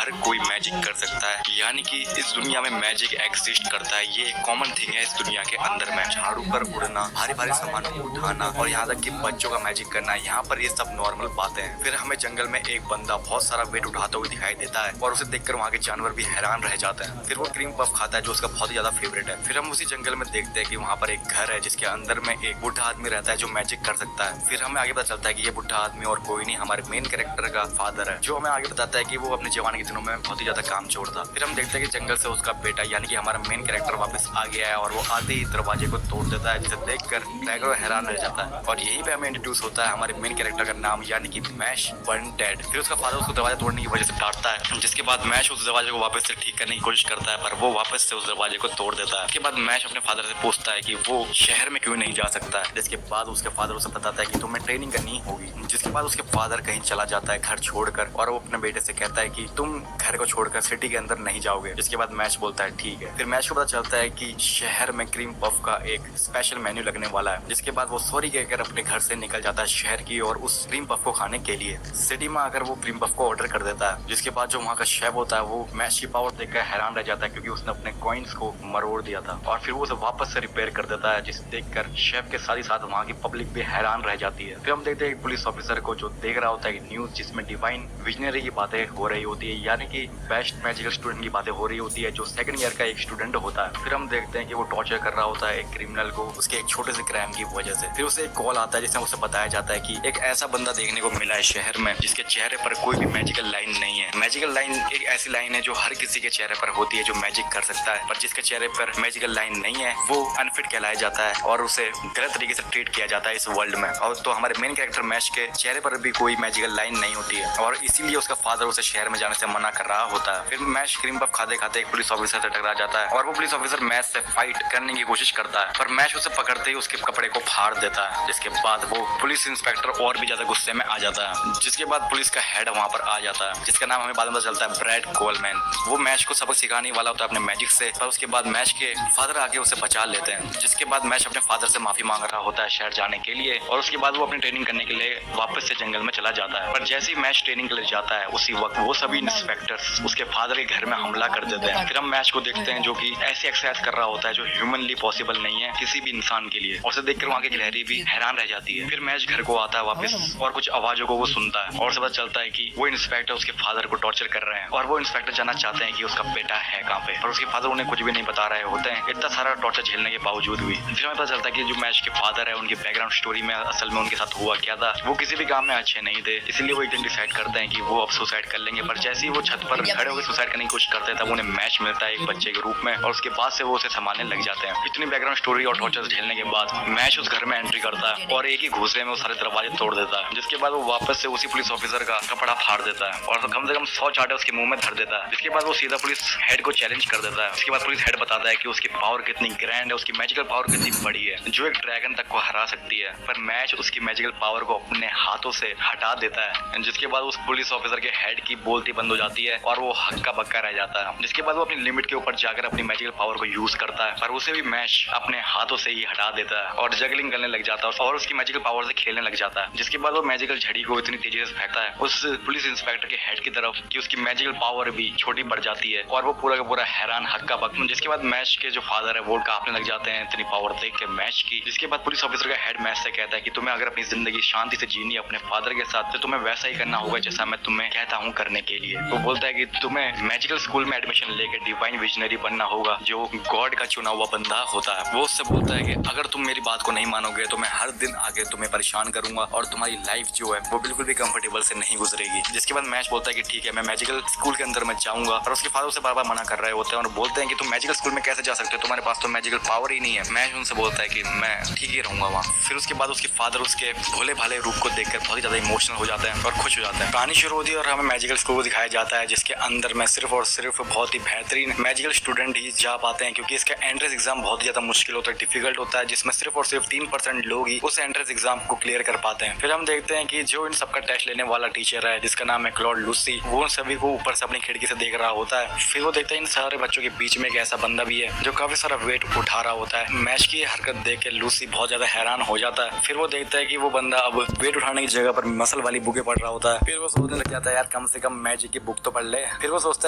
हर कोई मैजिक कर सकता है, यानी कि इस दुनिया में मैजिक एग्जिस्ट करता है। ये एक कॉमन थिंग है इस दुनिया के अंदर में। झाड़ू पर उड़ना, भारी भारी सामान को उठाना और यहाँ तक कि बच्चों का मैजिक करना, यहाँ पर ये सब नॉर्मल बातें हैं। फिर हमें जंगल में एक बंदा बहुत सारा वेट उठाते हुए दिखाई देता है और उसे देखकर वहाँ के जानवर भी हैरान रह जाते हैं। फिर वो क्रीम पफ खाता है जो उसका बहुत ही ज्यादा फेवरेट है। फिर हम उसी जंगल में देखते हैं कि वहाँ पर एक घर है जिसके अंदर में एक बुढ़ा आदमी रहता है जो मैजिक कर सकता है। फिर हमें आगे पता चलता है कि ये बुढ़ा आदमी और कोई नहीं, हमारे मेन कैरेक्टर का फादर है, जो हमें आगे बताता है कि वो अपने जवानी के दिनों में बहुत ही ज्यादा कामचोर था। फिर हम देखते हैं कि जंगल से उसका बेटा यानी कि हमारा मेन कैरेक्टर वापस आ गया है और वो आते ही दरवाजे को तोड़ देता है, जिसे देखकर टाइगर हैरान रह जाता है। और यहीं पे हमें इंट्रोड्यूस होता है हमारे मेन कैरेक्टर का नाम यानी कि मैश बर्नडेड। फिर उसका फादर उसको दरवाजा तोड़ने की वजह से डांटता है, जिसके बाद मैश उस दरवाजे को वापस से ठीक करने की कोशिश करता है, पर वो वापस से उस दरवाजे को तोड़ देता है। उसके बाद मैश अपने फादर से पूछता है कि वो शहर में क्यों नहीं जा सकता है, जिसके बाद उसके फादर उसे बताता है कि तुम्हें ट्रेनिंग करनी होगी। जिसके बाद उसके फादर कहीं चला जाता है घर छोड़कर और वो अपने बेटे से कहता है कि तुम घर को छोड़कर सिटी के अंदर नहीं जाओगे। जिसके बाद मैच बोलता है ठीक है। फिर मैच को पता चलता है कि शहर में क्रीम पफ का एक स्पेशल मेन्यू लगने वाला है। जिसके बाद वो सॉरी कहकर अपने घर से निकल जाता है शहर की और उस क्रीम पफ को खाने के लिए। सिटी में आकर वो क्रीम पफ को ऑर्डर कर देता है। जिसके बाद जो वहाँ का शेफ होता है वो मैच की पावर देखकर हैरान रह जाता है, क्योंकि उसने अपने कॉइन्स को मरोड़ दिया था और फिर वो उसे वापस से रिपेयर कर देता है, जिसे देखकर शेफ के साथ ही साथ वहाँ की पब्लिक भी हैरान रह जाती है। फिर हम देखते हैं पुलिस ऑफिसर को जो देख रहा होता है न्यूज जिसमें डिवाइन विजनरी की बातें हो रही होती है, यानी कि बेस्ट मैजिकल स्टूडेंट की बातें हो रही होती है, जो सेकंड ईयर का एक स्टूडेंट होता है। फिर हम देखते हैं कि वो टॉर्चर कर रहा होता है एक क्रिमिनल को उसके एक छोटे से क्राइम की वजह से। फिर उसे एक कॉल आता है जिसमें उसे बताया जाता है कि एक ऐसा बंदा देखने को मिला है शहर में जिसके चेहरे पर कोई भी मैजिकल लाइन नहीं है। मैजिकल लाइन एक ऐसी लाइन है जो हर किसी के चेहरे पर होती है जो मैजिक कर सकता है, पर जिसके चेहरे पर मैजिकल लाइन नहीं है वो अनफिट कहलाया जाता है और उसे गलत तरीके से ट्रीट किया जाता है इस वर्ल्ड में। और तो हमारे मेन कैरेक्टर मैश के चेहरे पर भी कोई मैजिकल लाइन नहीं होती है और इसीलिए उसका फादर उसे शहर में जाने से मना कर रहा होता है। फिर मैश क्रीम पफ खाते खाते एक पुलिस ऑफिसर से टकरा जाता है और वो पुलिस ऑफिसर मैश से फाइट करने की कोशिश करता है, पर मैश उसे पकड़ते ही उसके कपड़े को फाड़ देता है। जिसके बाद वो पुलिस इंस्पेक्टर और भी ज्यादा गुस्से में आ जाता है। जिसके बाद पुलिस का हेड वहाँ पर आ जाता है जिसका नाम हमें बाद में पता चलता है ब्रैड कोलमैन। वो मैश को सबक सिखाने वाला होता है अपने मैजिक से, पर उसके बाद मैश के फादर आके उसे बचा लेते हैं। जिसके बाद मैश अपने फादर से माफी मांग रहा होता है शहर जाने के लिए और उसके बाद वो अपनी ट्रेनिंग करने के लिए वापस से जंगल में चला जाता है। पर जैसे ही मैश ट्रेनिंग के लिए जाता है उसी वक्त वो सभी इंस्पेक्टर्स उसके फादर के घर में हमला कर देते हैं। फिर हम मैश को देखते हैं जो कि ऐसी एक्सरसाइज कर रहा होता है जो ह्यूमनली पॉसिबल नहीं है किसी भी इंसान के लिए, और उसे देखकर वहाँ की गिलहरी भी हैरान रह जाती है। फिर मैश घर को आता है वापस और कुछ आवाजों को वो सुनता है और उसे पता चलता है कि वो इंस्पेक्टर उसके फादर को टॉर्चर कर रहे हैं और वो इंस्पेक्टर जानना चाहते हैं कि उसका बेटा है कहाँ पे, पर उसके फादर उन्हें कुछ भी नहीं बता रहे होते हैं इतना सारा टॉर्चर झेलने के बावजूद भी। फिर हमें पता चलता है कि जो मैश के फादर है उनकी बैकग्राउंड स्टोरी में असल में उनके साथ हुआ क्या था। वो किसी भी काम में अच्छे नहीं थे, इसीलिए वो एक दिन डिसाइड करते हैं कि वो अब सुसाइड कर लेंगे, पर जैसे ही वो छत पर खड़े होकर सुसाइड करने की कोशिश करते हैं तब उन्हें मैच मिलता है एक बच्चे के रूप में और उसके बाद से वो उसे संभालने लग जाते हैं। इतनी बैकग्राउंड स्टोरी और टॉर्चर झेलने के बाद मैच उस घर में एंट्री करता है और एक ही घूसरे में वो सारे दरवाजे तोड़ देता है। जिसके बाद वो वापस से उसी पुलिस ऑफिसर का कपड़ा फाड़ देता है और कम से कम 100 चाटे उसके मुंह में धर देता है। जिसके बाद वो सीधा पुलिस हेड को चैलेंज कर देता है। उसके बाद पुलिस हेड बताता है कि उसकी पावर कितनी ग्रैंड है, उसकी मैजिकल पावर कितनी बड़ी है जो एक ड्रैगन तक को हरा सकती है, पर मैच उसकी मैजिकल पावर को अपने हाथों से हटा देता है। जिसके बाद उस पुलिस ऑफिसर के हेड की बोलती बंद हो जाती है और वो हक्का बक्का रह जाता है। जिसके बाद वो अपनी लिमिट के ऊपर जाकर अपनी मैजिकल पावर को यूज करता है, पर उसे भी मैच अपने हाथों से ही हटा देता है और जगलिंग करने लग जाता है और उसकी मैजिकल पावर से खेलने लग जाता है। जिसके बाद वो मैजिकल झड़ी को इतनी तेजी से फेंकता है उस पुलिस इंस्पेक्टर के हेड की तरफ कि उसकी मैजिकल पावर भी छोटी पड़ जाती है और वो पूरा का पूरा हैरान हक्का बक्का। जिसके बाद मैच के जो फादर है वो कांपने लग जाते हैं इतनी पावर देख के मैच की। जिसके बाद पुलिस ऑफिसर का हेड मैच से कहता है कि तुम्हें अगर अपनी जिंदगी शांति से जीनी अपने फादर के साथ तो तुम्हें वैसा ही करना होगा जैसा मैं तुम्हें कहता हूँ करने के लिए। वो बोलता है कि तुम्हें मैजिकल स्कूल में एडमिशन लेकर डिवाइन विजनरी बनना होगा जो गॉड का चुना हुआ बंदा होता है। वो उससे बोलता है कि अगर तुम मेरी बात को नहीं मानोगे तो मैं हर दिन आगे तुम्हें परेशान करूंगा और तुम्हारी लाइफ जो है वो बिल्कुल भी कंफर्टेबल से नहीं गुजरेगी। जिसके बाद मैच बोलता है कि ठीक है मैं मैजिकल स्कूल के अंदर मैं जाऊंगा, और उसके फादर उसे बार बार मना कर रहे होते हैं और बोलते हैं कि तुम मैजिकल स्कूल में कैसे जा सकते हो, तुम्हारे पास तो मैजिकल पावर ही नहीं है। मैच उनसे बोलता है कि मैं ठीक ही रहूंगा वहाँ। फिर उसके बाद उसके फादर उसके भोले भाले रूप को देखकर बहुत ही ज्यादा इमोशनल हो जाते हैं और खुश हो जाते हैं। कहानी शुरू होती है और हमें मैजिकल स्कूल को दिखाया जाता है जिसके अंदर में सिर्फ और सिर्फ बहुत ही बेहतरीन मैजिकल स्टूडेंट ही जा पाते हैं, क्योंकि इसका एंट्रेंस एग्जाम बहुत ही ज्यादा मुश्किल होता है, डिफिकल्ट होता है, जिसमें सिर्फ और सिर्फ 3% लोग ही उस एंट्रेंस एग्जाम को क्लियर कर पाते हैं। फिर हम देखते हैं कि जो इन सबका टेस्ट लेने वाला टीचर है जिसका नाम है क्लॉड लूसी, वो उन सभी को ऊपर से अपनी खिड़की से देख रहा होता है। फिर वो देखता है इन सारे बच्चों के बीच में एक ऐसा बंदा भी है जो काफी सारा वेट उठा रहा होता है। मैच की हरकत देख के लूसी बहुत ज्यादा हैरान हो जाता है। फिर वो देखता है कि वो बंदा अब वेट उठाने की जगह पर मसल वाली बुकें पढ़ रहा होता है। फिर वो सोचने लग जाता है यार कम से कम मैजिक की बुक तो पढ़ ले। फिर वो सोचता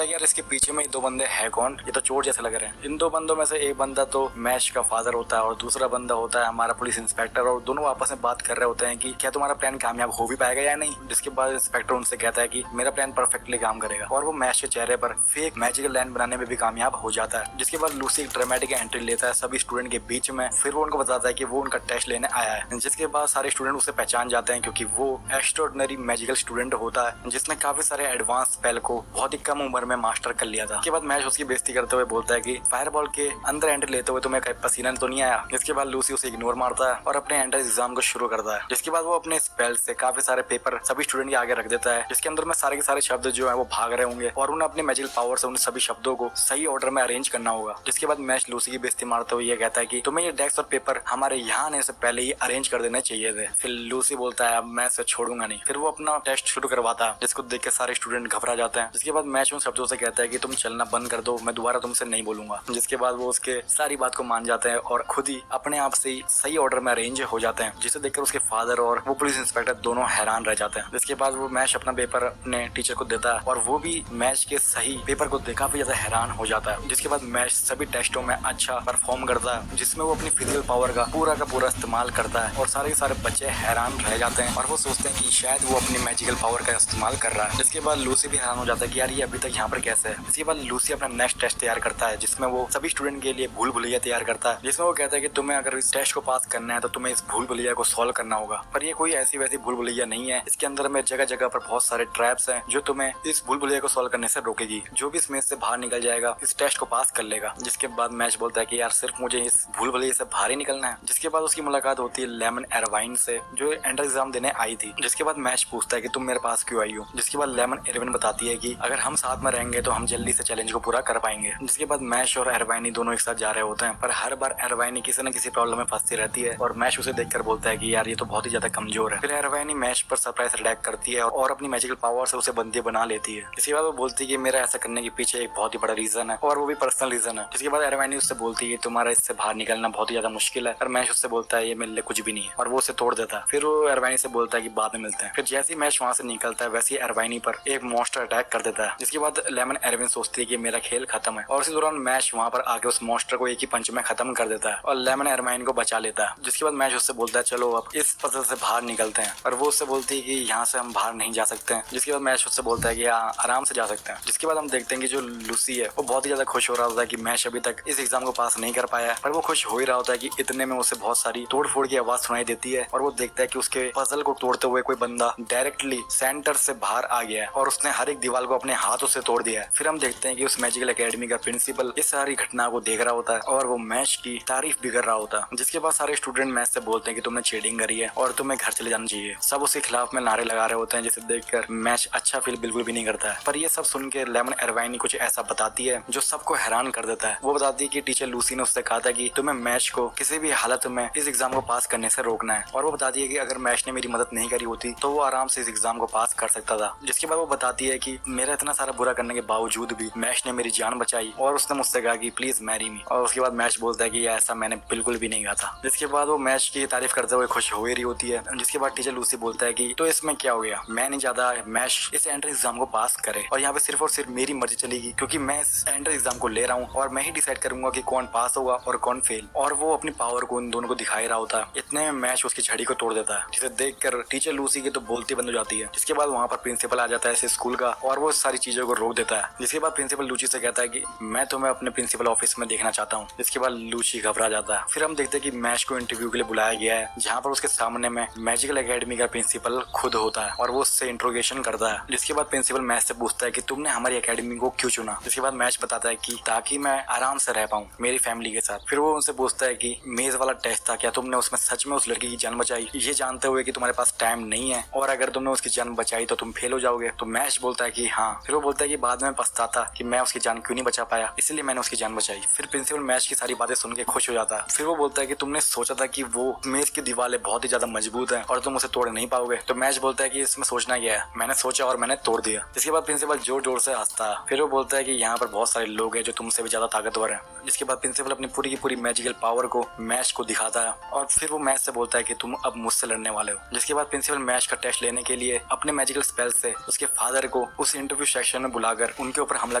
है कि यार इसके पीछे में 2 बंदे हैं कौन, ये तो चोर जैसे लग रहे हैं। इन 2 बंदों में से एक बंदा तो मैश का फादर होता है और दूसरा बंदा होता है हमारा पुलिस इंस्पेक्टर, और दोनों आपस में बात कर रहे होते हैं कि क्या तुम्हारा प्लान कामयाब हो भी पाएगा या नहीं। जिसके बाद इंस्पेक्टर उनसे कहता है कि मेरा प्लान परफेक्टली काम करेगा, और वो मैश के चेहरे पर फेक मैजिकल लैंड बनाने में भी कामयाब हो जाता है। जिसके बाद लूसी एक ड्रामेटिक एंट्री लेता है सभी स्टूडेंट के बीच में। फिर वो उनको बताता है कि वो उनका टेस्ट लेने आया है, जिसके बाद सारे स्टूडेंट उसे पहचान जाते हैं क्योंकि वो एक्स्ट्राऑर्डिनरी मैजिकल स्टूडेंट होता है जिसने काफी सारे एडवांस स्पेल को बहुत ही कम उम्र में मास्टर कर लिया था। इसके बाद मैश उसकी बेइज्जती करते हुए बोलता है कि फायरबॉल के अंदर एंट्री लेते हुए तुम्हें पसीना तो नहीं आया। इसके बाद लूसी उसे इग्नोर मारता है और अपने एंट्रेंस एग्जाम को शुरू करता है। जिसके बाद वो अपने स्पेल से काफी सारे पेपर सभी स्टूडेंट के आगे रख देता है, जिसके अंदर में सारे के सारे शब्द जो है वो भाग रहे होंगे और उन्हें अपने मैजिकल पावर से उन सभी शब्दों को सही ऑर्डर में अरेंज करना होगा। जिसके बाद मैश लूसी की बेइज्जती मारते हुए ये कहता है कि तुम्हें ये डेस्क और पेपर हमारे यहाँ आने से पहले ही अरेंज कर देने चाहिए थे। फिर लूसी बोलता है अब मैं इसे छोड़ूंगा नहीं। फिर वो अपना टेस्ट शुरू करवाता है, जिसको देख के सारे स्टूडेंट घबरा जाते हैं। जिसके बाद मैच उन शब्दों से कहता है कि तुम चलना बंद कर दो, मैं दोबारा तुमसे नहीं बोलूंगा। जिसके बाद वो उसके सारी बात को मान जाते हैं और खुद ही अपने आप से सही ऑर्डर में अरेंज हो जाते हैं, जिसे देखकर उसके फादर और वो पुलिस इंस्पेक्टर दोनों हैरान रह जाते हैं। जिसके बाद वो मैच अपना पेपर अपने टीचर को देता है और वो भी मैच के सही पेपर को देख काफी ज्यादा हैरान हो जाता है। जिसके बाद मैच सभी टेस्टों में अच्छा परफॉर्म करता है, जिसमें वो अपनी फिजिकल पावर का पूरा इस्तेमाल करता है और सारे के सारे बच्चे हैरान रह जाते हैं और वो सोचते हैं कि शायद वो अपनी मैजिकल पावर का इस्तेमाल कर रहा है। जिसके बाद लूसी भी हैरान हो जाता है कि यार ये अभी तक यहाँ पर कैसे है। इसके बाद लूसी अपना नेक्स्ट टेस्ट तैयार करता है, जिसमें वो सभी स्टूडेंट के लिए भूल भुलैया तैयार करता है, जिसमें वो कहता है कि तुम्हें अगर इस टेस्ट को पास करना है तो तुम्हें इस भूल भुलैया को सॉल्व करना होगा। पर ये कोई ऐसी वैसी भूल भुलैया नहीं है, इसके अंदर में जगह जगह पर बहुत सारे ट्रैप्स हैं जो तुम्हें इस भूल भुलैया को सॉल्व करने से रोकेगी। जो भी इसमें से बाहर निकल जाएगा इस टेस्ट को पास कर लेगा। जिसके बाद मैच बोलता है कि यार सिर्फ मुझे इस भूल भुलैया से बाहर ही निकलना है। जिसके बाद उसकी मुलाकात होती है लेमन एरवाइन से, जो एंट्रेंस एग्जाम देने आई थी। जिसके बाद मैच पूछता है कि तुम मेरे पास क्यों आई हो। जिसके बाद लेमन एरवाइन बताती है कि अगर हम साथ में रहेंगे तो हम जल्दी से चैलेंज को पूरा कर पाएंगे। जिसके बाद मैश और एरवाइनी दोनों एक साथ जा रहे होते हैं, पर हर बार एरवाइनी किसी न किसी प्रॉब्लम में फंसती रहती है और मैश उसे देखकर बोलता है कि यार ये तो बहुत ही ज्यादा कमजोर है। फिर एरवाइनी मैश पर सरप्राइज अटैक करती है और अपनी मैजिकल पावर से उसे बंदी बना लेती है। इसके बाद वो बोलती है कि मेरा ऐसा करने के पीछे एक बहुत ही बड़ा रीजन है और वो भी पर्सनल रीजन है। जिसके बाद एरवाइनी उससे बोलती है तुम्हारा इससे बाहर निकलना बहुत ही ज्यादा मुश्किल है, और मैश उससे बोलता है ये मेरे लिए कुछ भी नहीं है और वो उसे तोड़ देता है। फिर वो एरवाइनी से बोलता है कि बाद में मिलते हैं। फिर जैसे ही मैच वहां से निकलता है वैसे ही एरवाइनी पर एक मॉन्स्टर अटैक कर देता है। जिसके बाद लेमन एरविन सोचती है कि मेरा खेल खत्म है और इसी दौरान मैच वहां पर आके उस मॉन्स्टर को एक ही पंच में खत्म कर देता है और लेमन एरवाइन को बचा लेता है। जिसके बाद मैच उससे बोलता है चलो अब इस पजल से बाहर निकलते हैं, और वो उससे बोलती है कि यहाँ से हम बाहर नहीं जा सकते हैं। जिसके बाद मैच उससे बोलता है कि आराम से जा सकते हैं। जिसके बाद हम देखते हैं कि जो लूसी है वो बहुत ही ज्यादा खुश हो रहा होता है कि मैच अभी तक इस एग्जाम को पास नहीं कर पाया, पर वो खुश हो ही रहा होता है कि इतने में उसे बहुत सारी तोड़ फोड़ की आवाज सुनाई देती है और वो देखता है कि उसके पजल को तोड़ते हुए कोई बंदा डायरेक्टली सेंटर से बाहर आ गया है और उसने हर एक दीवार को अपने हाथों से तोड़ दिया है। फिर हम देखते हैं कि उस मैजिकल एकेडमी का प्रिंसिपल इस सारी घटना को देख रहा होता है और वो मैच की तारीफ भी कर रहा होता है। जिसके बाद सारे स्टूडेंट मैच से बोलते हैं कि तुमने चीटिंग करी है और तुम्हें घर चले जाना चाहिए। सब उसके खिलाफ में नारे लगा रहे होते हैं, जिसे देखकर मैच अच्छा फील बिल्कुल भी नहीं करता है। पर ये सब सुन के लेमन एरवाइनी कुछ ऐसा बताती है जो सबको हैरान कर देता है। वो बताती है कि टीचर लूसी ने उससे कहा था कि तुम्हें मैच को किसी भी हालत में इस एग्जाम को पास करने से रोकना है, और वो बताती है कि अगर मैच ने मेरी मदद नहीं करी होती तो वो आराम से इस एग्जाम को पास कर सकता था। जिसके बाद वो बताती है कि मेरा इतना सारा बुरा करने के बावजूद भी मैच ने मेरी जान बचाई और उसने मुझसे कहा कि प्लीज मैरी मी, और उसके बाद मैच बोलता है कि ऐसा मैंने बिल्कुल भी नहीं कहा था। जिसके बाद वो मैच की तारीफ करते हुए खुश हो ही रही होती है। जिसके बाद टीचर लूसी बोलता है कि तो इसमें क्या हो गया, मैं नहीं चाहता मैच इस एंट्रेंस एग्जाम को पास करे और यहाँ पे सिर्फ और सिर्फ मेरी मर्जी चलेगी, क्योंकि मैं इस एंट्रेंस एग्जाम को ले रहा हूँ और मैं ही डिसाइड करूंगा कि कौन पास होगा और कौन फेल। और वो अपनी पावर को उन दोनों को दिखाई रहा होता है। इतने में मैच उसकी छड़ी को तोड़ देता है, जिसे देखकर टीचर लूसी की तो बोलती बंद हो जाती है। जिसके बाद वहाँ पर प्रिंसिपल आ जाता है इस स्कूल का और वो सारी चीजों को रोक देता है। जिसके बाद प्रिंसिपल लूची से कहता है कि मैं तुम्हें अपने प्रिंसिपल ऑफिस में देखना चाहता हूँ। जिसके बाद लूची घबरा जाता है। फिर हम देखते हैं कि मैच को इंटरव्यू के लिए बुलाया गया है, जहाँ पर उसके सामने में मैजिकल एकेडमी का प्रिंसिपल खुद होता है और वो उससे इंट्रोगेशन करता है। जिसके बाद प्रिंसिपल मैच से पूछता है कि तुमने हमारी एकेडमी को क्यों चुना। जिसके बाद मैच बताता है कि ताकि मैं आराम से रह पाऊँ मेरी फैमिली के साथ। फिर वो उनसे पूछता है कि मेज वाला टेस्ट था, क्या तुमने उसमें सच में उस लड़की की जान बचाई, ये जानते हुए कि तुम्हारे पास टाइम नहीं है और अगर तुमने उसकी जान बचाई तो तुम फेल हो जाओगे। तो मैच बोलता है कि हाँ। फिर वो बोलता है कि बाद में पछताता कि मैं उसकी जान क्यों नहीं बचा पाया, इसलिए मैंने उसकी जान बचाई। फिर प्रिंसिपल मैच की सारी बातें सुन के खुश हो जाता है। फिर वो बोलता है कि तुमने सोचा था कि वो मेज की दीवारें बहुत ही ज्यादा मजबूत है और तुम उसे तोड़ नहीं पाओगे। तो मैच बोलता है कि इसमें सोचना क्या है, मैंने सोचा और मैंने तोड़ दिया। इसके बाद प्रिंसिपल जोर जोर से हंसता है। फिर वो बोलता है कि यहाँ पर बहुत सारे लोग हैं जो तुमसे भी ज्यादा ताकतवर हैं। जिसके बाद प्रिंसिपल अपनी पूरी की पूरी मैजिकल पावर को मैच को दिखाता है और फिर वो मैच से बोलता है कि तुम अब मुझसे लड़ने वाले हो। हो। जिसके बाद प्रिंसिपल मैश का टेस्ट लेने के लिए अपने मैजिकल स्पेल से उसके फादर को उस इंटरव्यू सेक्शन में बुलाकर उनके ऊपर हमला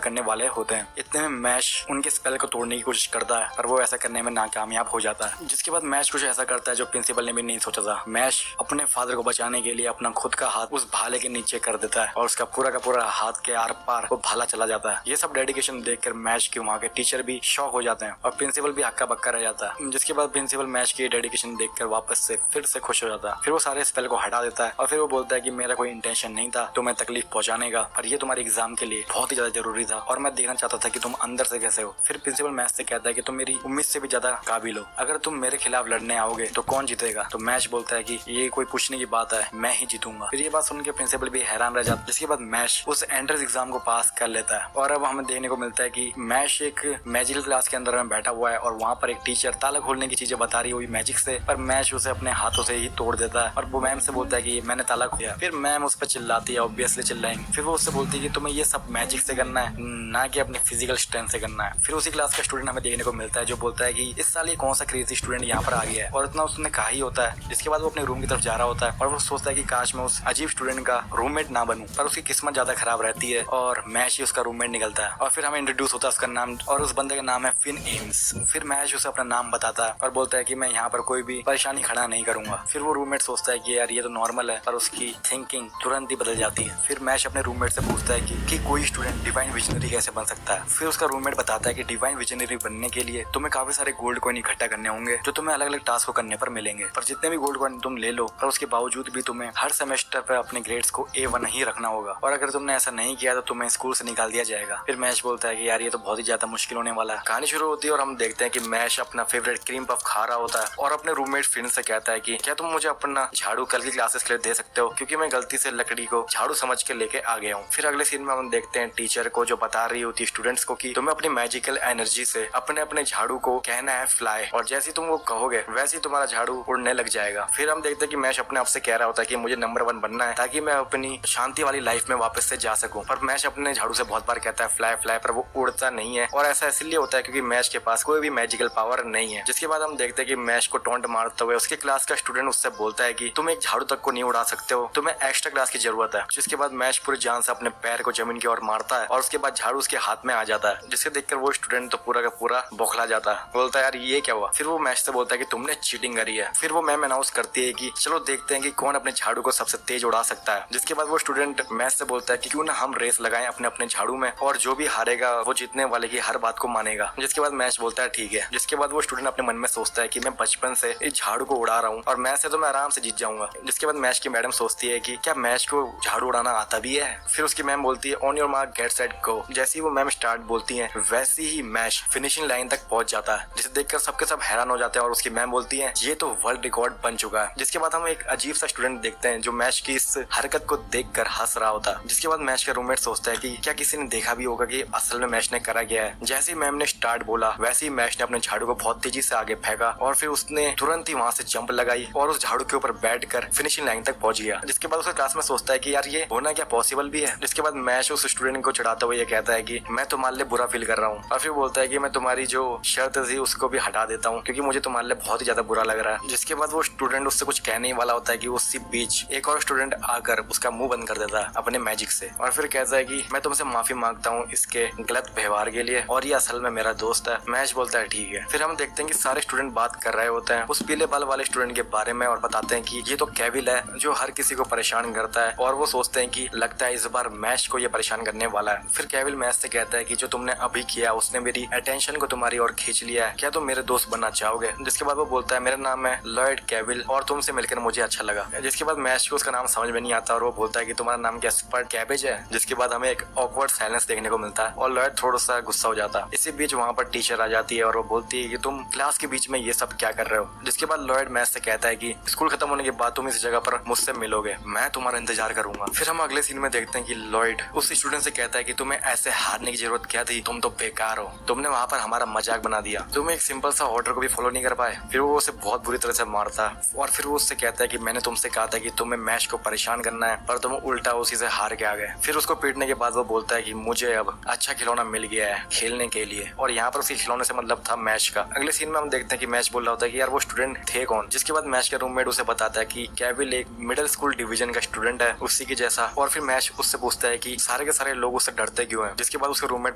करने वाले होते हैं। इतने में मैश उनके स्पेल को तोड़ने की कोशिश करता है पर वो ऐसा करने में नाकामयाब हो जाता है। जिसके बाद मैश कुछ ऐसा करता है जो प्रिंसिपल ने भी नहीं सोचा था। मैश अपने फादर को बचाने के लिए अपना खुद का हाथ उस भाले के नीचे कर देता है और उसका पूरा का पूरा हाथ के आर पार वो भाला चला जाता है। ये सब डेडिकेशन देखकर मैश के वहाँ के टीचर भी शॉक हो जाते हैं और प्रिंसिपल भी हक्का बक्का रह जाता है। जिसके बाद प्रिंसिपल मैश की डेडिकेशन देखकर वापस से फिर से खुश हो जाता है। फिर वो सारे स्पेल को हटा देता है और फिर वो बोलता है कि मेरा कोई इंटेंशन नहीं था तुम्हें तकलीफ पहुंचाने का, पर ये तुम्हारे एग्जाम के लिए बहुत ही ज्यादा जरूरी था और मैं देखना चाहता था कि तुम अंदर से कैसे हो। फिर प्रिंसिपल मैश से कहता है कि तुम मेरी उम्मीद से भी ज्यादा काबिल हो, अगर तुम मेरे खिलाफ लड़ने आओगे तो कौन जीतेगा। तो मैश बोलता है कि ये कोई पूछने की बात है, मैं ही जीतूंगा। फिर ये बात सुनकर प्रिंसिपल भी हैरान रह जाता है। जिसके बाद मैश उस एंट्रेंस एग्जाम को पास कर लेता है और अब हमें देखने को मिलता है कि मैश एक मैजिकल क्लास के अंदर में बैठा हुआ है और वहाँ पर एक टीचर ताला खोलने की चीजें बता रही हुई मैजिक से, पर मैश उसे अपने हाथों से ही तोड़ देता है और वो मैम से बोलता है कि मैंने ताला खोला। फिर मैम उस पर चिल्लाती है, ऑब्वियसली चिल्लाएंगे। फिर वो उससे बोलती है कि तुम्हें ये सब मैजिक से करना है, ना कि अपनी फिजिकल स्ट्रेंथ से करना है। फिर उसी क्लास का स्टूडेंट हमें देखने को मिलता है जो बोलता है कि इस साल ये कौन सा क्रेजी स्टूडेंट यहाँ पर आ गया है, और इतना उसने कहा ही होता है। जिसके बाद वो अपने रूम की तरफ जा रहा होता है और वो सोचता है कि काश मैं उस अजीब स्टूडेंट का रूममेट ना बनूं, पर उसकी किस्मत ज्यादा खराब रहती है और मैश ही उसका रूममेट निकलता है। और फिर हमें इंट्रोड्यूस होता है उसका नाम, और उस बंदे का नाम है फिन एम्स। फिर मैश उसे अपना नाम बताता है और बोलता है कि मैं यहाँ पर कोई भी परेशानी खड़ा नहीं करूंगा। फिर वो रूममेट सोचता है कि यार ये तो नॉर्मल है, पर उसकी थिंकिंग तुरंत ही बदल जाती है। फिर मैश अपने रूममेट से पूछता है कि कोई स्टूडेंट डिवाइन विजनरी कैसे बन सकता है। फिर उसका रूममेट बताता है कि डिवाइन विजनरी बनने के लिए तुम्हें काफी सारे गोल्ड कॉइन इकट्ठा करने होंगे जो तुम्हें अलग अलग टास्क को करने पर मिलेंगे, पर जितने भी गोल्ड कॉइन तुम ले लो पर उसके बावजूद भी तुम्हें हर सेमेस्टर पर अपने ग्रेड्स को A1 ही रखना होगा, और अगर तुमने ऐसा नहीं किया तो तुम्हें स्कूल से निकाल दिया जाएगा। फिर मैश बोलता है कि यार ये तो बहुत ही ज्यादा मुश्किल होने वाला है। कहानी शुरू होती है और हम देखते हैं कि मैश अपना फेवरेट क्रीम पफ खा रहा होता है और अपने रूममेट फिन से कहता है कि क्या तुम मुझे अपना झाड़ू कल की क्लासेस के लिए दे सकते हो, क्योंकि मैं गलती से लकड़ी को झाड़ू समझ के लेके आ गया हूँ। फिर अगले सीन में हम देखते हैं टीचर को जो बता रही होती है स्टूडेंट्स को कि तुम्हें अपनी मैजिकल एनर्जी से अपने अपने झाड़ू को कहना है फ्लाई, और जैसे तुम वो कहोगे वैसे ही तुम्हारा झाड़ू उड़ने लग जाएगा। फिर हम देखते हैं कि मैश अपने आप से कह रहा होता है कि मुझे नंबर 1 बनना है ताकि मैं अपनी शांति वाली लाइफ में वापस से जा सकूं, पर मैश अपने झाड़ू से बहुत बार कहता है फ्लाई फ्लाई, पर वो उड़ता नहीं है, और ऐसा इसलिए होता है क्योंकि मैश के पास कोई भी मैजिकल पावर नहीं है। जिसके बाद हम देखते हैं कि मैश को टॉन्ट मारते हुए उसके क्लास का स्टूडेंट उससे बोलता है कि तुम एक झाड़ू तक को नहीं उड़ा सकते हो, तुम्हें एक्स्ट्रा क्लास की जरूरत है। जिसके बाद मैश पूरी जान से अपने पैर को जमीन की ओर मारता है और उसके बाद झाड़ू उसके हाथ में आ जाता है, जिससे देखकर वो स्टूडेंट तो पूरा का पूरा बौखला जाता है, बोलता है यार ये क्या हुआ। फिर वो मैश से बोलता है कि तुमने चीटिंग करी है। फिर वो मैम अनाउंस करती है कि चलो देखते हैं कि कौन अपने झाड़ू को सबसे तेज उड़ा सकता है। जिसके बाद वो स्टूडेंट मैश से बोलता है कि क्यों ना हम रेस लगाएं अपने अपने झाड़ू में, और जो भी हारेगा वो जीतने वाले की हर बात को मानेगा। जिसके बाद मैश बोलता है ठीक है। जिसके बाद वो स्टूडेंट अपने मन में सोचता है कि मैं बचपन से इस झाड़ू को उड़ा रहा हूँ और मैश से तो मैं आराम से जीत जाऊंगा। जिसके बाद मैश की मैडम सोचती है कि क्या मैश को झाड़ू उड़ाना आता भी है। फिर उसकी मैम बोलती है on your mark get set go. जैसे ही वो मैम स्टार्ट बोलती है वैसे ही मैश फिनिशिंग लाइन तक पहुंच जाता है, जिसे देखकर सबके सब हैरान हो जाते हैं और उसकी मैम बोलती है ये तो वर्ल्ड रिकॉर्ड बन चुका है। जिसके बाद हम एक अजीब सा स्टूडेंट देखते हैं जो मैश की इस हरकत को देखकर हंस रहा होता है। जिसके बाद मैश का रूममेट सोचता है कि क्या किसी ने देखा भी होगा कि असल में मैश ने करा गया है। जैसे ही मैम ने स्टार्ट बोला वैसे ही मैश ने अपने झाड़ू को बहुत तेजी से आगे फेंका और फिर उसने तुरंत ही वहां से जंप लगाई और उस झाड़ू के ऊपर बैठकर फिनिशिंग लाइन तक पहुंच गया। जिसके बाद उसका क्लास में सोचता है कि यार ये होना क्या पॉसिबल भी है। जिसके बाद मैश उस स्टूडेंट को चढ़ाते हुए ये कहता है कि मैं तुम्हारे लिए बुरा फील कर रहा हूँ, और फिर बोलता है कि मैं तुम्हारी जो शर्त थी उसको भी हटा देता हूँ क्योंकि मुझे तुम्हारे लिए बहुत ही ज्यादा बुरा लग रहा है। जिसके बाद वो स्टूडेंट उससे कुछ कहने वाला होता है कि उसी बीच एक और स्टूडेंट आकर उसका मुंह बंद कर देता है अपने मैजिक से, और फिर कहता है कि मैं तुमसे माफी मांगता हूँ इसके गलत व्यवहार के लिए और ये असल में मेरा दोस्त है। मैश बोलता है ठीक है। फिर हम देखते हैं कि सारे स्टूडेंट बात कर रहे होते हैं उस पीले बाल वाले स्टूडेंट के बारे में और बताते हैं कि ये तो केविल है जो हर किसी को परेशान करता है, और वो सोचते हैं कि लगता है इस बार मैश को ये परेशान करने वाला है। फिर केविल मैश से कहता है कि जो तुमने अभी किया उसने मेरी अटेंशन को तुम्हारी ओर खींच लिया है, क्या तुम मेरे दोस्त बनना चाहोगे। जिसके बाद वो बोलता है मेरा नाम है लॉयड केविल और तुमसे मिलकर मुझे अच्छा लगा। जिसके बाद मैश को उसका नाम समझ में नहीं आता और वो बोलता है कि तुम्हारा नाम क्या स्पर्ट कैबेज है। जिसके बाद हमें एक ऑकवर्ड साइलेंस देखने को मिलता है और लॉयड थोड़ा सा गुस्सा हो जाता है। इसी बीच वहाँ पर टीचर आ जाती है और वो बोलती है कि तुम क्लास के बीच में ये सब क्या कर रहे हो। जिसके बाद लॉयड मैश से कहता है कि स्कूल खत्म होने के बाद तुम इस जगह पर मुझसे मिलोगे, मैं तुम्हारा इंतजार करूंगा। फिर हम अगले सीन में देखते हैं कि लॉयड उस स्टूडेंट से कहता है कि तुम्हें ऐसे हारने की जरूरत क्या थी, तुम तो बेकार हो, तुमने वहाँ पर हमारा मजाक बना दिया, तुम एक सिंपल सा ऑर्डर को भी फॉलो नहीं कर पाए। फिर वो उसे बहुत बुरी तरह से मारता है और फिर वो उससे कहता है कि मैंने तुमसे कहा था कि तुम्हें मैश को परेशान करना है पर तुम उल्टा उसी से हार के आ गए। फिर उसको पीटने के बाद वो बोलता है कि मुझे अब अच्छा खिलौना मिल गया है खेलने के लिए, और यहाँ पर उसके खिलौने से मतलब था मैश का। अगले सीन में हम देखते हैं कि मैश बोल रहा होता है कि यार वो स्टूडेंट थे कौन। जिसके बाद मैश का रूममेट उसे बता बताता है कि केविल एक मिडिल स्कूल डिवीजन का स्टूडेंट है, उसी के जैसा। और फिर मैश उससे पूछता है कि सारे के सारे लोग उससे डरते क्यों हैं। जिसके बाद उसका रूममेट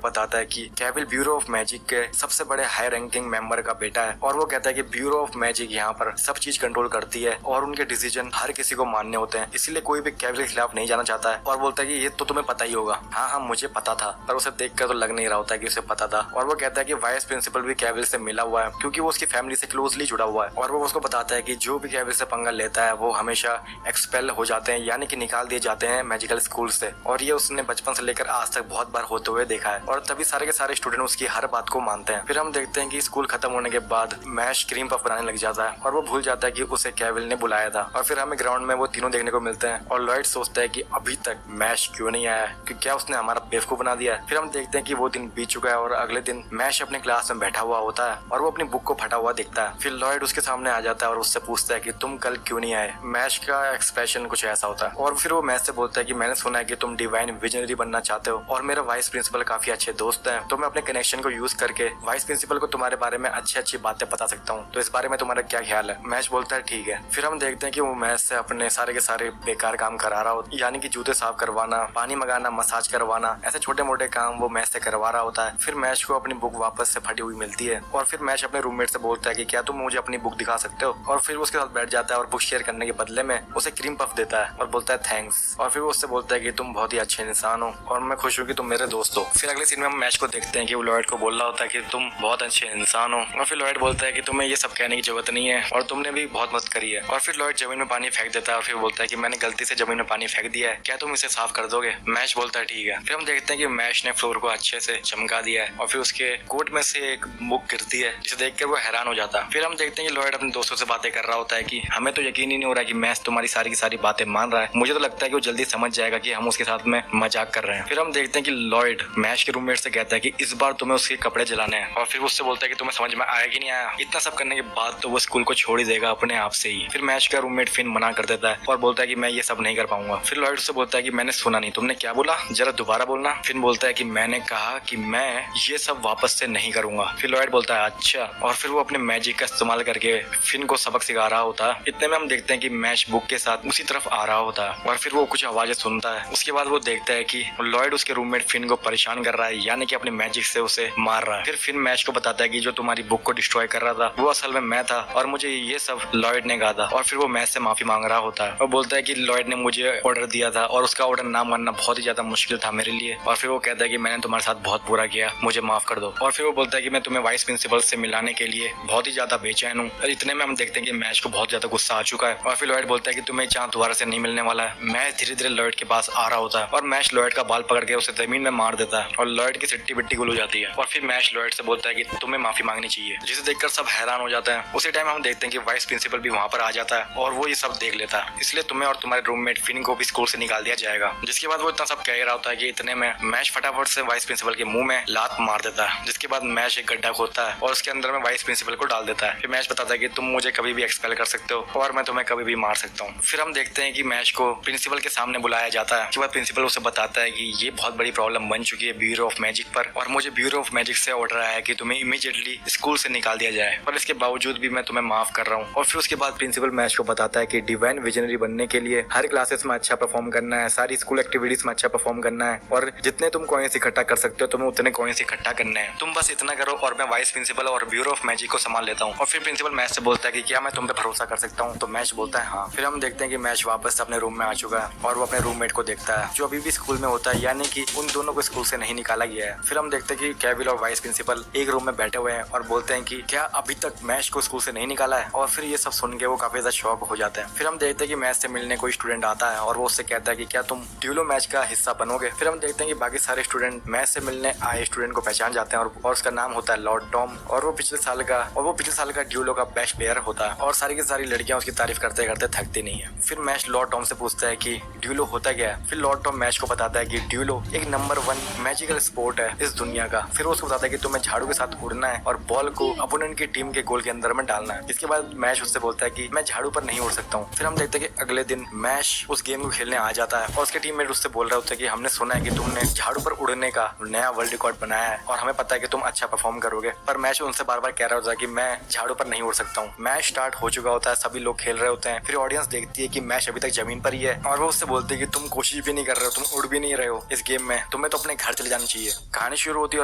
बताता है कि केविल ब्यूरो ऑफ मैजिक के सबसे बड़े हाई रैंकिंग मेंबर का बेटा है, और वो कहता है कि ब्यूरो ऑफ मैजिक यहाँ पर सब चीज कंट्रोल करती है और उनके डिसीजन हर किसी को मानने होते हैं, इसीलिए कोई भी केविल के खिलाफ नहीं जाना चाहता है। और बोलता है कि ये तो तुम्हें पता ही होगा। हाँ हाँ मुझे पता था, पर उसे देखकर तो लग नहीं रहा होता कि उसे पता था। और वो कहता है कि वाइस प्रिंसिपल भी केविल से मिला हुआ है, क्योंकि वो उसकी फैमिली से क्लोजली जुड़ा हुआ है। और वो उसको बताता है कि जो भी केविल से पंगा लेता है वो हमेशा एक्सपेल हो जाते हैं, यानी कि निकाल दिए जाते हैं मैजिकल स्कूल से। और ये उसने बचपन से लेकर आज तक बहुत बार होते हुए देखा है, और तभी सारे के सारे स्टूडेंट उसकी हर बात को मानते हैं। फिर हम देखते हैं कि स्कूल खत्म होने के बाद मैश क्रीम पफ बनाने लग जाता है, और वो भूल जाता है कि उसे केविल ने बुलाया था। और फिर हमें ग्राउंड में वो तीनों देखने को मिलते हैं, और लॉयड सोचता है कि अभी तक मैश क्यों नहीं आया, कि क्या उसने हमारा बेवकूफ बना दिया है। फिर हम देखते हैं कि वो दिन बीत चुका है, और अगले दिन मैश अपने क्लास में बैठा हुआ होता है, और वो अपनी बुक को फटा हुआ दिखता है। फिर लॉयड उसके सामने आ जाता है और उससे पूछता है कि तुम कल क्यों नहीं आए। मैश का एक्सप्रेशन कुछ ऐसा होता है, और फिर वो मैश से बोलता है कि मैंने सुना है कि तुम डिवाइन विजनरी बनना चाहते हो, और मेरा वाइस प्रिंसिपल काफी अच्छे दोस्त हैं, तो मैं अपने कनेक्शन को यूज करके वाइस प्रिंसिपल को तुम्हारे बारे में अच्छी अच्छी बातें बता सकता हूँ, तो इस बारे में तुम्हारा क्या ख्याल है। मैश बोलता है ठीक है। फिर हम देखते हैं कि वो मैश से अपने सारे के सारे बेकार काम करा रहा होता है, यानी कि जूते साफ करवाना, पानी मंगाना, मसाज करवाना, ऐसे छोटे मोटे काम वो मैश से करवा रहा होता है। फिर मैश को अपनी बुक वापस से फटी हुई मिलती है, और फिर मैश अपने रूममेट से बोलता है कि क्या तुम मुझे अपनी बुक दिखा सकते हो। और फिर उसके साथ बैठ जाता है और बुक शेयर करने के बदले में उसे क्रीम पफ देता है और बोलता है थैंक्स। और फिर वो उससे बोलता है कि तुम बहुत ही अच्छे इंसान हो, और मैं खुश हूँ कि तुम मेरे दोस्त हो। फिर अगले सीन में हम मैश को देखते हैं कि वो लॉयड को बोल रहा होता है कि तुम बहुत अच्छे इंसान हो, और फिर लॉयड बोलता है कि तुम्हें ये सब कहने की जरूरत नहीं है, और तुमने भी बहुत मदद करी है। और फिर लॉयड जमीन में पानी फेंक देता है, और फिर बोलता है कि मैंने गलती से जमीन में पानी फेंक दिया है, क्या तुम इसे साफ कर दोगे। मैश बोलता है ठीक है। फिर हम देखते हैं कि मैश ने फ्लोर को अच्छे से चमका दिया है, और फिर उसके कोट में से एक बुक गिरती है, जिसे देखकर वो हैरान हो जाता है। फिर हम देखते हैं कि लॉयड अपने दोस्तों से बातें कर रहा होता है कि हमें तो यकीन ही नहीं हो रहा कि मैश तुम्हारी सारी की सारी बातें मान रहा है, मुझे तो लगता है कि वो जल्दी समझ जाएगा कि हम उसके साथ में मजाक कर रहे हैं। फिर हम देखते हैं कि लॉयड मैश के रूममेट से कहता है कि इस बार तुम्हें उसके कपड़े जलाने हैं, और फिर उससे बोलता है कि तुम्हें समझ में आया कि नहीं आया। इतना सब करने के बाद तो वो स्कूल को छोड़ ही देगा अपने आप से ही। फिर मैश का रूममेट फिन मना कर देता है और बोलता है कि मैं ये सब नहीं कर पाऊंगा। फिर लॉयड से बोलता है कि मैंने सुना नहीं, तुमने क्या बोला, जरा दोबारा बोलना। फिन बोलता है कि मैंने कहा कि मैं ये सब वापस से नहीं करूंगा। फिर लॉयड बोलता है अच्छा, और फिर वो अपने मैजिक का इस्तेमाल करके फिन को सबक सिखा रहा होता है। इतने में हम देखते हैं कि मैश बुक के साथ उसी तरफ आ रहा होता है, और फिर वो कुछ आवाजें सुनता है। उसके बाद वो देखता है कि लॉयड उसके रूममेट फिन को परेशान कर रहा है, यानी कि अपने मैजिक से उसे मार रहा है। फिर फिन मैश को बताता है कि जो तुम्हारी बुक को डिस्ट्रॉय कर रहा था वो असल में मैं था, और मुझे ये सब लॉयड ने कहा था। और फिर वो मैश से माफी मांग रहा होता है और बोलता है कि लॉयड ने मुझे ऑर्डर दिया था, और उसका ऑर्डर ना मानना बहुत ही ज्यादा मुश्किल था मेरे लिए। और फिर वो कहता है कि मैंने तुम्हारे साथ बहुत बुरा किया, मुझे माफ कर दो। और फिर वो बोलता है कि मैं तुम्हें वाइस प्रिंसिपल से मिलाने के लिए बहुत ही ज्यादा बेचैन हूँ। और इतने में हम देखते हैं कि मैश को बहुत ज्यादा गुस्सा आ चुका है, और फिर लॉयड बोलता है कि तुम्हें चांद दोबारा से नहीं मिलने वाला है। मैश धीरे धीरे लॉयड के पास आ रहा होता है, और मैश लॉयड का बाल पकड़ के उसे जमीन में मार देता है, और लॉयड की सिट्टी बिट्टी गुल हो जाती है। और फिर मैश लॉयड से बोलता है कि तुम्हें माफी मांगनी चाहिए, जिसे देखकर सब हैरान हो जाते हैं। उसी टाइम हम देखते हैं कि वाइस प्रिंसिपल भी वहाँ पर आ जाता है, और वो ये सब देख लेता है, इसलिए तुम्हें और तुम्हारे रूममेट फिन को भी स्कूल से निकाल दिया जाएगा। जिसके बाद वो इतना सब कह रहा होता है कि इतने में मैश फटाफट से वाइस प्रिंसिपल के मुंह में लात मार देता है। जिसके बाद मैश एक गड्ढा खोदता है और उसके अंदर में वाइस प्रिंसिपल को डाल देता है। फिर मैश बताता है कि तुम मुझे कभी भी एक्सपेल कर सकते हो, और मैं तुम्हें कभी भी मार सकता हूँ। फिर हम देखते हैं कि मैश को प्रिंसिपल के सामने बुलाया जाता है। उसके बाद प्रिंसिपल उसे बताता है कि ये बहुत बड़ी प्रॉब्लम बन चुकी है ब्यूरो ऑफ मैजिक पर, और मुझे ब्यूरो ऑफ मैजिक से ऑर्डर आया है कि तुम्हें इमीडिएटली स्कूल से निकाल दिया जाए, पर इसके बावजूद भी मैं तुम्हें माफ कर रहा हूँ। और फिर उसके बाद प्रिंसिपल मैश को बताता है कि डिवाइन विजनरी बनने के लिए हर क्लासेस में अच्छा परफॉर्म करना है, सारी स्कूल एक्टिविटीज में अच्छा परफॉर्म करना है, और जितने तुम कॉइन्स इकट्ठा कर सकते हो तुम्हें उतने कॉइन्स इकट्ठा करने हैं। तुम बस इतना करो और मैं वाइस प्रिंसिपल और ब्यूरो ऑफ मैजिक को संभाल लेता हूँ। और फिर प्रिंसिपल मैश से बोलता है कि क्या मैं तुम पे भरोसा कर सकता हूँ, तो मैश बोलता है हाँ। फिर हम देखते हैं कि मैश वापस अपने रूम में आ चुका है, और वो अपने रूममेट को देखता है जो अभी भी स्कूल में होता है, यानी कि उन दोनों को स्कूल से नहीं निकाला गया है। फिर हम देखते हैं कि केविल और वाइस प्रिंसिपल एक रूम में बैठे हुए हैं और बोलते हैं कि क्या अभी तक मैश को स्कूल से नहीं निकाला है। और फिर ये सब सुन के वो काफी ज्यादा शॉक हो जाते हैं। फिर हम देखते हैं कि मैच से मिलने कोई स्टूडेंट आता है और वो उससे कहता है कि क्या तुम ड्यूलो मैच का हिस्सा बनोगे। फिर हम देखते हैं कि बाकी सारे स्टूडेंट मैच से मिलने आए स्टूडेंट को पहचान जाते हैं, और उसका नाम होता है लॉर्ड टॉम, और वो पिछले साल का ड्यूलो का बेस्ट प्लेयर होता है, और सारी की सारी लड़कियां उसकी तारीफ करते करते थकती नहीं है। फिर मैच लॉर्ड टॉम से पूछता है कि ड्यूलो होता क्या है। फिर लॉर्ड टॉम मैच को बताता है कि ड्यूलो एक नंबर 1 मैजिकल स्पोर्ट है इस दुनिया का। फिर उसको बताता है कि तुम्हें झाड़ू के साथ उड़ना है और बॉल को अपोनेंट की टीम के गोल के अंदर में डालना है। इसके बाद मैच उससे बोलता है कि मैं झाड़ू पर नहीं उड़ सकता हूँ। फिर हम देखते हैं कि अगले दिन मैच उस गेम को खेलने आ जाता है, और उसके टीममेट उससे बोल रहे होते हैं कि हमने सुना है कि तुमने झाड़ू पर उड़ने का नया वर्ल्ड रिकॉर्ड बनाया है, और हमें पता है कि तुम अच्छा परफॉर्म करोगे। पर मैच उनसे बार बार कह रहा होता है कि मैं झाड़ू पर नहीं उड़ सकता हूँ। मैच स्टार्ट हो चुका होता है, सभी लोग खेल रहे होते हैं। फिर ऑडियंस देखती है कि मैश अभी तक जमीन पर ही है और वो उससे बोलती है कि तुम कोशिश भी नहीं कर रहे हो, तुम उड़ भी नहीं रहे हो इस गेम में, तुम्हें तो अपने घर चले जाना चाहिए। कहानी शुरू होती है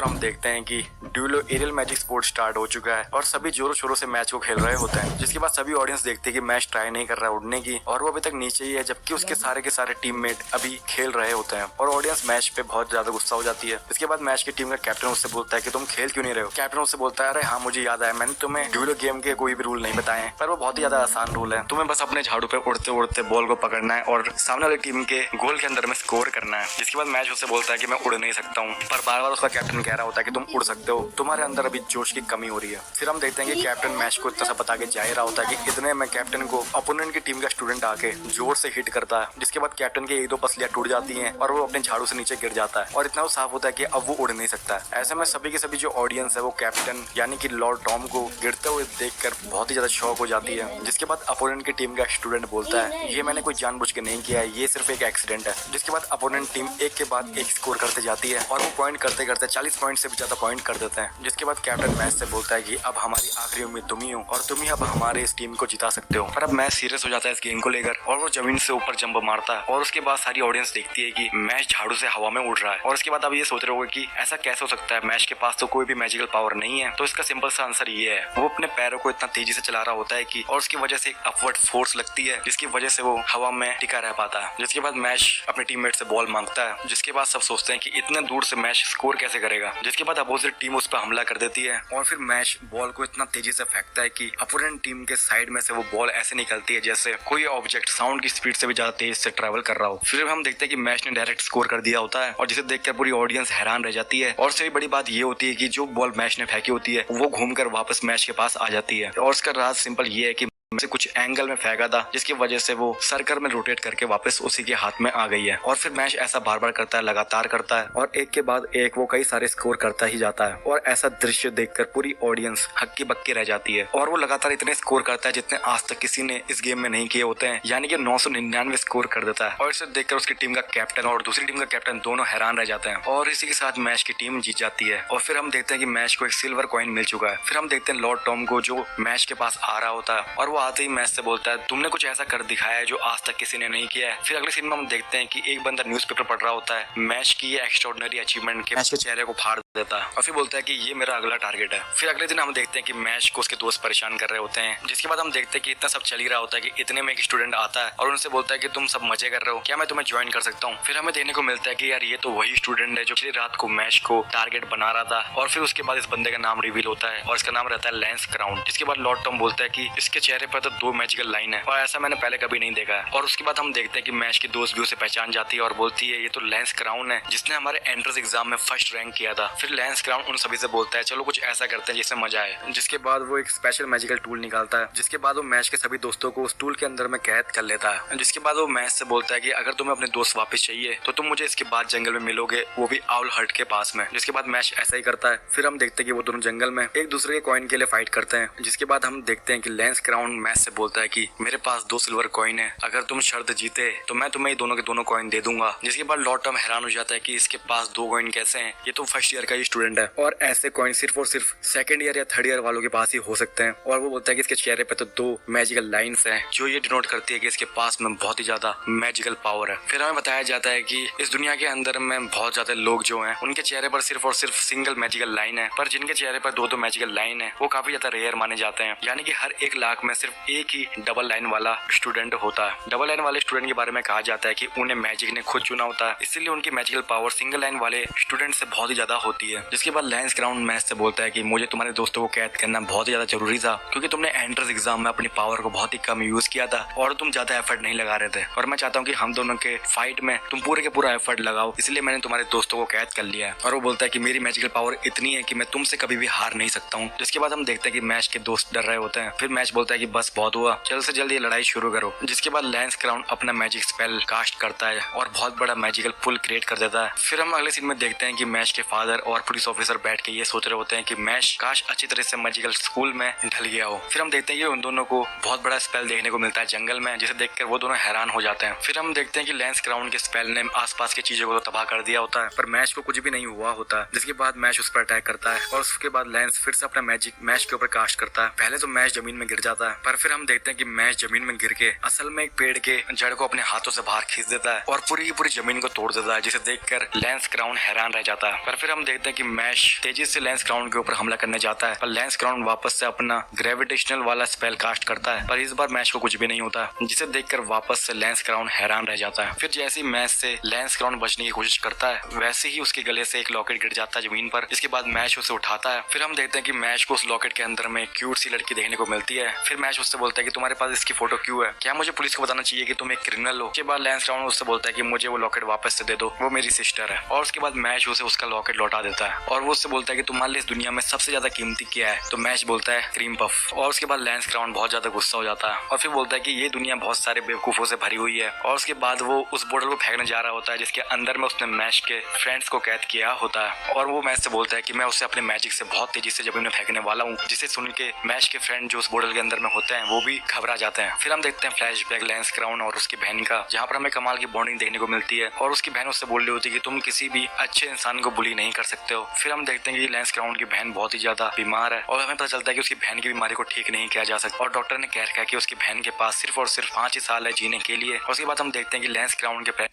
और हम देखते हैं कि ड्यूलो एरियल मैजिक स्पोर्ट स्टार्ट हो चुका है और सभी जोरों शोरों से मैच को खेल रहे होते हैं। जिसके बाद सभी ऑडियंस देखते हैं कि मैच ट्राई नहीं कर रहा है उड़ने की और वो अभी तक नीचे ही है, जबकि उसके सारे के सारे टीममेट अभी खेल रहे होते हैं और ऑडियंस मैच पे बहुत ज्यादा गुस्सा हो जाती है। इसके बाद मैच की टीम का कैप्टन उससे बोलता है कि तुम खेल क्यों नहीं रहे हो। कैप्टन उससे बोलता है, अरे हाँ मुझे याद आया, मैंने तुम्हें ड्यूलो गेम के कोई भी रूल नहीं बताए, पर वो बहुत ही ज्यादा आसान रूल है। तुम्हें बस अपने झाड़ू पे उड़ते उड़ते बॉल को पकड़ना है और सामने वाली टीम के गोल के अंदर में स्कोर करना है। जिसके बाद मैच उससे बोलता है कि मैं उड़ नहीं सकता हूँ, पर बार बार उसका कैप्टन कह रहा होता है कि तुम उड़ सकते हो, तुम्हारे अंदर अभी जोश की कमी हो रही है। फिर हम देखते हैं कि कैप्टन मैच को इतना सा बता के जा ही रहा होता है कि इतने में कैप्टन को अपोनेंट की टीम का स्टूडेंट आके जोर से हिट करता है। जिसके बाद कैप्टन की एक दो पसलियां टूट जाती हैं और वो अपने झाड़ू से नीचे गिर जाता है और इतना वो साफ होता है कि अब वो उड़ नहीं सकता है। ऐसे में सभी के सभी जो ऑडियंस है वो कैप्टन यानी कि लॉर्ड टॉम को गिरते हुए देखकर बहुत ही ज्यादा शॉक हो जाती है। जिसके बाद अपोनेंट की टीम का स्टूडेंट बोलता है, ये मैंने कोई जानबूझ के नहीं किया है, ये सिर्फ एक एक्सीडेंट है। जिसके बाद अपोनेंट टीम एक के बाद एक स्कोर करते जाती है और वो पॉइंट करते करते 40 पॉइंट से भी ज्यादा पॉइंट कर देते हैं। जिसके बाद कैप्टन मैच से बोलता है कि अब हमारी आखिरी उम्मीद तुम ही हो और तुम ही अब हमारे इस टीम को जिता सकते हो। पर अब मैच सीरियस हो जाता है इस गेम को लेकर और वो जमीन से ऊपर जंप मारता है और उसके बाद सारी ऑडियंस देखती है कि मैच झाड़ू से हवा में उड़ रहा है। और उसके बाद आप ये सोच रहे होगे कि ऐसा कैसे हो सकता है, मैच के पास तो कोई भी मैजिकल पावर नहीं है। तो इसका सिंपल सा आंसर ये है, वो अपने पैरों को इतना तेजी से चला रहा होता है कि और उसकी वजह से एक अपवर्ड फोर्स लगती है जिसकी वजह से वो हवा में टिका रह पाता है। जिसके बाद मैच अपने टीममेट से बॉल मांगता है, जिसके बाद सब सोचते हैं कि इतने दूर से मैच स्कोर कैसे करेगा। जिसके बाद अपोजिट टीम उस पर हमला कर देती है और फिर मैच बॉल को इतना तेजी से फेंकता है कि अपोनेंट टीम के साइड में से वो बॉल ऐसे निकलती है जैसे कोई ऑब्जेक्ट साउंड की स्पीड से भी ज्यादा तेज से ट्रेवल कर रहा हो। फिर हम देखते हैं कि मैच ने डायरेक्ट स्कोर कर दिया होता है और जिसे देखकर पूरी ऑडियंस हैरान रह जाती है। और सबसे बड़ी बात ये होती है कि जो बॉल मैच ने फेंकी होती है वो घूमकर वापस मैच के पास आ जाती है और उसका राज सिंपल ये है कि से कुछ एंगल में फेंका था जिसकी वजह से वो सर्कल में रोटेट करके वापस उसी के हाथ में आ गई है। और फिर मैच ऐसा बार बार करता है, लगातार करता है और एक के बाद एक वो कई सारे स्कोर करता ही जाता है। और ऐसा दृश्य देखकर पूरी ऑडियंस हक्की बक्की रह जाती है और वो लगातार इतने स्कोर करता है जितने आज तक किसी ने इस गेम में नहीं किए होते हैं, यानी कि 999 स्कोर कर देता है। और इसे देखकर उसकी टीम का कैप्टन और दूसरी टीम का कैप्टन दोनों हैरान रह जाते हैं और इसी के साथ मैच की टीम जीत जाती है। और फिर हम देखते हैं कि मैच को एक सिल्वर कॉइन मिल चुका है। फिर हम देखते हैं लॉर्ड टॉम को जो मैच के पास आ रहा होता है और वो आते ही मैच से बोलता है, तुमने कुछ ऐसा कर दिखाया है जो आज तक किसी ने नहीं किया है। फिर अगले सीन में हम देखते हैं कि एक बंदा न्यूज़पेपर पढ़ रहा होता है, मैच की ये एक्स्ट्राऑर्डिनरी अचीवमेंट के मैच के चेहरे को फाड़ देता है और फिर बोलता है कि ये मेरा अगला टारगेट है। फिर अगले दिन हम देखते हैं कि मैच को उसके दोस्त परेशान कर रहे होते हैं। जिसके बाद हम देखते हैं कि इतना सब चल ही रहा होता है कि इतने में एक स्टूडेंट आता है और उनसे बोलता है कि तुम सब मजे कर रहे हो, क्या मैं तुम्हें ज्वाइन कर सकता हूँ। फिर हमें देखने को मिलता है कि यार ये तो वही स्टूडेंट है जो पिछली रात को मैच को टारगेट बना रहा था। और फिर उसके बाद इस बंदे का नाम रिवील होता है और इसका नाम रहता है लैंस क्राउन। जिसके बाद लॉर्ड टॉम बोलता है कि इसके चेहरे पर तो 2 मैजिकल लाइन है और ऐसा मैंने पहले कभी नहीं देखा है। और उसके बाद हम देखते हैं कि मैच की दोस्त भी उसे पहचान जाती है और बोलती है ये तो लैंस क्राउन है जिसने हमारे एंट्रेंस एग्जाम में फर्स्ट रैंक किया था। फिर लैंस क्राउन उन सभी से बोलता है चलो कुछ ऐसा करते हैं जिससे मजा आए। जिसके बाद वो एक स्पेशल मैजिकल टूल निकालता है, जिसके बाद वो मैच के सभी दोस्तों को उस टूल के अंदर में कैद कर लेता है। जिसके बाद वो मैच से बोलता है कि अगर तुम्हें अपने दोस्त वापस चाहिए तो तुम मुझे इसके बाद जंगल में मिलोगे, वो भी आउल हर्ट के पास में। जिसके बाद मैच ऐसा ही करता है। फिर हम देखते हैं कि वो दोनों जंगल में एक दूसरे के कॉइन के लिए फाइट करते हैं। जिसके बाद हम देखते हैं कि लैंस क्राउन मैच से बोलता है कि मेरे पास 2 सिल्वर कॉइन है, अगर तुम शर्त जीते तो मैं तुम्हें दोनों के दोनों कॉइन दे दूंगा। जिसके बाद लॉर्ड टॉम हैरान हो जाता है कि इसके पास 2 कॉइन कैसे हैं, ये तो फर्स्ट ईयर का ही स्टूडेंट है और ऐसे कॉइन सिर्फ और सिर्फ सेकंड ईयर या थर्ड ईयर वालों के पास ही हो सकते हैं। और वो बोलता है कि इसके चेहरे पे तो 2 मैजिकल लाइंस हैं जो ये डिनोट करती है कि इसके पास में बहुत ही ज्यादा मैजिकल पावर है। फिर हमें बताया जाता है कि इस दुनिया के अंदर में बहुत ज्यादा लोग जो हैं उनके चेहरे पर सिर्फ और सिर्फ सिंगल मैजिकल लाइन है, पर जिनके चेहरे पर 2-2 मैजिकल लाइन है वो काफी ज्यादा रेयर माने जाते हैं। यानी कि हर 1 लाख में सिर्फ एक ही डबल लाइन वाला स्टूडेंट होता है। डबल लाइन वाले स्टूडेंट के बारे में कहा जाता है कि उन्हें मैजिक ने खुद चुना होता है, इसीलिए उनकी मैजिकल पावर सिंगल लाइन वाले स्टूडेंट से बहुत ही ज्यादा होती है। जिसके बाद लैंस क्राउन मैच से बोलता है कि मुझे तुम्हारे दोस्तों को कैद करना बहुत ही ज्यादा जरूरी था क्योंकि तुमने एंट्रेंस एग्जाम में अपनी पावर को बहुत ही कम यूज किया था और तुम ज्यादा एफर्ट नहीं लगा रहे थे और मैं चाहता हूँ कि हम दोनों के फाइट में तुम पूरे के पूरा एफर्ट लगाओ, इसलिए मैंने तुम्हारे दोस्तों को कैद कर लिया है। और वो बोलता है कि मेरी मैजिकल पावर इतनी है कि मैं तुमसे कभी भी हार नहीं सकता हूँ। जिसके बाद हम देखते हैं कि मैच के दोस्त डर रहे होते हैं। फिर मैच बोलता है कि बस बहुत हुआ, जल्द से जल्द ये लड़ाई शुरू करो। जिसके बाद लैंस क्राउन अपना मैजिक स्पेल कास्ट करता है और बहुत बड़ा मैजिकल पुल क्रिएट कर देता है। फिर हम अगले सीन में देखते हैं कि मैच के फादर और पुलिस ऑफिसर बैठ के ये सोच रहे होते हैं कि मैच काश अच्छी तरह से मैजिकल स्कूल में ढल गया हो। फिर हम देखते हैं कि उन दोनों को बहुत बड़ा स्पेल देखने को मिलता है जंगल में, जिसे देखकर वो दोनों हैरान हो जाते हैं। फिर हम देखते हैं कि लैंस क्राउन के स्पेल ने आसपास की चीजों को तो तबाह कर दिया होता है पर मैच को कुछ भी नहीं हुआ होता। जिसके बाद मैच उस पर अटैक करता है और उसके बाद लैंस फिर से अपना मैजिक मैच के ऊपर कास्ट करता है। पहले तो मैच जमीन में गिर जाता है पर फिर हम देखते हैं कि मैच जमीन में गिर के असल में एक पेड़ के जड़ को अपने हाथों से बाहर खींच देता है और पूरी की पूरी जमीन को तोड़ देता है, जिसे देखकर लेंस क्राउन हैरान रह जाता है। पर फिर हम देखते हैं कि मैच तेजी से लेंस क्राउन के ऊपर हमला करने जाता है, पर लेंस क्राउन वापस से अपना ग्रेविटेशनल वाला स्पेल कास्ट करता है, पर इस बार मैच को कुछ भी नहीं होता, जिसे देखकर वापस से लेंस क्राउन हैरान रह जाता है। फिर जैसे ही मैच से लेंस क्राउन बचने की कोशिश करता है, वैसे ही उसके गले से एक लॉकेट गिर जाता है जमीन पर। इसके बाद मैच उसे उठाता है। फिर हम देखते हैं कि मैच को उस लॉकेट के अंदर में क्यूट सी लड़की देखने को मिलती है। फिर मैच उससे बोलता है कि तुम्हारे पास इसकी फोटो क्यों है, क्या मुझे पुलिस को बताना चाहिए कि तुम एक क्रिमिनल हो? उसके बाद लेंस क्राउन उससे बोलता है कि मुझे वो लॉकेट वापस से दे दो, वो मेरी सिस्टर है। और उसके बाद मैच उसे उसका लॉकेट लौटा देता है और वो उससे बोलता है कि तुम्हारे लिए इस दुनिया में सबसे ज्यादा कीमती क्या है? तो मैच बोलता है क्रीम पफ। और उसके बाद लेंस क्राउन बहुत ज्यादा गुस्सा हो जाता है और फिर बोलता है कि ये दुनिया बहुत सारे बेवकूफों से भरी हुई है। और उसके बाद वो उस बोतल को फेंकने जा रहा होता है जिसके अंदर में उसने मैच के फ्रेंड्स को कैद किया होता है। और वो मैच से बोलता है कि मैं उसे अपने मैजिक से बहुत तेजी से जमीन में फेंकने वाला हूँ, जिसे सुन के मैच के फ्रेंड जो उस बोतल के अंदर में होते हैं वो भी घबरा जाते हैं। फिर हम देखते हैं फ्लैशबैक लेंस क्राउन और उसकी बहन का, जहाँ पर हमें कमाल की बॉन्डिंग देखने को मिलती है और उसकी बहन उससे बोल रही होती है कि तुम किसी भी अच्छे इंसान को बुली नहीं कर सकते हो। फिर हम देखते हैं कि लेंस क्राउन की बहन बहुत ही ज्यादा बीमार है और हमें पता चलता है कि उसकी बहन की बीमारी को ठीक नहीं किया जा सकता और डॉक्टर ने कह रखा है कि उसकी बहन के पास सिर्फ और सिर्फ 5 ही साल है जीने के लिए। और उसके बाद हम देखते हैं कि लेंस क्राउन के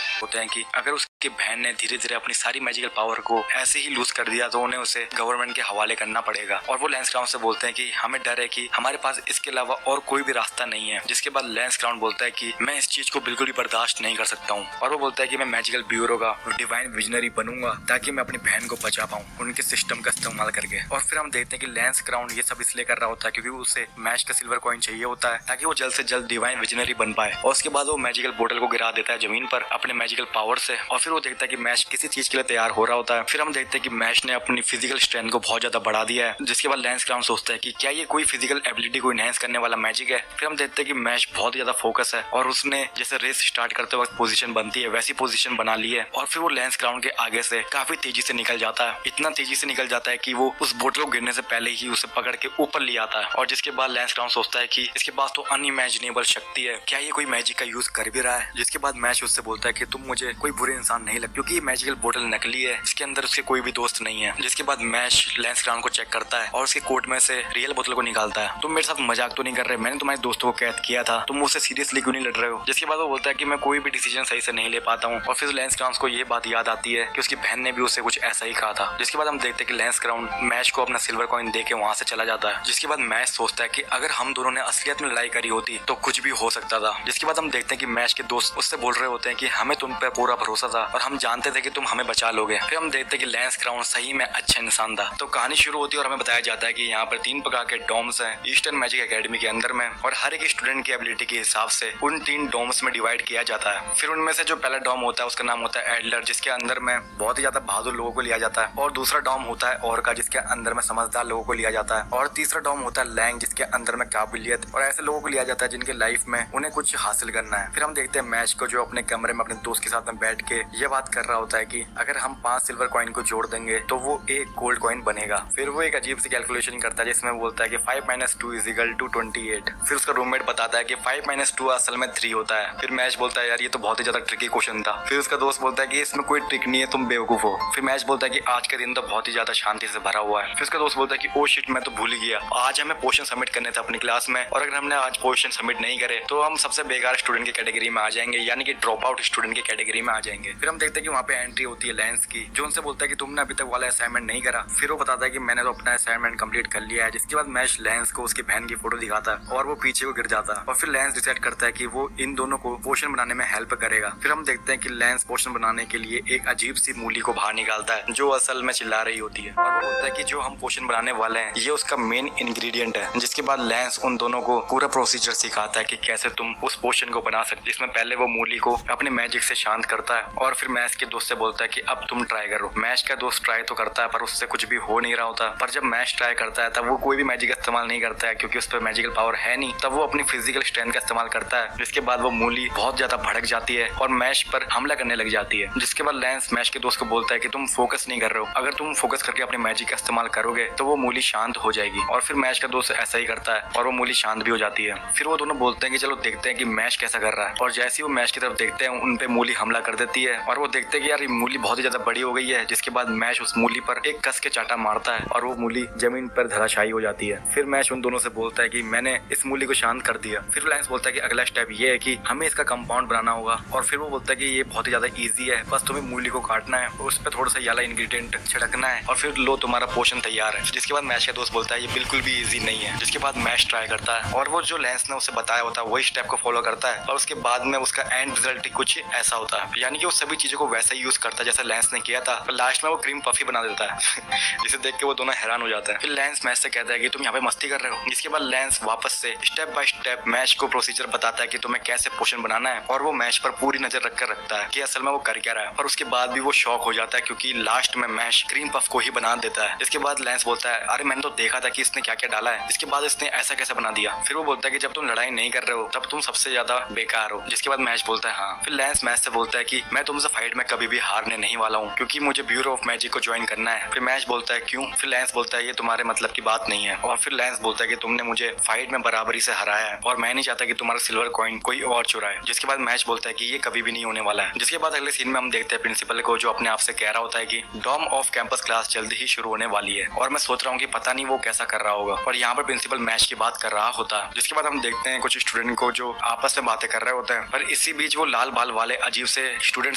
होते हैं कि अगर उसकी बहन ने धीरे धीरे अपनी सारी मैजिकल पावर को ऐसे ही लूज कर दिया तो उन्हें उसे गवर्नमेंट के हवाले करना पड़ेगा। और वो लेंस क्राउन से बोलते हैं कि हमें डर है कि हमारे पास इसके अलावा और कोई भी रास्ता नहीं है। जिसके बाद लेंस क्राउन बोलता है कि मैं इस चीज को बिल्कुल भी बर्दाश्त नहीं कर सकता हूँ और वो बोलता है कि मैं मैजिकल ब्यूरो का डिवाइन विजनरी बनूंगा ताकि मैं अपनी बहन को बचा पाऊँ उनके सिस्टम का इस्तेमाल करके। और फिर हम देखते हैं कि लेंस क्राउन ये सब इसलिए कर रहा होता है क्योंकि उसे मैच का सिल्वर कॉइन चाहिए होता है ताकि वो जल्द से जल्द डिवाइन विजनरी बन पाए। और उसके बाद वो मैजिकल बोतल को गिरा देता है जमीन पर अपने मैजिकल पावर से और फिर वो देखता है कि मैच किसी चीज के लिए तैयार हो रहा होता है। फिर हम देखते हैं कि मैच ने अपनी फिजिकल स्ट्रेंथ को बहुत ज्यादा बढ़ा दिया है, जिसके बाद लेंस क्राउन सोचता है कि क्या ये कोई फिजिकल एबिलिटी को इनहेंस करने वाला मैजिक है। फिर हम देखते हैं कि मैच बहुत ज्यादा फोकस है और उसने जैसे रेस स्टार्ट करते वक्त पोजीशन बनती है वैसी पोजीशन बना ली है और फिर वो लेंस क्राउन के आगे से काफी तेजी से निकल जाता है। इतना तेजी से निकल जाता है कि वो उस बोतल को गिरने से पहले ही उसे पकड़ के ऊपर ले आता है। और जिसके बाद लेंस क्राउन सोचता है कि इसके पास तो अनइमेजिनेबल शक्ति है, क्या ये कोई मैजिक का यूज कर भी रहा है? जिसके बाद मैच उससे बोलता है कि तुम मुझे कोई बुरे इंसान नहीं लगते क्योंकि ये मैजिकल बोतल नकली है, इसके अंदर उसके कोई भी दोस्त नहीं है। जिसके बाद मैच लेंस क्राउन को चेक करता है और उसके कोट में से रियल बोतल को निकालता है। तुम मेरे साथ मजाक तो नहीं कर रहे? मैंने तुम्हारे दोस्तों को कैद किया था, तुम मुझसे सीरियसली क्यों नहीं लड़ रहे हो? जिसके बाद वो बोलता है कि मैं कोई भी डिसीजन सही से नहीं ले पाता हूँ। और फिर लेंस क्राउन को ये बात याद आती है कि उसकी बहन ने भी उसे कुछ ऐसा ही कहा था। जिसके बाद हम देखते हैं कि लेंस क्राउन मैच को अपना सिल्वर कॉइन दे के वहां से चला जाता है। जिसके बाद मैच सोचता है कि अगर हम दोनों ने असलियत में लड़ाई करी होती तो कुछ भी हो सकता था। जिसके बाद हम देखते हैं कि मैच के दोस्त उससे बोल रहे होते हैं कि हमें तुम पर पूरा भरोसा था और हम जानते थे कि तुम हमें बचा लोगे। फिर हम देखते हैं कि लेंस क्राउन सही में अच्छा इंसान था। तो कहानी शुरू होती है और हमें बताया जाता है कि यहाँ पर 3 प्रकार के डोम्स हैं ईस्टर्न मैजिक एकेडमी के अंदर में और हर एक स्टूडेंट की एबिलिटी के हिसाब से उन 3 डोम्स में डिवाइड किया जाता है। फिर उनमें से जो पहला डोम होता है उसका नाम होता है एडलर, जिसके अंदर में बहुत ही ज्यादा बहादुर लोगों को लिया जाता है। और दूसरा डोम होता है ऑर्का, जिसके अंदर में समझदार लोगों को लिया जाता है। और तीसरा डोम होता है लैंग, जिसके अंदर में काबिलियत और ऐसे लोगों को लिया जाता है जिनके लाइफ में उन्हें कुछ हासिल करना है। फिर हम देखते हैं मैच को जो अपने कमरे में अपने दोस्त के साथ में बैठ के ये बात कर रहा होता है कि अगर हम 5 सिल्वर कॉइन को जोड़ देंगे तो वो एक गोल्ड कॉइन बनेगा। फिर वो एक अजीब सी कैलकुलेशन करता है जिसमें बोलता है कि 5 - 2 = 28। फिर उसका रूममेट बताता है कि 5 - 2 असल में 3 होता है। फिर मैच बोलता है यार ये तो बहुत ही ज्यादा ट्रिकी क्वेश्चन था। फिर उसका दोस्त बोलता है कि इसमें कोई ट्रिक नहीं है, तुम बेवकूफ हो। फिर मैच बोलता है कि आज का दिन तो बहुत ही ज्यादा शांति से भरा हुआ है। फिर उसका दोस्त बोलता है कि ओ शिट, मैं तो भूल ही गया, आज हमें पोर्शन सबमिट करने थे अपनी क्लास में और अगर हमने आज पोर्शन सबमिट नहीं करे तो हम सबसे बेकार स्टूडेंट की कैटेगरी में आ जाएंगे, यानी कि ड्रॉप आउट स्टूडेंट की कैटेगरी में आ जाएंगे। फिर हम देखते हैं कि वहाँ पे एंट्री होती है लेंस की, जो उनसे बोलता है कि तुमने अभी तक वाला असाइनमेंट नहीं करा। फिर वो बताता है कि मैंने तो अपना असाइनमेंट कंप्लीट कर लिया है। जिसके बाद मैच लेंस को उसकी बहन की फोटो दिखाता है और वो पीछे को गिर जाता है और फिर लेंस डिसाइड करता है कि वो इन दोनों को पोशन बनाने में हेल्प करेगा। फिर हम देखते हैं कि लेंस पोशन बनाने के लिए एक अजीब सी मूली को बाहर निकालता है जो असल में चिल्ला रही होती है और वो बोलता है कि जो हम पोशन बनाने वाले हैं ये उसका मेन इंग्रेडिएंट है। जिसके बाद लेंस उन दोनों को पूरा प्रोसीजर सिखाता है कि कैसे तुम उस पोशन को बना सकते। जिसमें पहले वो मूली को अपने मैजिक से शांत करता है और फिर मैच के दोस्त से बोलता है कि अब तुम ट्राई करो। मैच का दोस्त ट्राई तो करता है पर उससे कुछ भी हो नहीं रहा होता। पर जब मैच ट्राई करता है तब वो कोई भी मैजिक इस्तेमाल नहीं करता है क्योंकि उस पर मैजिकल पावर है नहीं। तब वो अपनी फिजिकल स्ट्रेंथ का इस्तेमाल करता है। जिसके बाद वो मूली बहुत ज्यादा भड़क जाती है और मैच पर हमला करने लग जाती है। जिसके बाद लेंस मैच के दोस्त को बोलता है कि तुम फोकस नहीं कर रहे हो, अगर तुम फोकस करके अपने मैजिक का इस्तेमाल करोगे तो वो मूली शांत हो जाएगी। और फिर मैच का दोस्त ऐसा ही करता है और वो मूली शांत भी हो जाती है। फिर वो दोनों बोलते हैं कि चलो देखते हैं कि मैच कैसा कर रहा है और जैसे ही वो मैच की तरफ देखते हैं उन पे मूली हमला कर देती है और वो देखते हैं कि यार ये मूली बहुत ही ज्यादा बड़ी हो गई है, जिसके बाद मैश उस मूली पर एक कस के चाटा मारता है और वो मूली जमीन पर धराशायी हो जाती है। फिर मैश उन दोनों से बोलता है कि मैंने इस मूली को शांत कर दिया। फिर लैंस बोलता है कि अगला स्टेप ये है कि हमें इसका कंपाउंड बनाना होगा। और फिर वो बोलता है कि ये बहुत ही ज्यादा ईजी है, बस तुम्हें मूली को काटना है और उस पर थोड़ा सा येलो इंग्रेडिएंट छिड़कना है और फिर लो तुम्हारा पोशन तैयार है। जिसके बाद मैश का दोस्त बोलता है ये बिल्कुल भी ईजी नहीं है। जिसके बाद मैश ट्राई करता है और वो जो लैंस ने उसे बताया होता है वही स्टेप को फॉलो करता है और उसके बाद में उसका एंड रिजल्ट कुछ ऐसा होता है, यानी कि वो सभी चीजों को वैसा ही यूज करता है जैसा लैंस ने किया था, पर लास्ट में वो क्रीम पफी बना देता है जिसे देख के वो दोनों हैरान हो जाते हैं। फिर लैंस मैश से कहता है कि तुम यहाँ पे मस्ती कर रहे हो। जिसके बाद लैंस वापस से स्टेप बाय स्टेप मैश को प्रोसीजर बताता है कि तुम्हें कैसे पोषण बनाना है और वो मैश पर पूरी नजर रखकर रखता है कि असल में वो कर क्या रहा है। और उसके बाद भी वो शॉक हो जाता है क्योंकि लास्ट में मैश क्रीम पफ को ही बना देता है। इसके बाद लैंस बोलता है अरे मैंने तो देखा था कि इसने क्या क्या डाला है, इसके बाद इसने ऐसा कैसे बना दिया। फिर वो बोलता है कि जब तुम लड़ाई नहीं कर रहे हो तब तुम सबसे ज्यादा बेकार हो। जिसके बाद मैश बोलता है हाँ। फिर लैंस मैश से बोलता है कि मैं तुमसे फाइट में कभी भी हारने नहीं वाला हूँ क्योंकि मुझे ब्यूरो ऑफ मैजिक को ज्वाइन करना है। फिर मैश बोलता है क्यों। फिर लैंस बोलता है ये तुम्हारे मतलब की बात नहीं है। और फिर लैंस बोलता है कि तुमने मुझे फाइट में बराबरी से हराया है और मैं नहीं चाहता कि तुम्हारा सिल्वर कॉइन कोई और चुराए। जिसके बाद मैश बोलता है कि ये कभी भी नहीं होने वाला है। जिसके बाद अगले सीन में हम देखते हैं प्रिंसिपल को जो अपने आप से कह रहा होता है कि डॉम ऑफ कैंपस क्लास जल्दी ही शुरू होने वाली है और मैं सोच रहा हूँ कि पता नहीं वो कैसा कर रहा होगा। और यहाँ पर प्रिंसिपल मैश की बात कर रहा होता है। जिसके बाद हम देखते हैं कुछ स्टूडेंट को जो आपस में बातें कर रहे होते हैं, पर इसी बीच वो लाल बाल वाले अजीब से स्टूडेंट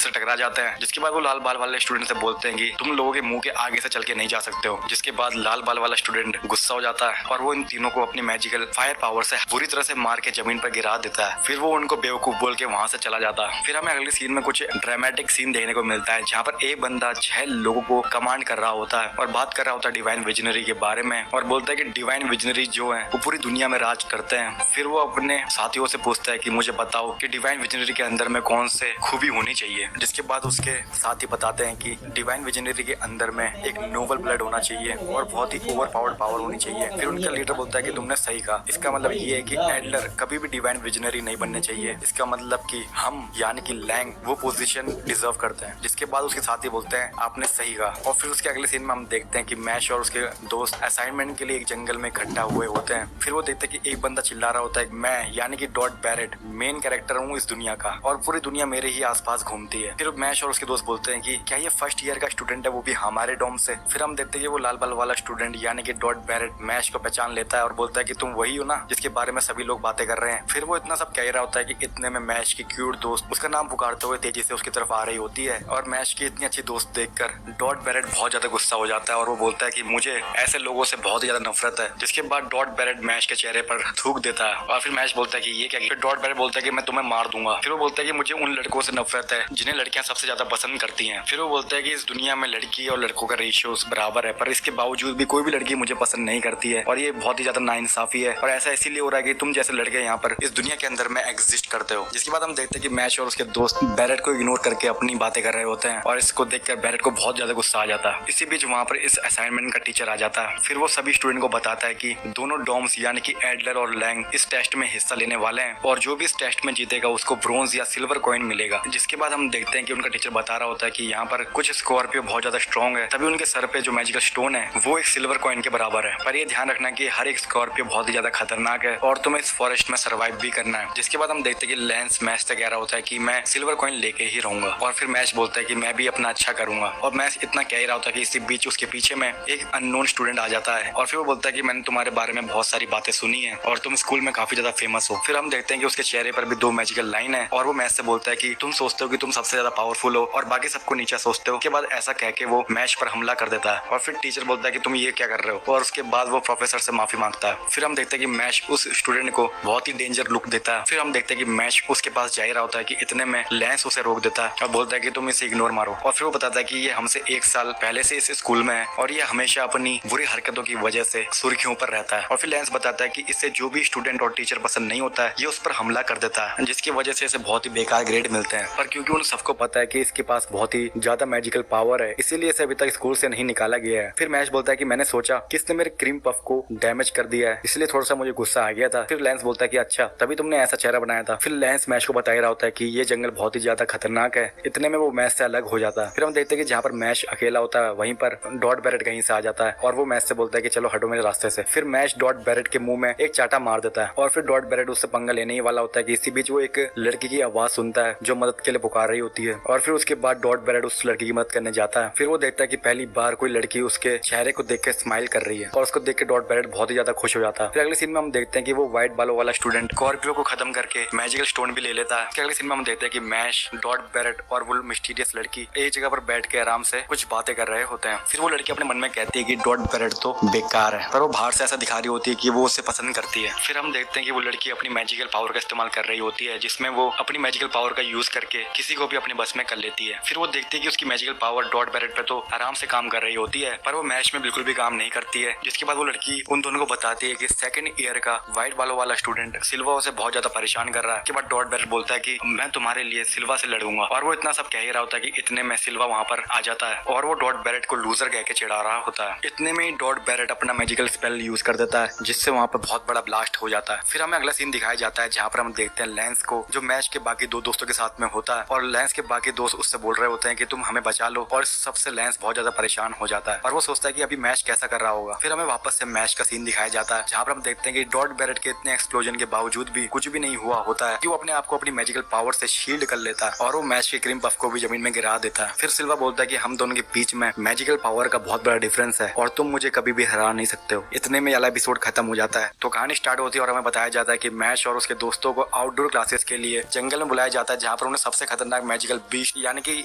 से टकरा जाते हैं। जिसके बाद वो लाल बाल वाले स्टूडेंट से बोलते हैं कि तुम लोगों के मुंह के आगे से चल के नहीं जा सकते हो। जिसके बाद लाल बाल वाला स्टूडेंट गुस्सा हो जाता है और वो इन तीनों को अपनी मैजिकल फायर पावर से बुरी तरह से मार के जमीन पर गिरा देता है। फिर वो उनको बेवकूफ बोल के वहां से चला जाता है। फिर हमें अगले सीन में कुछ ड्रामेटिक सीन देखने को मिलता है जहाँ पर एक बंदा 6 लोगों को कमांड कर रहा होता है और बात कर रहा होता है डिवाइन विजनरी के बारे में और बोलता है कि डिवाइन विजनरी जो है वो पूरी दुनिया में राज करते हैं। फिर वो अपने साथियों से पूछता है कि मुझे बताओ कि डिवाइन विजनरी के अंदर में कौन से खूबी होनी चाहिए। जिसके बाद उसके साथी बताते हैं कि डिवाइन विजनरी के अंदर में एक नोबल ब्लड होना चाहिए और बहुत ही ओवर पावर्ड पावर होनी चाहिए। फिर उनका लीडर बोलता है कि तुमने सही कहा, इसका मतलब ये है कि एडलर कभी भी डिवाइन विजनरी नहीं बनने चाहिए। इसका मतलब कि हम यानी कि लैंग वो पोजीशन डिजर्व करते हैं। जिसके बाद उसके साथी बोलते हैं आपने सही कहा। और फिर उसके अगले सीन में हम देखते हैं कि मैश और उसके दोस्त असाइनमेंट के लिए एक जंगल में इकट्ठा हुए होते हैं। फिर वो देखते हैं कि एक बंदा चिल्ला रहा होता है मैं यानी कि डॉट बैरेट मेन कैरेक्टर हूँ इस दुनिया का और पूरी दुनिया मेरे ही आसपास घूमती है। फिर मैश और उसके दोस्त बोलते हैं कि क्या ये फर्स्ट ईयर का स्टूडेंट है, वो भी हमारे डॉम से। फिर हम देखते हैं कि वो लाल बाल वाला स्टूडेंट यानी कि डॉट बैरेट मैश को पहचान लेता है और बोलता है कि तुम वही हो ना जिसके बारे में सभी लोग बातें कर रहे हैं। फिर वो इतना सब कह रहा होता है कि इतने में मैश की क्यूट दोस्त उसका नाम पुकारते हुए तेजी से उसकी तरफ आ रही होती है और मैश की इतनी अच्छी दोस्त देखकर डॉट बैरेट बहुत ज्यादा गुस्सा हो जाता है और वो बोलता है कि मुझे ऐसे लोगों से बहुत ज्यादा नफरत है। जिसके बाद डॉट बैरेट मैश के चेहरे पर थूक देता है और फिर मैश बोलता है कि ये क्या। फिर डॉट बैरेट बोलता है कि मैं तुम्हें मार दूंगा। फिर वो बोलता है कि मुझे उन लड़कों से नफरत है जिन्हें लड़कियां सबसे ज्यादा पसंद करती हैं। फिर वो बोलता है कि इस दुनिया में लड़की और लड़कों का रेशियो बराबर है, पर इसके बावजूद भी कोई भी लड़की मुझे पसंद नहीं करती है और ये बहुत ही ज्यादा नाइंसाफी है और ऐसा इसीलिए हो रहा है कि तुम जैसे लड़के यहाँ पर इस दुनिया के अंदर में एग्जिस्ट करते हो। जिसके बाद हम देखते हैं कि मैश और उसके दोस्त बैरेट को इग्नोर करके अपनी बातें कर रहे होते हैं और इसको देखकर बैरेट को बहुत ज्यादा गुस्सा आ जाता है। इसी बीच वहाँ पर इस असाइनमेंट का टीचर आ जाता है। फिर वो सभी स्टूडेंट को बताता है कि दोनों डॉम्स यानी कि एडलर और लैंग इस टेस्ट में हिस्सा लेने वाले हैं और जो भी इस टेस्ट में जीतेगा उसको ब्रोंज या सिल्वर कॉइन मिलेगा। जिसके बाद हम देखते हैं कि उनका टीचर बता रहा होता है कि यहाँ पर कुछ स्कॉर्पियो बहुत ज्यादा स्ट्रॉन्ग है, तभी उनके सर पे जो मैजिकल स्टोन है वो एक सिल्वर कॉइन के बराबर है। पर ये ध्यान रखना कि हर एक स्कॉर्पियो बहुत ही ज्यादा खतरनाक है और तुम्हें इस फॉरेस्ट में सर्वाइव भी करना है। जिसके बाद हम देखते हैं कि लैंस मैच से कह रहा होता है कि मैं सिल्वर कॉइन लेके ही रहूंगा और फिर मैच बोलता है कि मैं भी अपना अच्छा करूंगा और मैच इतना कह रहा होता है कि इसी बीच उसके पीछे में एक अननोन स्टूडेंट आ जाता है और फिर वो बोलता है कि मैंने तुम्हारे बारे में बहुत सारी बातें सुनी है और तुम स्कूल में काफी ज्यादा फेमस हो। फिर हम देखते हैं कि उसके चेहरे पर भी 2 मैजिकल लाइन है और वो मैच से बोलता है कि तुम सोचते हो कि तुम सबसे ज्यादा पावरफुल हो और बाकी सबको नीचा सोचते हो। के बाद ऐसा कह के वो मैच पर हमला कर देता है और फिर टीचर बोलता है कि तुम ये क्या कर रहे हो और उसके बाद वो प्रोफेसर से माफी मांगता है। फिर हम देखते हैं कि मैच उस स्टूडेंट को बहुत ही डेंजर लुक देता है। फिर हम देखते हैं कि मैच उसके पास जा रहा होता है कि इतने में लैंस उसे रोक देता है और बोलता है कि तुम इसे इग्नोर मारो और फिर वो बताता है कि ये हमसे 1 साल पहले से इस स्कूल में है और ये हमेशा अपनी बुरी हरकतों की वजह से सुर्खियों पर रहता है। और फिर लैंस बताता है कि इससे जो भी स्टूडेंट और टीचर पसंद नहीं होता है ये उस पर हमला कर देता है जिसकी वजह से इसे बहुत ही बेकार ग्रेड मिलते हैं। पर क्योंकि उन सबको पता है कि इसके पास बहुत ही ज्यादा मैजिकल पावर है इसीलिए इसे अभी तक स्कूल से नहीं निकाला गया है। फिर मैच बोलता है कि मैंने सोचा किसने मेरे क्रीम पफ को डैमेज कर दिया है इसलिए थोड़ा सा मुझे गुस्सा आ गया था। फिर लैंस बोलता है कि अच्छा तभी तुमने ऐसा चेहरा बनाया था। फिर लैंस मैच को बता रहा होता है कि ये जंगल बहुत ही ज्यादा खतरनाक है। इतने में वो मैच से अलग हो जाता है। फिर हम देखते हैं कि जहाँ पर मैच अकेला होता है वहीं पर डॉट बैरेट कहीं से आ जाता है और वो मैच से बोलता है कि चलो हटो मेरे रास्ते से। फिर मैच डॉट बैरेट के मुंह में एक चाटा मार देता है और फिर डॉट बैरेट उससे पंगा लेने ही वाला होता है कि इसी बीच वो एक लड़की की आवाज सुनता है जो मदद के लिए पुकार रही होती होती है। और फिर उसके बाद डॉट बैरेट उस लड़की की मदद करने जाता है। फिर वो देखता है कि पहली बार कोई लड़की उसके चेहरे को देख के स्माइल कर रही है और उसको देख के डॉट बैरेट बहुत ही ज्यादा खुश हो जाता है। फिर अगले सीन में हम देखते हैं कि वो व्हाइट बालों वाला स्टूडेंट स्कॉर्पियो को खत्म करके मैजिकल स्टोन भी ले लेता है। फिर अगले सीन में हम देखते हैं कि मैश, डॉट बैरेट और वो मिस्टीरियस लड़की एक जगह पर बैठ के आराम से कुछ बातें कर रहे होते हैं। फिर वो लड़की अपने मन में कहती है कि डॉट बैरेट तो बेकार है, पर वो बाहर से ऐसा दिखा रही होती है कि वो उसे पसंद करती है। फिर हम देखते हैं कि वो लड़की अपनी मैजिकल पावर का इस्तेमाल कर रही होती है, जिसमें वो अपनी मैजिकल पावर का यूज करके किसी को भी अपने बस में कर लेती है। फिर वो देखती है कि उसकी मैजिकल पावर डॉट बैरेट पे तो आराम से काम कर रही होती है, पर वो मैच में बिल्कुल भी काम नहीं करती है। जिसके बाद वो लड़की उन दोनों को बताती है कि सेकंड ईयर का व्हाइट बालों वाला स्टूडेंट सिल्वा उसे बहुत ज्यादा परेशान कर रहा है। के बाद डॉट बैरेट बोलता है कि मैं तुम्हारे लिए सिल्वा से लड़ूंगा, और वो इतना सब कह ही रहा होता है कि इतने में सिल्वा वहाँ पर आ जाता है और वो डॉट बैरेट को लूजर कह के चिढ़ा रहा होता है। इतने में डॉट बैरेट अपना मैजिकल स्पेल यूज कर देता है, जिससे वहाँ पर बहुत बड़ा ब्लास्ट हो जाता है। फिर हमें अगला सीन दिखाया जाता है जहाँ पर हम देखते हैं लेंस को, जो मैच के बाकी दो दोस्तों के साथ में होता है, और लेंस के बाकी दोस्त उससे बोल रहे होते हैं कि तुम हमें बचा लो, और सबसे लेंस बहुत ज्यादा परेशान हो जाता है और वो सोचता है कि अभी मैच कैसा कर रहा होगा। फिर हमें वापस से मैच का सीन दिखाया जाता है जहाँ पर हम देखते हैं कि डॉट बैरेट के इतने एक्सप्लोजन के बावजूद भी कुछ भी नहीं हुआ होता है कि वो अपने आप को अपनी मैजिकल पावर से शील्ड कर लेता है और वो मैच के क्रीम पफ को भी जमीन में गिरा देता है। फिर सिल्वा बोलता है कि हम दोनों के बीच में मैजिकल पावर का बहुत बड़ा डिफरेंस है और तुम मुझे कभी भी हरा नहीं सकते हो। इतने में वाला एपिसोड खत्म हो जाता है। तो कहानी स्टार्ट होती है और हमें बताया जाता है कि मैच और उसके दोस्तों को आउटडोर क्लासेस के लिए जंगल में बुलाया जाता है, जहाँ पर उन्हें सबसे खतरनाक मैजिकल बीस्ट यानी कि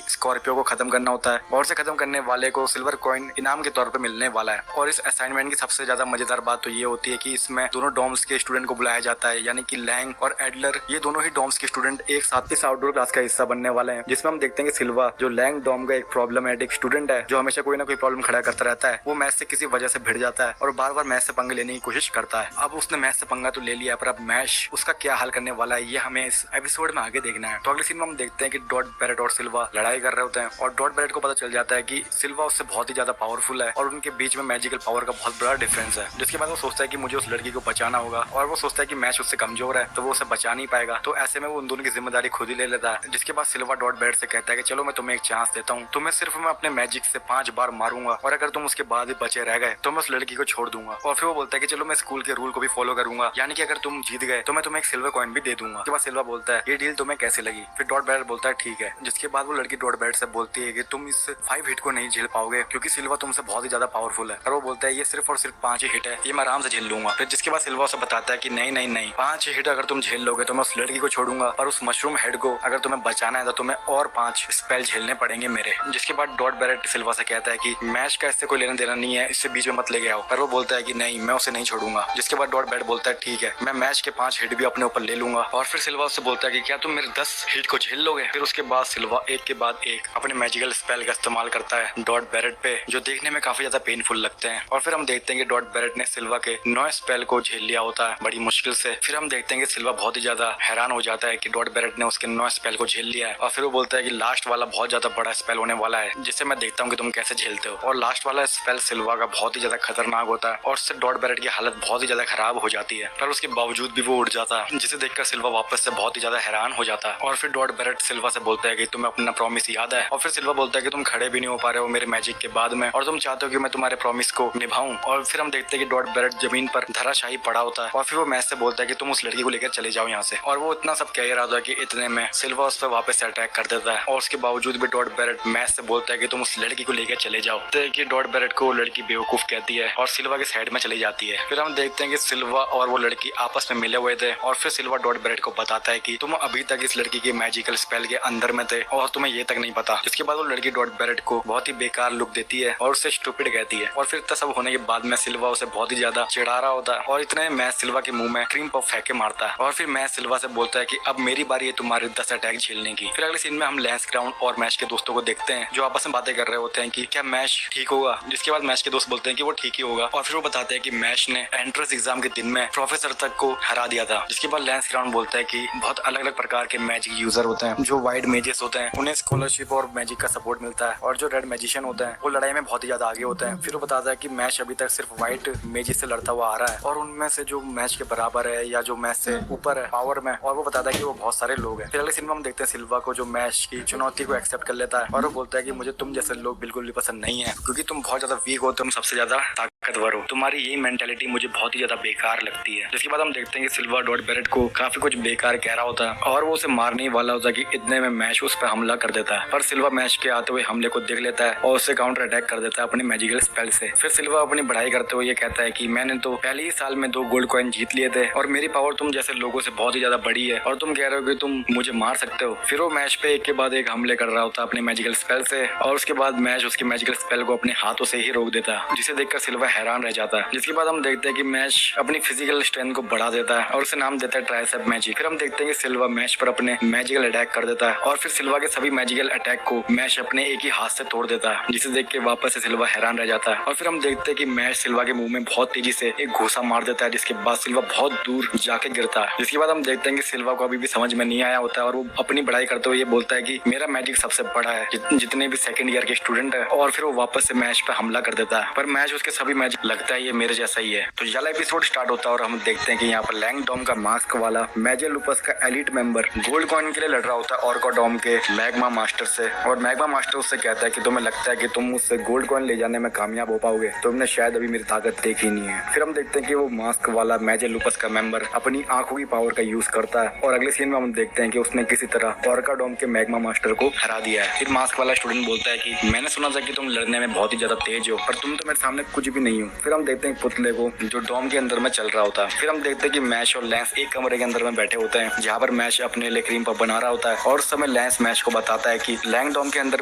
स्कॉर्पियो को खत्म करना होता है, और से खत्म करने वाले को सिल्वर कॉइन इनाम के तौर पर मिलने वाला है। और इस असाइनमेंट की सबसे ज्यादा मजेदार बात तो ये होती है कि इसमें दोनों डॉम्स के स्टूडेंट को बुलाया जाता है, यानी कि लैंग और एडलर, ये दोनों ही डॉम्स के स्टूडेंट एक साथ इस आउटडोर क्लास का हिस्सा बनने वाले हैं। जिसमें हम देखते हैं कि सिल्वा, जो लैंग डॉम का एक प्रॉब्लमेटिक स्टूडेंट है, जो हमेशा कोई ना कोई प्रॉब्लम खड़ा करता रहता है, वो मैच से किसी वजह से भिड़ जाता है और बार बार मैच से पंगे लेने की कोशिश करता है। अब उसने मैच से पंगा तो ले लिया, पर अब मैच उसका क्या हाल करने वाला है ये हमें इस एपिसोड में आगे देखना है। तो अगले सीन में हम देखते हैं कि डॉट बैरेट और सिल्वा लड़ाई कर रहे होते हैं और डॉट बैरेट को पता चल जाता है कि सिल्वा उससे बहुत ही ज्यादा पावरफुल है और उनके बीच में मैजिकल पावर का बहुत बड़ा डिफरेंस है। जिसके बाद वो सोचता है कि मुझे उस लड़की को बचाना होगा, और वो सोचता है कि मैच उससे कमजोर है तो वो उसे बचा नहीं पाएगा। तो ऐसे में वो उन दोनों की जिम्मेदारी खुद ही ले लेता है। जिसके बाद सिल्वा डॉट बैरेट से कहता है कि चलो मैं तुम्हें एक चांस देता हूँ, तुम्हें सिर्फ मैं अपने मैजिक से 5 बार मारूंगा और अगर तुम उसके बाद भी बचे रह गए तो मैं उस लड़की को छोड़ दूंगा। और फिर वो बोलता है कि चलो मैं स्कूल के रूल को भी फॉलो करूंगा, यानी कि अगर तुम जीत गए तो मैं तुम्हें एक सिल्वर कॉइन भी दे दूंगा। उसके बाद सिल्वा बोलता है ये डील तुम्हें कैसे लगी? फिर डॉट बैरेट बोलता है ठीक है। जिसके बाद वो लड़की डॉट बैरेट से बोलती है कि तुम इस 5 हिट को नहीं झेल पाओगे क्योंकि सिल्वा तुमसे बहुत ही ज्यादा पावरफुल है। और वो बोलता है ये सिर्फ और सिर्फ 5 ही हिट है, ये मैं आराम से झेल लूंगा। फिर जिसके बाद सिल्वा उसे बताता है कि नहीं नहीं नहीं, 5 हिट अगर तुम झेल लोगे तो मैं उस लड़की को छोड़ूंगा, पर उस मशरूम हेड को अगर तुम्हें बचाना है तो तुम्हें और 5 स्पेल झेलने पड़ेंगे मेरे। जिसके बाद डॉट बैरेट सिल्वा से कहता है कि मैच का इससे कोई लेना देना नहीं है, इससे बीच में मत लेके आओ। पर वो बोलता है कि नहीं, मैं उसे नहीं छोड़ूंगा। जिसके बाद डॉट बैरेट बोलता है ठीक है, मैं मैच के 5 हिट भी अपने ऊपर ले लूंगा। और फिर सिल्वा उससे बोलता है कि क्या तुम मेरे 10 हिट को झेल लोगे? फिर उसके बाद सिल्वा एक के बाद एक अपने मैजिकल स्पेल का इस्तेमाल करता है डॉट बैरेट पे, जो देखने में काफी ज्यादा पेनफुल लगते हैं। और फिर हम देखते हैं कि डॉट बैरेट ने सिल्वा के 9 स्पेल को झेल लिया होता है बड़ी मुश्किल से। फिर हम देखते हैं कि सिल्वा बहुत ही ज्यादा हैरान हो जाता है कि डॉट बैरेट ने उसके 9 स्पेल को झेल लिया है। और फिर वो बोलता है कि लास्ट वाला बहुत ज्यादा बड़ा स्पेल होने वाला है, जिससे मैं देखता हूँ कि तुम कैसे झेलते हो। और लास्ट वाला स्पेल सिल्वा का बहुत ही ज्यादा खतरनाक होता है और उससे डॉट बैरेट की हालत बहुत ही ज्यादा खराब हो जाती है, पर उसके बावजूद भी वो उड़ जाता है, जिसे देखकर सिल्वा वापस से बहुत ही ज्यादा हैरान हो जाता है। और फिर डॉट बैरेट सिल्वा से बोलता है कि तुम्हें अपना प्रॉमिस याद है? और फिर सिल्वा बोलता है कि तुम खड़े भी नहीं हो पा रहे हो मेरे मैजिक के बाद में, और तुम चाहते हो कि मैं तुम्हारे प्रॉमिस को निभाऊं। और फिर हम देखते हैं कि डॉट बैरेट जमीन पर धराशायी पड़ा होता है और फिर वो मैच से बोलता है कि तुम उस लड़की को लेकर चले जाओ यहाँ से। और वो इतना सब कह रहा था कि इतने में सिल्वा उस पर वापस से अटैक कर देता है और उसके बावजूद भी डॉट बैरेट मैच से बोलता है कि तुम उस लड़की को लेकर चले जाओ। तो कि डॉट बैरेट को लड़की बेवकूफ कहती है और सिल्वा के साइड में चली जाती है। फिर हम देखते हैं कि सिल्वा और वो लड़की आपस में मिले हुए थे और फिर सिल्वा डॉट बैरेट को बताता है कि तुम अभी तक इस लड़की के मैजिकल स्पेल के अंदर में थे और तुम्हें ये तक नहीं पता। जिसके बाद वो लड़की डॉट बैरेट को बहुत ही बेकार लुक देती है और उससे स्टूपिड कहती है। और फिर इतना सब होने के बाद में सिल्वा उसे बहुत ही ज्यादा चिढ़ा रहा होता है और इतने मैच सिल्वा के मुंह में क्रीम पफ फेंक के मारता है। और फिर मैच सिल्वा से बोलता है कि अब मेरी बारी है तुम्हारे 10 अटैक झेलने की। फिर अगले सीन में हम लेंस ग्राउंड और मैच के दोस्तों को देखते हैं जो आपस में बातें कर रहे होते हैं कि क्या मैच ठीक होगा। जिसके बाद मैच के दोस्त बोलते हैं कि वो ठीक ही होगा। और फिर वो बताते हैं कि मैच ने एंट्रेंस एग्जाम के दिन में प्रोफेसर तक को हरा दिया था। जिसके बाद लेंस ग्राउंड बोलता है कि बहुत अलग अलग प्रकार के मैजिक यूजर होते हैं, जो वाइड मेजेस होते हैं उन्हें स्कॉलरशिप और मैजिक का सपोर्ट मिलता है, और जो रेड मैजिशियन होते हैं वो लड़ाई में बहुत ही ज्यादा आगे होते हैं। फिर वो बताता है कि मैच अभी तक सिर्फ व्हाइट मेजिस से लड़ता हुआ आ रहा है और उनमें से जो मैच के बराबर है या जो मैच से ऊपर है पावर में, और वो बताता है कि वो बहुत सारे लोग हैं। फिर अगले सीन में हम देखते हैं सिल्वा को जो मैच की चुनौती को एक्सेप्ट कर लेता है और वो बोलता है कि मुझे तुम जैसे लोग बिल्कुल भी पसंद नहीं है क्योंकि तुम बहुत ज्यादा वीक हो, तुम सबसे ज्यादा ताकतवर हो। तुम्हारी यही मेंटेलिटी मुझे बहुत ही ज्यादा बेकार लगती है। जिसके बाद हम देखते हैं कि सिल्वा डॉट बैरेट को काफी कुछ बेकार कह रहा होता है और वो उसे मारने ही वाला होता है कि इतने में मैश उस पर हमला कर देता है, पर सिल्वा मैश के आते हुए हमले को देख लेता है और उसे काउंटर अटैक कर देता है अपनी मैजिकल स्पेल से। फिर सिल्वा अपनी बढ़ाई करते हुए ये कहता है कि मैंने तो पहले ही साल में 2 गोल्ड कॉइन जीत लिए थे और मेरी पावर तुम जैसे लोगों से बहुत ही ज्यादा बड़ी है और तुम कह रहे हो कि तुम मुझे मार सकते हो। फिर वो मैश पे एक के बाद एक हमले कर रहा होता है अपने मैजिकल स्पेल से और उसके बाद मैश उसकी मैजिकल स्पेल को अपने हाथों से ही रोक देता है, जिसे देखकर सिल्वा हैरान रह जाता है। जिसके बाद हम देखते हैं कि मैश अपनी फिजिकल स्ट्रेंथ को बढ़ा देता है और उसे नाम देता है ट्राइसेप मैजिक। फिर हम देखते हैं कि सिल्वा मैश पर अपने मैजिकल अटैक कर देता है और फिर सिल्वा के सभी मैजिकल अटैक को मैश अपने एक ही हाथ से तोड़ देता है, जिसे देख के वापस से सिल्वा हैरान रह जाता है। और फिर हम देखते हैं कि मैश सिल्वा के मुंह में बहुत तेजी से एक घूसा मार देता है, जिसके बाद सिल्वा बहुत दूर जाके गिरता है। जिसके बाद हम देखते हैं कि सिल्वा को अभी भी समझ में नहीं आया होता है और वो अपनी बढ़ाई करते हुए ये बोलता है कि मेरा मैजिक सबसे बड़ा है जितने भी सेकंड ईयर के स्टूडेंट है, और फिर वो वापस से मैश पे हमला कर देता है, पर मैश उसके सभी मैजिक लगता है ये मेरे जैसा ही है। तो ये एपिसोड स्टार्ट होता है और हम देखते हैं कि यहाँ पर लैंगडॉम का मास्क वाला मेजर लुपस का एलिट मेंबर गोल्ड कॉइन के लिए लड़ रहा होता है ऑर्काडॉम के मैग्मा मास्टर से, और मैग्मा मास्टर उससे कहता है कि तुम्हें लगता है कि तुम मुझसे गोल्ड कॉइन ले जाने में कामयाब हो पाओगे, तुमने शायद अभी मेरी ताकत देखी नहीं है। फिर हम देखते हैं कि वो मास्क वाला मेजर लुपस का मेंबर अपनी आंखों की पावर का यूज करता है और अगले सीन में हम देखते हैं कि उसने किसी तरह ऑर्काडॉम के मैग्मा मास्टर को हरा दिया है। फिर मास्क वाला स्टूडेंट बोलता है कि मैंने सुना था कि तुम लड़ने में बहुत ही ज्यादा तेज हो, पर तुम तो मेरे सामने कुछ भी नहीं हो। फिर हम देखते हैं पुतले को जो डॉम के अंदर में चल रहा होता है। फिर हम देखते हैं कि मैश और लैंस एक कमरे के अंदर में बैठे होते हैं जहाँ पर मैश अपने लिए क्रीम पफ बना रहा होता है और उस समय लैंस मैश को बताता है कि लैंगडॉम के अंदर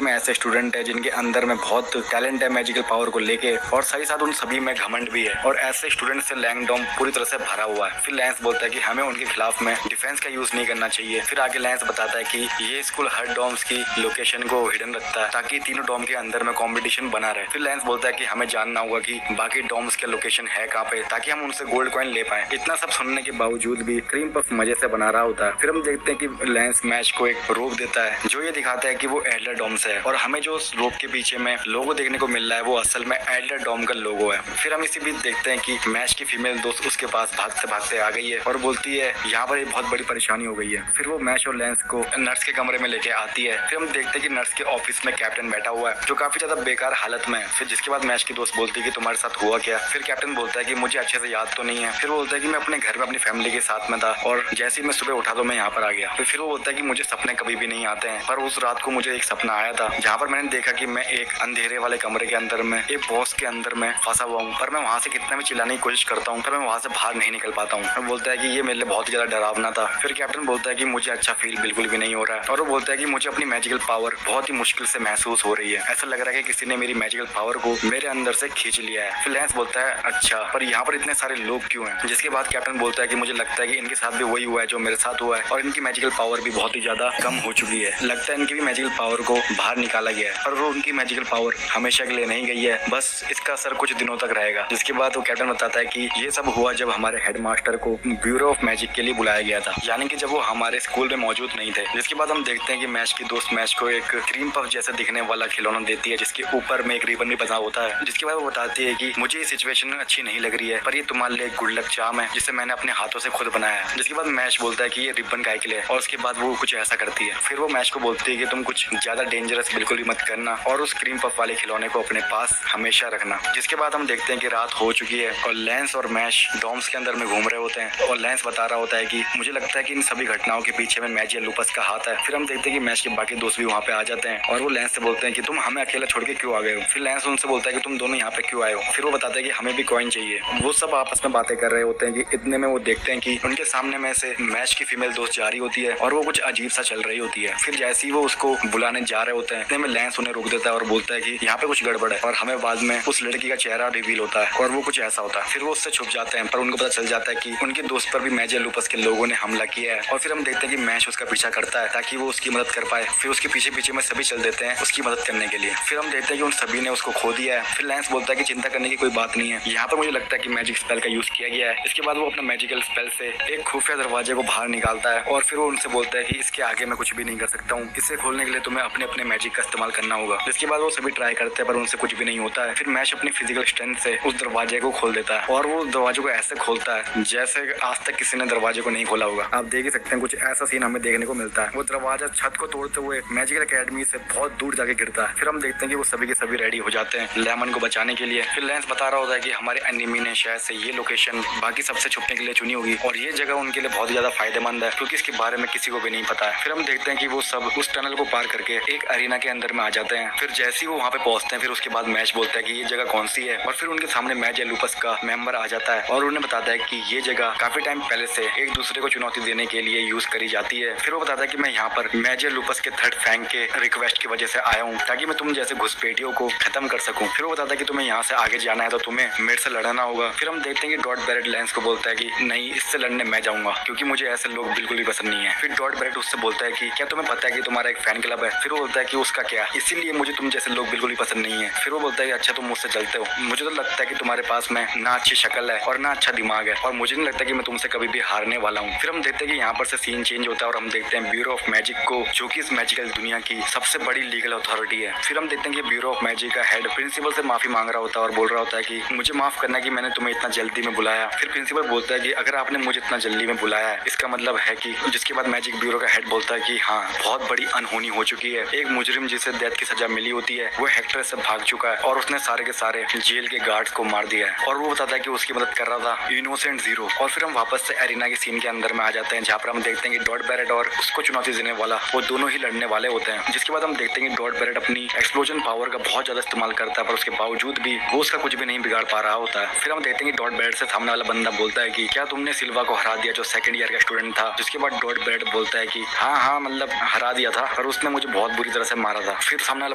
में ऐसे स्टूडेंट है जिनके अंदर में बहुत टैलेंट है मैजिकल पावर को लेके, और साथ ही साथ उन सभी में घमंड भी है और ऐसे स्टूडेंट से लैंगडॉम पूरी तरह से भरा हुआ है। फिर लैंस बोलता है कि हमें उनके खिलाफ में डिफेंस का यूज नहीं करना चाहिए। फिर आगे लैंस बताता है कि ये स्कूल हर डॉम्स की लोकेशन को हिडन रखता है ताकि तीनों डॉम के अंदर में कॉम्पिटिशन बना रहे। फिर लैंस बोलता है कि हमें जानना होगा कि बाकी डॉम्स के लोकेशन है कहाँ पे ताकि हम उनसे गोल्ड कॉइन ले पाए। इतना सब सुनने के बावजूद भी क्रीम पफ मजे से बना रहा होता है। फिर हम देखते हैं कि लैंस मैच को एक रोप देता है जो ये दिखाता है कि वो एल्डर डॉम्स है, और हमें जो उस रोप के पीछे में लोगो देखने को मिल रहा है वो असल में एल्डर डॉम का लोगो है। फिर हम इसी बीच देखते हैं कि मैच की फीमेल दोस्त उसके पास भागते भागते आ गई है और बोलती है यहाँ पर एक बहुत बड़ी परेशानी हो गई है। फिर वो मैच और लैंस को नर्स के कमरे में लेके आती है। फिर हम देखते हैं कि नर्स के ऑफिस में कैप्टन बैठा हुआ है जो काफी ज्यादा बेकार हालत में है। फिर जिसके बाद मैच की दोस्त बोलती है कि तुम्हारे साथ हुआ क्या। फिर कैप्टन बोलता है कि मुझे अच्छे से याद तो नहीं है। फिर वो बोलता है कि मैं अपने घर में अपनी फैमिली के साथ में था और जैसे ही मैं सुबह उठा तो मैं यहाँ पर आ गया। फिर वो बोलता है कि मुझे सपने कभी भी नहीं आते हैं, पर उस रात को मुझे एक सपना आया था जहाँ पर मैंने देखा कि मैं एक अंधेरे वाले कमरे के अंदर में एक बॉक्स के अंदर में फंसा हुआ हूँ, पर मैं वहाँ से कितना भी चिल्लाने की कोशिश करता हूँ पर मैं वहाँ से बाहर नहीं निकल पाता हूँ। बोलता है कि ये मेरे लिए बहुत ही ज्यादा डरावना था। फिर कैप्टन बोलता है कि मुझे अच्छा फील बिल्कुल भी नहीं हो रहा है, और वो बोलता है कि मुझे अपनी मैजिकल पावर बहुत ही मुश्किल से महसूस हो रही है, ऐसा लग रहा है कि किसी ने मेरी मैजिकल पावर को मेरे अंदर से खींच लिया है। फिर लैंस बोलता है अच्छा, पर यहाँ पर इतने सारे लोग क्यों हैं। जिसके बाद कैप्टन बोलता है कि मुझे लगता है कि इनके साथ भी वही हुआ है जो मेरे साथ हुआ है और इनकी मैजिकल पावर भी बहुत ही ज्यादा कम हो चुकी है। लगता है इनकी भी मैजिकल पावर को बाहर निकाला गया है, पर वो उनकी मैजिकल पावर हमेशा के लिए नहीं गई है, बस इसका असर कुछ दिनों तक रहेगा। जिसके बाद वो कैप्टन बताता है कि ये सब हुआ जब हमारे हेडमास्टर को ब्यूरो ऑफ मैजिक के लिए बुलाया गया था, यानी कि जब वो हमारे स्कूल में मौजूद नहीं थे। जिसके बाद हम देखते हैं कि मैच की दोस्त मैच को एक क्रीम पफ जैसा दिखने वाला खिलौना देती है जिसके ऊपर में एक रिबन भी बना होता है। जिसके बाद वो बताती है कि मुझे ये सिचुएशन अच्छी नहीं लग रही है, पर ये तुम्हारे लिए गुड लक चार्म है जिसे मैंने अपने हाथों से खुद बनाया है। जिसके बाद मैच बोलता है कि ये रिबन काय के लिए, और उसके बाद वो कुछ ऐसा करती है। फिर वो मैच को बोलती है कि तुम कुछ ज्यादा डेंजरस बिल्कुल भी मत करना और उस क्रीम पफ वाले खिलौने को अपने पास हमेशा रखना। जिसके बाद हम देखते हैं कि रात हो चुकी है और लैंस और मैश डॉम्स के अंदर में घूम रहे होते हैं और लैंस बता रहा होता है कि मुझे लगता है कि इन सभी घटनाओं के पीछे में मैच या लुपस का हाथ है। फिर हम देखते हैं कि मैच के बाकी दोस्त भी वहाँ पे आ जाते हैं और वो लैंस से बोलते हैं कि तुम हमें अकेला छोड़ के क्यों आ गए हो। फिर लैंस उनसे बोलता है कि तुम दोनों यहाँ पे क्यों आए हो। फिर वो बताता है कि हमें भी कॉइन चाहिए। वो सब आपस में बातें कर रहे होते हैं कि इतने में वो देखते हैं कि उनके सामने में से मैच की फीमेल दोस्त जा रही होती है और वो कुछ अजीब सा चल रही होती है। फिर जैसे ही वो उसको बुलाने जा रहे होते हैं इतने में लैंस उन्हें रोक देता है और बोलता है कि यहाँ पे कुछ गड़बड़ है, और हमें बाद में उस लड़की का चेहरा रिवील होता है और वो कुछ ऐसा होता है। फिर वो उससे छुप जाते हैं, पर उनको पता चल जाता है कि उनके दोस्त पर भी मैच या लुपस के लोगों ने हमला किया है। और फिर हम देखते हैं कि मैच उसका पीछा करता है ताकि वो उसकी मदद कर पाए। फिर उसके पीछे पीछे में सभी चल देते हैं उसकी मदद करने के लिए। फिर हम देखते हैं कि उन सभी ने उसको खो दिया है। फिर लैंस बोलता है कि चिंता करने की कोई बात नहीं है, यहाँ पर मुझे लगता है कि मैजिक स्पेल का यूज किया गया है। इसके बाद वो अपना मैजिकल स्पेल से एक खुफिया दरवाजे को बाहर निकालता है और फिर वो उनसे बोलता है कि इसके आगे मैं कुछ भी नहीं कर सकता हूँ, इसे खोलने के लिए तुम्हें अपने अपने मैजिक का इस्तेमाल करना होगा। जिसके बाद वो सभी ट्राई करते हैं पर उनसे कुछ भी नहीं होता है। फिर मैच अपनी फिजिकल स्ट्रेंथ से उस दरवाजे को खोल देता है और वो दरवाजे को ऐसे खोलता है जैसे आज तक किसी ने दरवाजे को नहीं खोला होगा। आप देख ही सकते हैं कुछ ऐसा सीन हमें देखने को मिलता है। वो दरवाजा छत को तोड़ते हुए मैजिकल एकेडमी से बहुत दूर जाके गिरता है। फिर हम देखते हैं कि वो सभी के सभी रेडी हो जाते हैं लेमन को बचाने के लिए। फिर लेंस बता रहा होता है कि हमारे एनिमी ने शायद से ये लोकेशन बाकी सबसे छुपने के लिए चुनी होगी और ये जगह उनके लिए बहुत ही ज्यादा फायदेमंद है क्योंकि इसके बारे में किसी को भी नहीं पता है। फिर हम देखते हैं कि वो सब उस टनल को पार करके एक अरीना के अंदर में आ जाते हैं। फिर जैसे ही वो वहाँ पे पहुंचते हैं फिर उसके बाद मैच बोलता है कि ये जगह कौन सी है और फिर उनके सामने मैच या लूपस का मेंबर आ जाता है और उन्हें बताता है कि ये जगह काफी टाइम पहले से एक दूसरे को चुनौती देने के लिए यूज करी जाती है। फिर वो बताता है कि मैं यहाँ पर मैच या लूपस के थर्ड फैंग के रिक्वेस्ट की वजह से आया हूँ ताकि मैं तुम जैसे घुसपैठियों को खत्म कर सकूं। फिर वो बताता है कि तुम्हें यहाँ से आगे जाना है तो तुम्हें मेरे से लड़ना होगा। फिर हम देखते हैं कि डॉट बैरेट लेंस को बोलता है कि नहीं, इससे लड़ने मैं जाऊंगा क्योंकि मुझे ऐसे लोग बिल्कुल भी पसंद नहीं है। फिर डॉट बैरेट उससे बोलता है कि क्या तुम्हें पता है कि तुम्हारा एक फैन क्लब है? फिर वो बोलता है कि उसका क्या, इसीलिए मुझे तुम जैसे लोग बिल्कुल भी पसंद नहीं है। फिर वो बोलता है कि अच्छा तुम मुझसे जलते हो, मुझे तो लगता है कि तुम्हारे पास में ना अच्छी शक्ल है और ना अच्छा दिमाग है और मुझे नहीं लगता कि मैं तुमसे कभी भी हारने वाला हूँ। फिर हम देखते हैं कि यहाँ पर से सीन चेंज होता है और हम देखते हैं ब्यूरो ऑफ मैजिक को, जो कि इस मैजिकल दुनिया की सबसे बड़ी लीगल अथॉरिटी है। फिर हम देखते हैं कि ब्यूरो ऑफ मैजिक का हेड प्रिंसिपल से माफी मांग रहा होता है और बोल रहा होता है कि मुझे माफ करना कि मैंने तुम्हें इतना जल्दी में बुलाया। फिर प्रिंसिपल बोलता है कि अगर आपने मुझे इतना जल्दी में बुलाया है इसका मतलब है कि, जिसके बाद मैजिक ब्यूरो का हेड बोलता है कि हाँ, बहुत बड़ी अनहोनी हो चुकी है। एक मुजरिम जिसे डेथ की सजा मिली होती है वो हेक्टर से भाग चुका है और उसने सारे के सारे जेल के गार्ड्स को मार दिया है और वो बताता है कि उसकी मदद कर रहा था इनोसेंट जीरो। और फिर हम वापस से एरिना के सीन के अंदर में आ जाते हैं जहाँ पर हम देखते हैं कि डॉट बैरेट और उसको चुनौती देने वाला वो दोनों ही लड़ने वाले होते हैं। जिसके बाद हम देखते हैं कि डॉट बैरेट अपनी एक्सप्लोजन पावर का बहुत ज्यादा इस्तेमाल करता है पर उसके बावजूद भी वो उसका कुछ भी नहीं बिगाड़ पा रहा होता है। फिर हम देखते हैं कि डॉट बैरेट से सामने वाला बंदा बोलता है कि क्या तुमने सिल्वा को हरा दिया जो सेकंड ईयर का स्टूडेंट था? जिसके बाद डॉट बैरेट बोलता है कि हाँ मतलब हरा दिया था पर उसने मुझे बहुत बुरी तरह से मारा था। फिर सामने वाला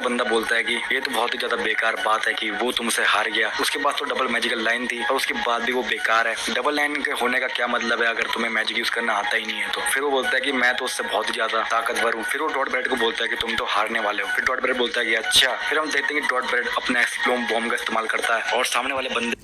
बंदा बोलता है कि ये तो बहुत ही ज्यादा बेकार बात है कि वो तुमसे हार गया, उसके पास तो डबल मैजिकल लाइन थी और उसके बाद भी वो बेकार है। डबल लाइन के होने का क्या मतलब है अगर तुम्हें मैजिक यूज करना आता ही नहीं है तो? फिर वो बोलता है कि मैं तो उससे बहुत ही ज्यादा ताकतवर हूँ। फिर वो डॉट बैरेट को बोलता है कि तुम तो हारने वाले हो। फिर डॉट बैरेट बोलता है कि अच्छा। फिर हम देखते हैं कि डॉट बैरेट अपना एक्सप्लोम बॉम्ब का इस्तेमाल करता है और सामने वाले बंदे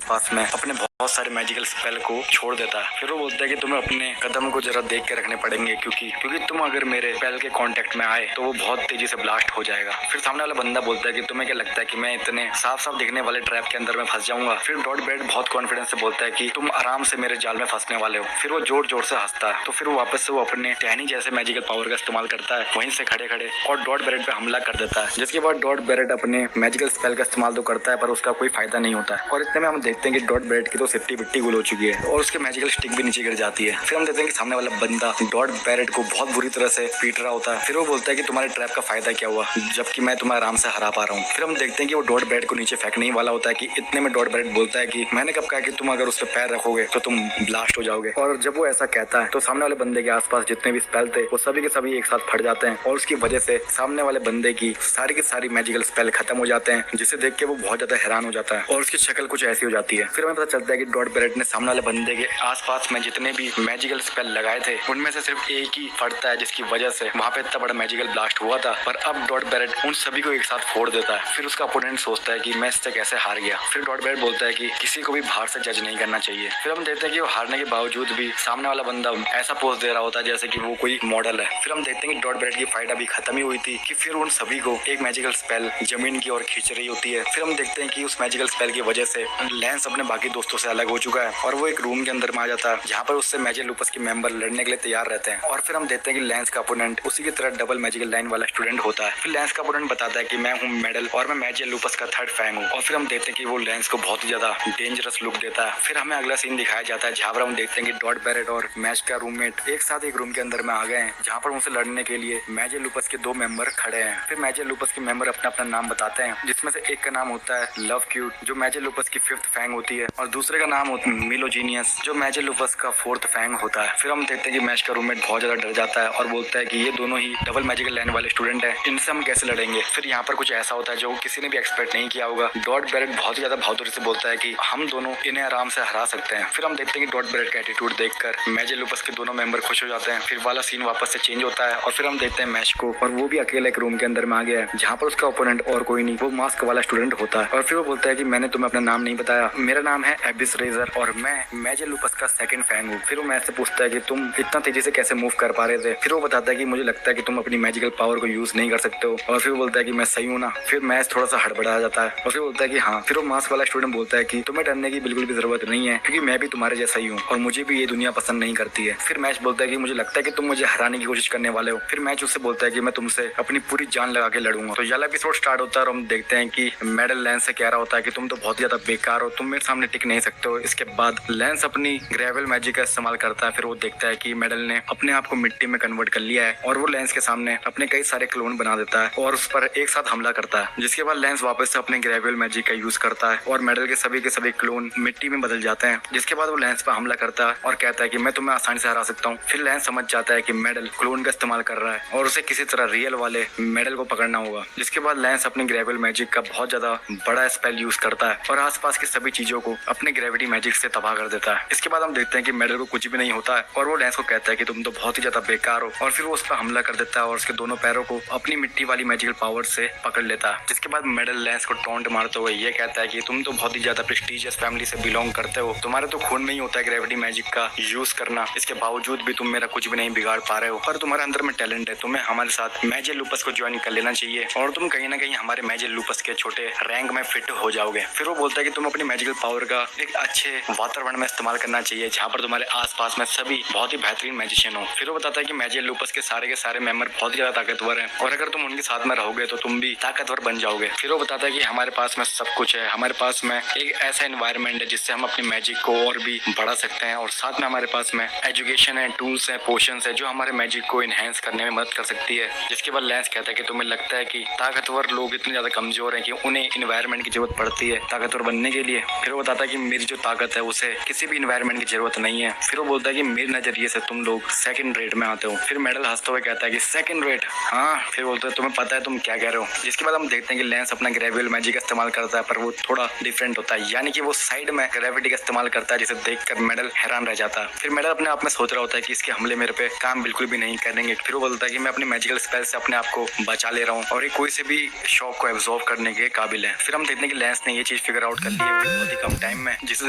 पास में अपने बहुत सारे मैजिकल स्पेल को छोड़ देता है। फिर वो बोलता है कि तुम्हें अपने कदम को जरा देख के रखने पड़ेंगे क्योंकि तुम अगर मेरे स्पेल के कांटेक्ट में आए तो वो बहुत तेजी से ब्लास्ट हो जाएगा। फिर सामने वाला बंदा बोलता है कि तुम्हें क्या लगता है कि मैं इतने साफ साफ दिखने वाले ट्रैप के अंदर में फंस जाऊंगा? फिर डॉट बैरेट बहुत कॉन्फिडेंस से बोलता है कि तुम आराम से मेरे जाल में फंसने वाले हो। फिर वो जोर जोर से हंसता है तो फिर वो वापस से वो अपने टहनी जैसे मैजिकल पावर का इस्तेमाल करता है वहीं से खड़े खड़े और डॉट बैरेट पे हमला कर देता है। जिसके बाद डॉट बैरेट अपने मैजिकल स्पेल का इस्तेमाल तो करता है पर उसका कोई फायदा नहीं होता है और इतने में हम देखते हैं कि डॉट बैरेट की तो सिट्टी बिट्टी गुल हो चुकी है और उसके मैजिकल स्टिक भी नीचे गिर जाती है। फिर हम देखते हैं कि सामने वाला बंदा डॉट बैरेट को बहुत बुरी तरह से पीट रहा होता है। फिर वो बोलता है कि तुम्हारे ट्रैप का फायदा क्या हुआ जबकि मैं तुम्हें आराम से हरा पा रहा हूँ। फिर हम देखते हैं कि वो डॉट बैरेट को नीचे फेंकने ही वाला होता है कि इतने में डॉट बैरेट बोलता है कि मैंने कब कहा कि तुम अगर उस पर पैर रखोगे तो तुम ब्लास्ट हो जाओगे। और जब वो ऐसा कहता है तो सामने वाले बंदे के आसपास जितने भी स्पेल थे वो सभी के सभी एक साथ फट जाते हैं और उसकी वजह से सामने वाले बंदे की सारी मैजिकल स्पेल खत्म हो जाते हैं जिसे देख के वो बहुत ज्यादा हैरान हो जाता है और उसकी शक्ल कुछ ऐसी हो जाती है। फिर हमें पता चलता है कि डॉट बैरेट ने सामने वाले बंदे के आसपास में जितने भी मैजिकल स्पेल लगाए थे उनमें से सिर्फ एक ही फटता है जिसकी वजह से वहां पे इतना बड़ा मैजिकल ब्लास्ट हुआ था। पर अब डॉट बैरेट उन सभी को एक साथ फोड़ देता है। फिर उसका अपोनेंट सोचता है कि मैं इससे कैसे हार गया। फिर डॉट बैरेट बोलता है कि किसी को भी बाहर से जज नहीं करना चाहिए। फिर हम देखते हैं कि वो हारने के बावजूद भी सामने वाला बंदा ऐसा पोज दे रहा होता है जैसे कि वो कोई मॉडल है। फिर हम देखते हैं कि डॉट बैरेट की फाइट अभी खत्म ही हुई थी कि फिर उन सभी को एक मैजिकल स्पेल जमीन की ओर खींच रही होती है। फिर हम देखते हैं कि उस मैजिकल स्पेल की वजह से लेंस अपने बाकी दोस्तों से अलग हो चुका है और वो एक रूम के अंदर में आ जाता है जहाँ पर उससे मैजिक लूपस के मेंबर लड़ने के लिए तैयार रहते हैं। और फिर हम देखते हैं कि लेंस का अपोनेंट उसी की तरह डबल मैजिकल लाइन वाला स्टूडेंट होता है। फिर लेंस का अपोनेंट बताता है कि मैं हूँ मेडल और मैं मैजिक लूपस का थर्ड फैंग हूँ। और फिर हम देखते हैं कि वो लेंस को बहुत ही ज्यादा डेंजरस लुक देता है। फिर हमें अगला सीन दिखाया जाता है जहाँ पर हम देखते हैं कि डॉट बैरेट और मैच का रूममेट एक साथ एक रूम के अंदर में आ गए हैं जहाँ पर उनसे लड़ने के लिए मैजिक लूपस के दो मेंबर खड़े हैं। फिर मैजिक लूपस के मेंबर अपना अपना नाम बताते हैं जिसमें से एक का नाम होता है लव क्यूट जो मैजिक लूपस की फिफ्थ फैंग होती है और दूसरे का नाम होता है मिलोजीनियस जो मैजिक लूपस का फोर्थ फैंग होता है। फिर हम देखते हैं कि मैच का रूममेट बहुत ज्यादा डर जाता है और बोलता है कि ये दोनों ही डबल मैजिकल लाइन वाले स्टूडेंट हैं, इनसे हम कैसे लड़ेंगे। फिर यहाँ पर कुछ ऐसा होता है जो किसी ने भी एक्सपेक्ट नहीं किया होगा। डॉट बैरेट बहुत ही ज्यादा बहादुरी से बोलता है कि हम दोनों इन्हें आराम से हरा सकते हैं। फिर हम देखते हैं कि डॉट बैरेट का एटीट्यूड देखकर मैजिक लूपस के दोनों मेंबर खुश हो जाते हैं। फिर वाला सीन वापस से चेंज होता है और फिर हम देखते हैं मैच को और वो भी अकेले एक रूम के अंदर में आ गया है जहाँ पर उसका ओपोनेंट और कोई नहीं वो मास्क वाला स्टूडेंट होता है। और फिर वो बोलता है कि मैंने तुम्हें अपना नाम नहीं बताया था, मेरा नाम है एबिस रेजर और मैं मैजिक लूपस का सेकंड फैन हूँ। फिर वो मैच से पूछता है कि तुम इतना तेजी से कैसे मूव कर पा रहे थे। फिर वो बताता है कि मुझे लगता है कि तुम अपनी मैजिकल पावर को यूज नहीं कर सकते हो। और फिर वो बोलता है कि मैं सही हूँ ना। फिर मैच थोड़ा सा हड़बड़ा जाता है और फिर बोलता है कि हाँ। फिर वो मास्क वाला स्टूडेंट बोलता है कि तुम्हें डरने की बिल्कुल भी जरूरत नहीं है, क्योंकि मैं भी तुम्हारे जैसा ही हूँ और मुझे भी ये दुनिया पसंद नहीं करती है। फिर मैच बोलता है कि मुझे लगता है कि तुम मुझे हराने की कोशिश करने वाले हो। फिर मैच उससे बोलता है कि मैं तुमसे अपनी पूरी जान लगा के लड़ूंगा। तो ये एपिसोड स्टार्ट होता है और हम देखते हैं कि मेडल लेंस से कह रहा होता है कि तुम तो बहुत ज्यादा बेकार हो, तुम मेरे सामने टिक नहीं सकते हो। इसके बाद लेंस अपनी ग्रेवल मैजिक का इस्तेमाल करता है। फिर वो देखता है कि मेडल ने अपने आप को मिट्टी में कन्वर्ट कर लिया है और वो लेंस के सामने अपने कई सारे क्लोन बना देता है और उस पर एक साथ हमला करता है। जिसके बाद लेंस वापस से अपने ग्रेवल मैजिक का यूज करता है और मेडल के सभी क्लोन मिट्टी में बदल जाते हैं। जिसके बाद वो लेंस पर हमला करता है और कहता है कि मैं तुम्हें आसानी से हरा सकता हूँ। फिर लेंस समझ जाता है कि मेडल क्लोन का इस्तेमाल कर रहा है और उसे किसी तरह रियल वाले मेडल को पकड़ना होगा। जिसके बाद लेंस अपने ग्रेवल मैजिक का बहुत ज्यादा बड़ा स्पेल यूज करता है और आसपास की सभी चीजों को अपने ग्रेविटी मैजिक से तबाह कर देता है। इसके बाद हम देखते हैं कि मेडल को कुछ भी नहीं होता है और वो लेंस को कहता है कि तुम तो बहुत ही ज्यादा बेकार हो। और फिर वो उस पर हमला कर देता है और उसके दोनों पैरों को अपनी मिट्टी वाली मैजिकल पावर से पकड़ लेता है। जिसके बाद मेडल लेंस को टॉन्ट मारते हुए ये कहता है कि तुम तो बहुत ही ज्यादा प्रेस्टीजियस फैमिली से बिलोंग करते हो, तुम्हारे तो खून में ही होता है ग्रेविटी मैजिक का यूज करना, इसके बावजूद भी तुम मेरा कुछ भी नहीं बिगाड़ पा रहे हो। पर तुम्हारे अंदर में टैलेंट है, तुम्हें हमारे साथ मैजिक लूपस को ज्वाइन कर लेना चाहिए और तुम कहीं ना कहीं हमारे मैजिक लूपस के छोटे रैंक में फिट हो जाओगे। फिर वो बोलता है कि तुम अपनी मैजिकल पावर का एक अच्छे वातावरण में इस्तेमाल करना चाहिए जहाँ पर तुम्हारे आसपास में सभी बहुत ही बेहतरीन मैजिशियन हो। फिर वो बताता है कि मैजिक लूपस के सारे मेंबर बहुत ही ज्यादा ताकतवर हैं और अगर तुम उनके साथ में रहोगे तो तुम भी ताकतवर बन जाओगे। फिर वो बताता है कि हमारे पास में सब कुछ है, हमारे पास में एक ऐसा एनवायरनमेंट है जिससे हम अपनी मैजिक को और भी बढ़ा सकते हैं और साथ में हमारे पास में एजुकेशन है, टूल्स है, पोशंस है जो हमारे मैजिक को इनहेंस करने में मदद कर सकती है। जिसके बाद लेंस कहता है कि तुम्हें लगता है कि ताकतवर लोग इतने ज्यादा कमजोर हैं कि उन्हें इन्वायरमेंट की जरूरत पड़ती है ताकतवर बनने के लिए। फिर वो बताता है कि मेरी जो ताकत है उसे किसी भी इन्वायरमेंट की जरूरत नहीं है। फिर वो बोलता है कि मेरे नजरिए से तुम लोग सेकंड रेट में आते हो। फिर मेडल हंसते हुए कहता है कि सेकंड रेट? हाँ। फिर बोलता है तुम्हें पता है तुम क्या कह रहे हो। जिसके बाद हम देखते हैं कि लेंस अपना ग्रेवियल मैजिक का इस्तेमाल करता है पर वो थोड़ा डिफरेंट होता है, यानी कि वो साइड में ग्रेविटी का इस्तेमाल करता है जिसे देखकर मेडल हैरान रह जाता है। फिर मेडल अपने आप में सोच रहा होता है कि इसके हमले मेरे पे काम बिल्कुल भी नहीं करेंगे। फिर वो बोलता है कि मैं अपने मैजिकल स्पेल से अपने आप को बचा ले रहा हूँ और ये कोई से भी शॉक को एब्जॉर्ब करने के काबिल है। फिर हम देखते हैं कि लेंस ने ये चीज फिगर आउट कर ली है बहुत ही कम टाइम में, जिसे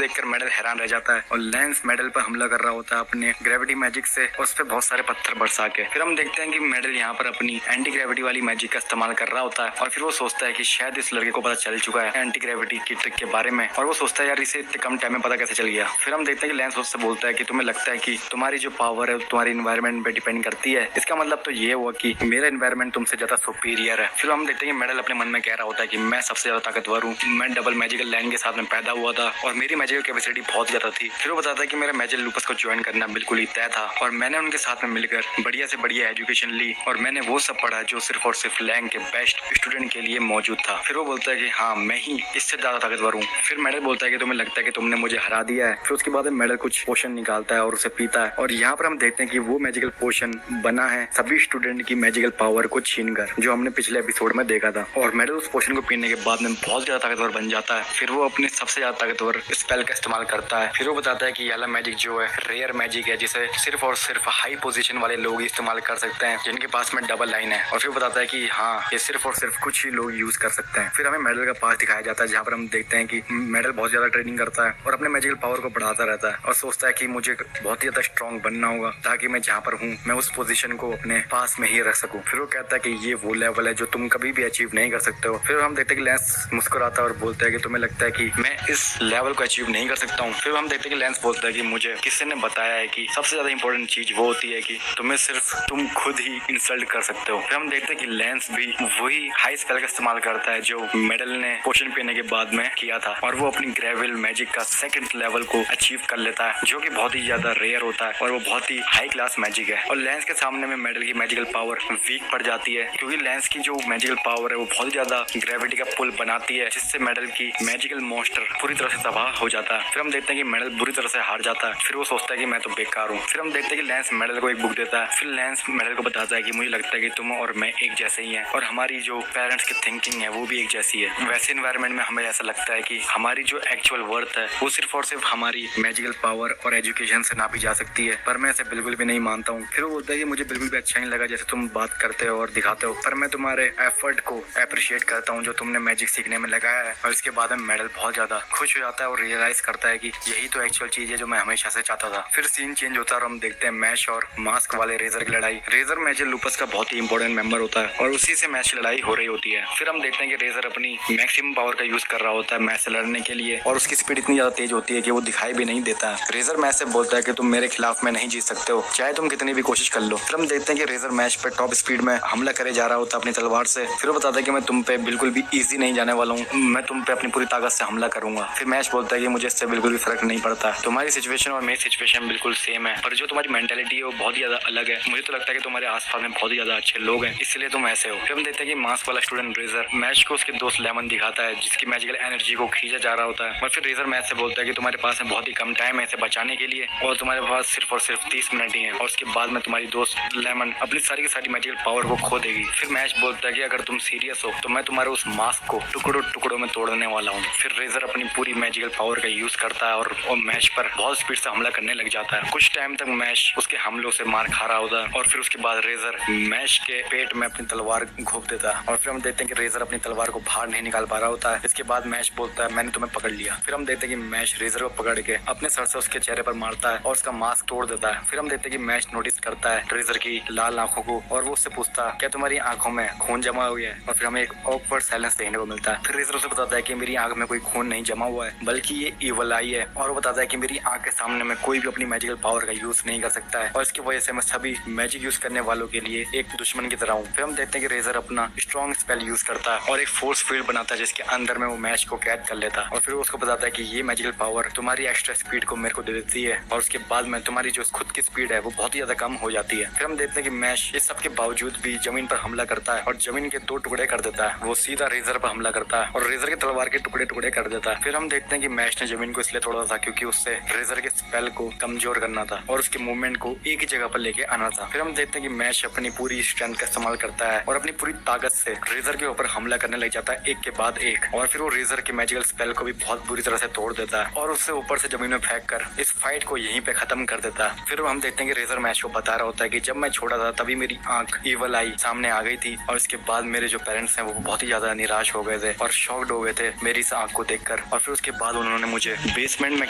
देखकर मेडल हैरान रह जाता है और लेंस मेडल पर हमला कर रहा होता है अपने ग्रेविटी मैजिक से और उस पर बहुत सारे पत्थर बरसा के। फिर हम देखते हैं कि मेडल यहाँ पर अपनी एंटी ग्रेविटी वाली मैजिक का इस्तेमाल कर रहा होता है और फिर वो सोचता है कि शायद इस लड़के को पता चल चुका है एंटी ग्रेविटी की ट्रिक के बारे में और वो सोचता है यार इसे इतने कम टाइम में पता कैसे चल गया। फिर हम देखते हैं कि लेंस उससे बोलता है कि तुम्हें लगता है कि तुम्हारी जो पावर है तुम्हारी इन्वायरमेंट पे डिपेंड करती है, इसका मतलब तो ये हुआ कि मेरा इन्वायरमेंट तुमसे ज्यादा सुपीरियर है। फिर हम देखते हैं कि मेडल अपने मन में कह रहा होता है कि मैं सबसे ज्यादा ताकतवर हूँ, मैं डबल मैजिकल लाइन के साथ में पैदा हुआ था और मेरी मैजिकल कैपेसिटी बहुत ज्यादा थी। फिर वो बताता है कि मेरा मैजिक लूपस को ज्वाइन करना बिल्कुल ही तय था और मैंने उनके साथ में मिलकर बढ़िया से बढ़िया एजुकेशन ली और मैंने वो सब पढ़ा जो सिर्फ और सिर्फ लैंग के बेस्ट स्टूडेंट के लिए मौजूद था। फिर वो बोलता है कि हाँ मैं ही इससे ज्यादा ताकतवर हूँ। फिर मेडल बोलता है कि तुम्हें लगता है कि तुमने मुझे हरा दिया है। फिर उसके बाद मेडल कुछ पोशन निकालता है और उसे पीता है और यहाँ पर हम देखते हैं कि वो मैजिकल पोशन बना है सभी स्टूडेंट की मैजिकल पावर को छीनकर, जो हमने पिछले एपिसोड में देखा था। और मेडल उस पोशन को पीने के बाद में बहुत ज्यादा ताकतवर बन जाता है। फिर वो अपने सबसे ज्यादा ताकतवर स्पेल का इस्तेमाल करता है। फिर वो बताता है कि ये मैजिक जो है रेयर मैजिक है जिसे सिर्फ और सिर्फ हाई पोजीशन वाले लोग इस्तेमाल कर सकते हैं जिनके पास में डबल लाइन है। और फिर बताता है कि हाँ ये सिर्फ और सिर्फ कुछ ही लोग यूज कर सकते हैं। फिर हमें मेडल का पास दिखाया जाता है जहाँ पर हम देखते हैं कि मेडल बहुत ज्यादा ट्रेनिंग करता है और अपने मैजिकल पावर को बढ़ाता रहता है और सोचता है कि मुझे बहुत ही ज्यादा स्ट्रॉन्ग बनना होगा ताकि मैं जहाँ पर हूँ मैं उस पोजीशन को अपने पास में ही रख सकूं। फिर वो कहता है कि ये वो लेवल है जो तुम कभी भी अचीव नहीं कर सकते हो। फिर हम देखते हैं कि लेंस मुस्कुराता है और बोलता है कि तुम्हें लगता है कि मैं इस लेवल को अचीव नहीं कर सकता हूँ। फिर हम देखते हैं कि लेंस बोलता है कि मुझे किसी ने बताया है कि सबसे ज्यादा इंपॉर्टेंट चीज वो होती है कि तुम्हें सिर्फ तुम खुद ही इंसल्ट कर सकते हो। फिर हम देखते हैं कि लेंस भी वही हाई स्पेल का इस्तेमाल करता है जो मेडल ने पोशन पीने के बाद में किया था और वो अपनी ग्रेविल मैजिक का सेकंड लेवल को अचीव कर लेता है जो कि बहुत ही ज्यादा रेयर होता है और वो बहुत ही हाई क्लास मैजिक है। और लेंस के सामने में मेडल की मैजिकल पावर वीक पड़ जाती है क्योंकि लेंस की जो मैजिकल पावर है वो बहुत ज्यादा ग्रेविटी का पुल बनाती है जिससे मेडल की मैजिकल मॉन्स्टर पूरी तरह से तबाह हो जाता है। फिर हम देखते हैं कि मेडल बुरी तरह से हार जाता है। फिर वो सोचता है कि मैं तो बेकार हूँ। फिर हम देखते हैं कि लेंस मेडल को एक बुक देता है। फिर लेंस मेडल को बताता है कि मुझे लगता है कि तुम और मैं एक जैसे ही हैं और हमारी जो पेरेंट्स की थिंकिंग है वो भी एक जैसी है। वैसे इन्वायरमेंट में हमें ऐसा लगता है कि हमारी जो एक्चुअल वर्थ है वो सिर्फ और सिर्फ हमारी मैजिकल पावर और एजुकेशन से नापी जा सकती है, पर मैं इसे बिल्कुल भी नहीं मानता हूँ। फिर वो बोलता है कि मुझे बिल्कुल भी अच्छा नहीं लगा जैसे तुम बात करते हो और दिखाते हो, पर मैं तुम्हारे एफर्ट को अप्रिशिएट करता हूँ जो तुमने मैजिक सीखने में लगाया है। और इसके बाद में मेडल बहुत ज्यादा ज्यादा खुश हो जाता है और रियलाइज करता है कि यही तो एक्चुअल चीज है जो मैं हमेशा से चाहता था। फिर सीन चेंज होता है और हम देखते हैं मैश और मास्क वाले रेजर की लड़ाई। रेजर मैजिक लूपस का बहुत ही इंपॉर्टेंट मेंबर होता है और उसी से मैच लड़ाई हो रही होती है। फिर हम देखते हैं कि रेजर अपनी मैक्सिमम पावर का यूज कर रहा होता है मैच से लड़ने के लिए और उसकी स्पीड इतनी ज्यादा तेज होती है कि वो दिखाई भी नहीं देता है। रेजर मैच से बोलता है कि तुम मेरे खिलाफ में नहीं जीत सकते हो, चाहे तुम कितनी भी कोशिश कर लो। फिर हम देखते हैं कि रेजर मैच पे टॉप स्पीड में हमला करे जा रहा होता है अपनी तलवार से। फिर वो बताता है कि मैं तुम पे बिल्कुल भी इजी नहीं जाने वाला हूँ, मैं तुम पे अपनी पूरी ताकत से हमला करूंगा। फिर मैच बोलता है कि मुझे इससे बिल्कुल भी फर्क नहीं पड़ता, तुम्हारी सिचुएशन और मेरी सिचुएशन बिल्कुल सेम है, पर जो तुम्हारी मेंटेलिटी है वो बहुत ज्यादा अलग है। मुझे तो लगता है कि तुम्हारे आसपास में बहुत ही ज्यादा अच्छे लोग हैं, इसलिए तुम ऐसे हो। फिर हम देखते हैं कि मास्क वाला स्टूडेंट रेजर मैच को उसके दोस्त लेमन दिखाता है जिसकी मैजिकल एनर्जी को खींचा जा रहा होता है। और फिर रेजर मैच से बोलता है कि तुम्हारे पास में बहुत ही कम टाइम है इसे बचाने के लिए और तुम्हारे पास सिर्फ और सिर्फ 30 मिनट ही है और उसके बाद में तुम्हारी दोस्त लेमन अपनी सारी की सारी मैजिकल पावर को खो देगी। फिर मैच बोलता है कि अगर तुम सीरियस हो तो मैं तुम्हारे उस मास्क को टुकड़ों टुकड़ों में तोड़ने वाला हूँ। फिर रेजर अपनी पूरी मैजिकल पावर का यूज करता है और मैच पर बहुत स्पीड से हमला करने लग जाता है। कुछ टाइम तक मैच उसके हमलों से मार खा रहा होता है और फिर उसके बाद रेजर मैच के पेट में अपनी तलवार घोंप देता है और फिर हम देखते हैं कि रेजर अपनी तलवार को बाहर नहीं निकाल पा रहा होता है। इसके बाद मैच बोलता है मैंने तुम्हें पकड़ लिया। फिर हम देखते हैं कि मैच रेजर को पकड़ के अपने सर से उसके चेहरे पर मारता है और उसका मास्क तोड़ देता है। फिर हम देखते हैं कि मैच नोटिस करता है रेजर की लाल आंखों को और वो उससे पूछता है क्या तुम्हारी आंखों में खून जमा हुआ है, और फिर हमें एक ऑकवर्ड साइलेंस देखने को मिलता है। फिर रेजर उसे बताता है कि मेरी आंख में कोई खून नहीं जमा हुआ है बल्कि ये इवल आई है, और वो बताता है कि मेरी आंख के सामने में कोई भी अपनी मैजिकल पावर का यूज नहीं कर सकता है और इसकी वजह से मैं सभी मैजिक यूज करने वालों के लिए एक दुश्मन की तरह हूँ। फिर हम देखते हैं कि रेजर अपना स्ट्रॉन्ग स्पेल यूज करता है और एक फोर्स फील्ड बनाता है जिसके अंदर में वो मैच को कैद कर लेता है और फिर उसको बताता है कि ये मैजिकल पावर तुम्हारी एक्स्ट्रा स्पीड को मेरे को दे देती है और उसके बाद में तुम्हारी जो खुद की स्पीड है वो बहुत ही ज्यादा कम हो जाती है। फिर हम देखते हैं कि मैच इस सब के बावजूद भी जमीन पर हमला करता है और जमीन के 2 टुकड़े कर देता है। वो सीधा रेजर पर हमला करता है और रेजर की तलवार के टुकड़े टुकड़े कर देता है। फिर हम देखते हैं कि मैच ने जमीन को इसलिए तोड़ा था क्योंकि उससे रेजर के स्पेल को कमजोर करना था और उसके मूवमेंट को एक ही जगह पर लेके आना था। फिर हम देखते हैं कि मैच अपनी पूरी स्ट्रेंथ का इस्तेमाल करता है और अपनी पूरी ताकत से रेजर के ऊपर हमला करने लग जाता है एक के बाद एक, और फिर वो रेजर के मैजिकल स्पेल को भी बहुत बुरी तरह से तोड़ देता है और उससे ऊपर से जमीन में फेंक कर इस फाइट को यहीं पे खत्म कर देता है। फिर हम देखते हैं कि रेजर मैच को बता रहा होता है कि जब मैं छोटा था तभी मेरी आंख इवल आई सामने आ गई थी और इसके बाद मेरे जो पेरेंट्स हैं वो बहुत ही ज्यादा निराश हो गए थे और शॉक्ड हो गए थे मेरी इस आंख को देखकर, और फिर उसके बाद उन्होंने मुझे बेसमेंट में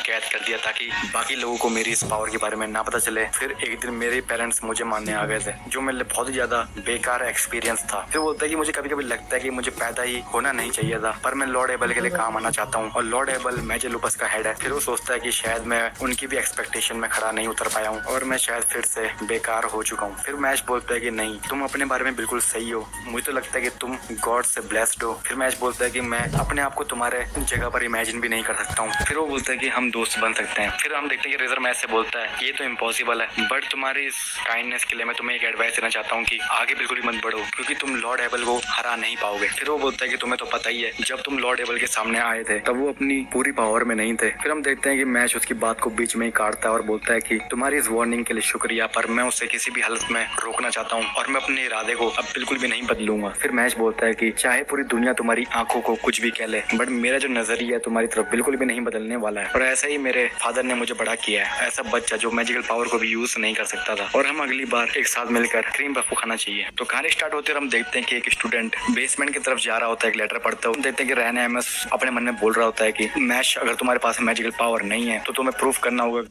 कैद कर दिया ताकि बाकी लोगों को मेरी इस पावर के बारे में ना पता चले। फिर एक दिन मेरे पेरेंट्स मुझे मारने आ गए थे जो मेरे लिए बहुत ही ज्यादा बेकार एक्सपीरियंस था। फिर बोलता है कि मुझे कभी कभी लगता है कि मुझे पैदा ही होना नहीं चाहिए था, पर मैं लॉर्ड एबल के लिए काम आना चाहता हूँ और लॉर्ड एबल मैजिक लूपस का हेड है। फिर वो सोचता है कि शायद मैं उनकी भी एक्सपेक्टेशन में खड़ा नहीं उतर पाया हूँ और मैं शायद फिर से बेकार हो चुका हूँ। फिर मैच बोलता है कि नहीं, तुम अपने बारे में बिल्कुल सही हो, मुझे तो लगता है कि तुम गॉड से ब्लेस्ड हो। फिर मैच बोलता है कि मैं अपने आप को तुम्हारे जगह पर इमेजिन भी नहीं कर सकता हूँ। फिर वो बोलता है कि हम दोस्त बन सकते हैं। फिर हम देखते हैं कि रेजर मैच से बोलता है ये तो इम्पॉसिबल है, बट तुम्हारी इस काइंडनेस के लिए मैं तुम्हें एक एडवाइस देना चाहता हूँ कि आगे बिल्कुल भी मत बढ़ो क्योंकि तुम लॉर्ड एबल को हरा नहीं पाओगे। फिर वो बोलता है कि तुम्हें तो पता ही है जब तुम लॉर्ड एबल के सामने आए थे तब वो अपनी पूरी पावर में नहीं थे। फिर हम देखते हैं कि मैच उसकी बात को बीच में ही काटता है और बोलता है कि तुम्हारी इस वार्निंग के लिए शुक्रिया, पर मैं उसे किसी भी हालत में रोकना चाहता हूँ और मैं अपने इरादे को अब बिल्कुल भी नहीं बदलूंगा। फिर मैच बोलता है कि चाहे पूरी दुनिया तुम्हारी आंखों को कुछ भी कह ले, बट मेरा जो नजरिया है तुम्हारी तरफ बिल्कुल भी नहीं बदलने वाला है। और ऐसा ही मेरे फादर ने मुझे बड़ा किया है, ऐसा बच्चा जो मैजिकल पावर को भी यूज नहीं कर सकता था, और हम अगली बार एक साथ मिलकर क्रीम पफ्फू खाना चाहिए। तो कहानी स्टार्ट होते हम देखते हैं कि एक स्टूडेंट बेसमेंट की तरफ जा रहा होता है एक लेटर पढ़ते हुए। देखते हैं कि रहने एमएस अपने मन में बोल रहा होता है कि मैच अगर तुम्हारे पास मैजिकल पावर नहीं है तो तुम्हें प्रूफ करना होगा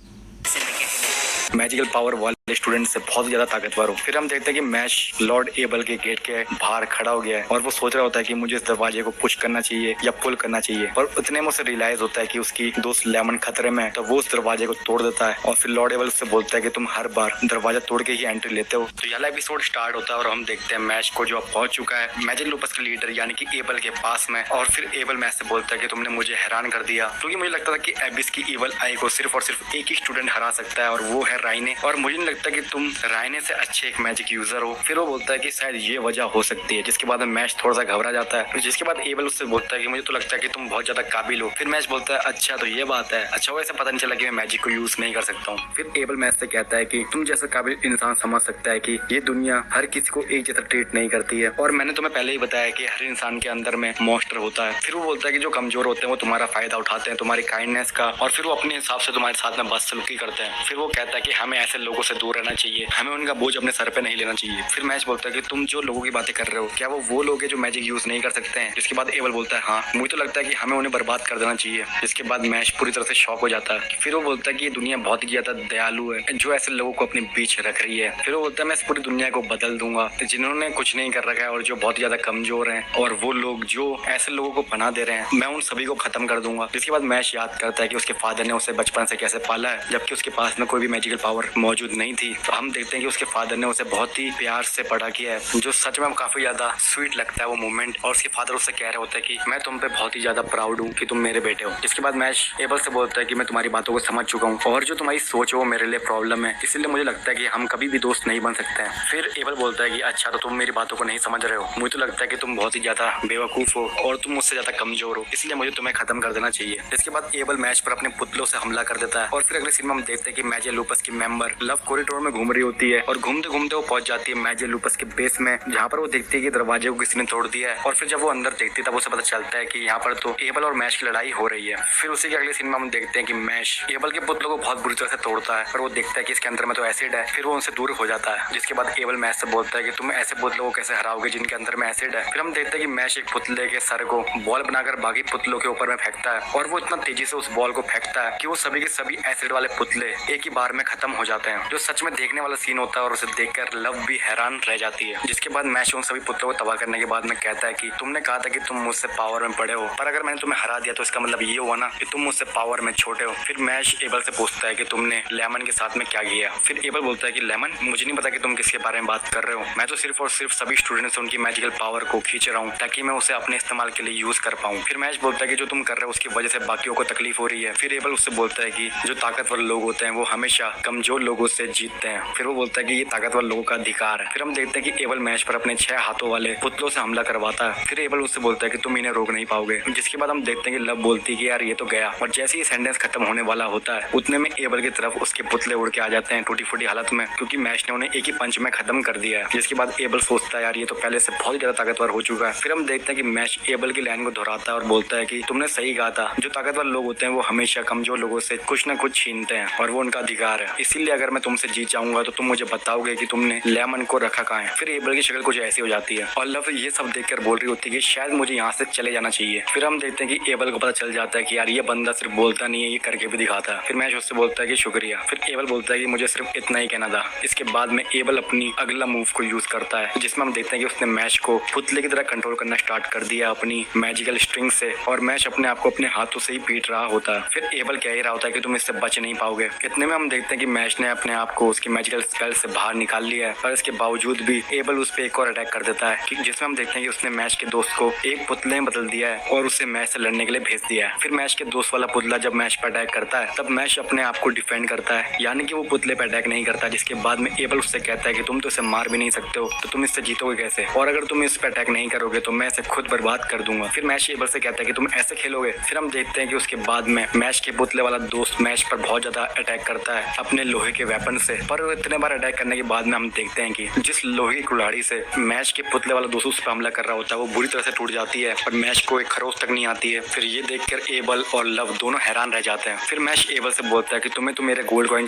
मैजिकल पावर वाले स्टूडेंट से बहुत ज्यादा ताकतवर हो। फिर हम देखते हैं कि मैच लॉर्ड एबल के गेट के बाहर खड़ा हो गया है और वो सोच रहा होता है कि मुझे इस दरवाजे को पुश करना चाहिए या पुल करना चाहिए, और उतने में उसे रियलाइज होता है कि उसकी दोस्त लेमन खतरे में है, तो वो उस दरवाजे को तोड़ देता है और फिर लॉर्ड एबल उससे बोलता है कि तुम हर बार दरवाजा तोड़ के ही एंट्री लेते हो। तो यह एपिसोड स्टार्ट होता है और हम देखते हैं मैच को जो अब पहुंच चुका है मैजिक लूपस के लीडर यानी कि एबल के पास में, और फिर एबल मैच से बोलता है कि तुमने मुझे हैरान कर दिया क्योंकि मुझे लगता था कि एबिस की इवल आई को सिर्फ और सिर्फ एक ही स्टूडेंट हरा सकता है और वो है राइने, और मुझे नहीं लगता कि तुम राइने से अच्छे एक मैजिक यूजर हो। फिर वो बोलता है कि शायद ये वजह हो सकती है, जिसके बाद मैच थोड़ा सा घबरा जाता है, जिसके बाद एबल उससे बोलता है कि मुझे तो लगता है कि तुम बहुत ज्यादा काबिल हो। फिर मैच बोलता है अच्छा तो ये बात है, अच्छा वैसे पता नहीं चला कि मैं मैजिक को यूज नहीं कर सकता हूँ। फिर एबल मैच से कहता है कि तुम जैसा काबिल इंसान समझ सकता है कि ये दुनिया हर किसी को एक जैसा ट्रीट नहीं करती है, और मैंने तुम्हें पहले ही बताया कि हर इंसान के अंदर में मॉन्स्टर होता है। फिर वो बोलता है कि जो कमजोर होते हैं वो तुम्हारा फायदा उठाते हैं, तुम्हारी काइंडनेस का, और फिर वो अपने हिसाब से तुम्हारे साथ में बदसलूकी करते हैं। फिर वो कहता है कि हमें ऐसे लोगों से दूर दूर रहना चाहिए, हमें उनका बोझ अपने सर पे नहीं लेना चाहिए। फिर मैच बोलता है कि तुम जो लोगों की बातें कर रहे हो क्या वो लोग हैं जो मैजिक यूज नहीं कर सकते हैं? जिसके बाद एबल बोलता है हाँ, मुझे तो लगता है कि हमें उन्हें बर्बाद कर देना चाहिए। जिसके बाद मैच पूरी तरह से शॉक हो जाता है। फिर वो बोलता है कि ये दुनिया बहुत ही ज्यादा दयालु है जो ऐसे लोगों को अपने बीच रख रही है। फिर वो बोलता है मैं इस पूरी दुनिया को बदल दूंगा जिन्होंने कुछ नहीं कर रखा है और जो बहुत ज्यादा कमजोर हैं, और वो लोग जो ऐसे लोगों को पनाह दे रहे हैं, मैं उन सभी को खत्म कर दूंगा। जिसके बाद मैच याद करता है कि उसके फादर ने उसे बचपन से कैसे पाला है जबकि उसके पास में कोई भी मैजिकल पावर मौजूद नहीं थी। तो हम देखते हैं कि उसके फादर ने उसे बहुत ही प्यार से बड़ा किया है, जो सच में काफी ज्यादा स्वीट लगता है वो मोमेंट। और उसके फादर उससे कह रहे होते हैं कि मैं तुम पे बहुत ही ज्यादा प्राउड हूँ कि तुम मेरे बेटे हो। जिसके बाद मैच एबल से बोलता है कि मैं तुम्हारी बातों को समझ चुका हूँ और जो तुम्हारी सोच है वो मेरे लिए प्रॉब्लम है, इसलिए मुझे लगता है कि हम कभी भी दोस्त नहीं बन सकते हैं। फिर एबल बोलता है कि अच्छा तो तुम मेरी बातों को नहीं समझ रहे हो, मुझे तो लगता है कि तुम बहुत ही ज्यादा बेवकूफ हो और तुम मुझसे ज्यादा कमजोर हो, इसलिए मुझे तुम्हें खत्म कर देना चाहिए। इसके बाद एबल मैच पर अपने पुतलों से हमला कर देता है और फिर अगले सीन में हम देखते हैं कि मैजे लूपस की मेंबर लव कॉरिडोर में घूम रही होती है और घूमते घूमते वो पहुंच जाती है मैजे लूपस के बेस में, जहाँ पर वो देखती है कि दरवाजे को किसी ने तोड़ दिया है। और फिर जब वो अंदर देखती है तब उसे पता चलता है कि यहाँ पर तो एबल और मैश की लड़ाई हो रही है। फिर उसी के अगले सीन में हम देखते हैं कि मैश एबल के पुतलों को बहुत बुरी तरह से तोड़ता है और वो देखता है कि इसके अंदर में तो एसिड है। फिर वो उनसे दूर हो जाता है। जिसके बाद एबल मैश से बोलता है कि तुम ऐसे पुतलों को कैसे हराओगे जिनके अंदर में एसिड है। फिर हम देखते हैं कि मैश एक पुतले के सर को बॉल बनाकर बाकी पुतलों के ऊपर में फेंकता है और वो इतना तेजी से उस बॉल को फेंकता है कि वो सभी के सभी एसिड वाले पुतले एक ही बार में खत्म हो जाते हैं, जो सच में देखने वाला सीन होता है और उसे देखकर लव भी हैरान रह जाती है। जिसके बाद मैश उन सभी पुतलों को तबाह करने के बाद में कहता है कि तुमने कहा था कि तुम मुझसे पावर में बड़े हो, पर अगर मैंने तुम्हें हरा दिया तो इसका मतलब ये हुआ ना कि तुम मुझसे पावर में छोटे हो। फिर मैश एबल से पूछता है कि तुमने लेमन के साथ में क्या किया। फिर एबल बोलता है कि लेमन, मुझे नहीं पता कि तुम किसके बारे में बात कर रहे हो, मैं तो सिर्फ और सिर्फ सभी स्टूडेंट्स उनकी मैजिकल पावर को खींच रहा हूँ ताकि मैं उसे अपने इस्तेमाल के लिए यूज कर पाऊँ। फिर मैश बोलता है कि जो तुम कर रहे हो उसकी वजह से बाकियों को तकलीफ हो रही है। फिर एबल उससे बोलता है कि जो ताकतवर लोग होते हैं वो हमेशा कमजोर लोगों से जीतते हैं। फिर वो बोलता है कि ये ताकतवर लोगों का अधिकार है। फिर हम देखते हैं कि एबल मैश पर अपने 6 हाथों वाले पुतलों से हमला करवाता है। फिर एबल उससे बोलता है कि तुम इन्हें रोक नहीं पाओगे। जिसके बाद हम देखते हैं कि लव बोलती है कि यार ये तो गया, और जैसे ही सेंटेंस खत्म होने वाला होता है उतने में एबल की तरफ उसके पुतले उड़ के आ जाते हैं टूटी फूटी हालत में, क्योंकि मैश ने उन्हें एक ही पंच में खत्म कर दिया है। जिसके बाद एबल सोचता है यार ये तो पहले से बहुत ज्यादा ताकतवर हो चुका है। फिर हम देखते हैं कि मैश एबल की लाइन को दोहराता है और बोलता है कि तुमने सही कहा था, जो ताकतवर लोग होते हैं वो हमेशा कमजोर लोगों से कुछ न कुछ छीनते हैं और वो उनका अधिकार है। इसीलिए अगर मैं तुमसे जीत जाऊंगा तो तुम मुझे बताओगे कि तुमने लेमन को रखा कहाँ है। फिर एबल की शक्ल कुछ ऐसी हो जाती है और लव ये सब देखकर बोल रही होती है कि शायद मुझे यहाँ से चले जाना चाहिए। फिर हम देखते हैं कि एबल को पता चल जाता है कि यार ये बंदा सिर्फ बोलता नहीं है, ये करके भी दिखाता है। फिर मैश उससे बोलता है कि शुक्रिया। फिर एबल बोलता है कि मुझे सिर्फ इतना ही कहना था। इसके बाद में एबल अपनी अगला मूव को यूज करता है जिसमें हम देखते हैं कि उसने मैश को पुतले की तरह कंट्रोल करना स्टार्ट कर दिया अपनी मैजिकल स्ट्रिंग से, और मैश अपने आप को अपने हाथों से ही पीट रहा होता है। फिर एबल कह ही रहा होता है कि तुम इससे बच नहीं पाओगे। इतने में हम देखते हैं कि मैश ने अपने आप को उसकी मैजिकल स्पेल से बाहर निकाल लिया है, पर इसके बावजूद भी एबल उस पर एक और अटैक कर देता है, जिसमें हम देखते हैं कि उसने मैश के दोस्त को एक पुतले में बदल दिया है और उसे मैश से लड़ने के लिए भेज दिया है। फिर मैश के दोस्त वाला पुतला जब मैश पर अटैक करता है तब मैश अपने आप को डिफेंड करता है, यानी कि वो पुतले पर अटैक नहीं करता। जिसके बाद में एबल उससे कहता है कि तुम तो इसे मार भी नहीं सकते हो, तो तुम इससे जीतोगे कैसे, और अगर तुम इस पर अटैक नहीं करोगे तो मैं इसे खुद बर्बाद कर दूंगा। फिर मैश एबल से कहता है कि तुम ऐसे खेलोगे। फिर हम देखते हैं कि उसके बाद में मैश के पुतले वाला दोस्त मैश पर बहुत ज्यादा अटैक करता है अपने लोहे के वेपन से, पर इतने बार अटैक करने के बाद में हम देखते हैं कि जिस लोहे की कुल्हाड़ी से मैश के पुतले वाला दोस्त उस पर हमला कर रहा होता है वो बुरी तरह से टूट जाती है और मैश को एक खरोच तक नहीं आती है। फिर ये देखकर एबल और लव दोनों हैरान रह जाते हैं। फिर मैश एबल से बोलता है कि तुम्हें तो मेरे गोल्ड कॉइन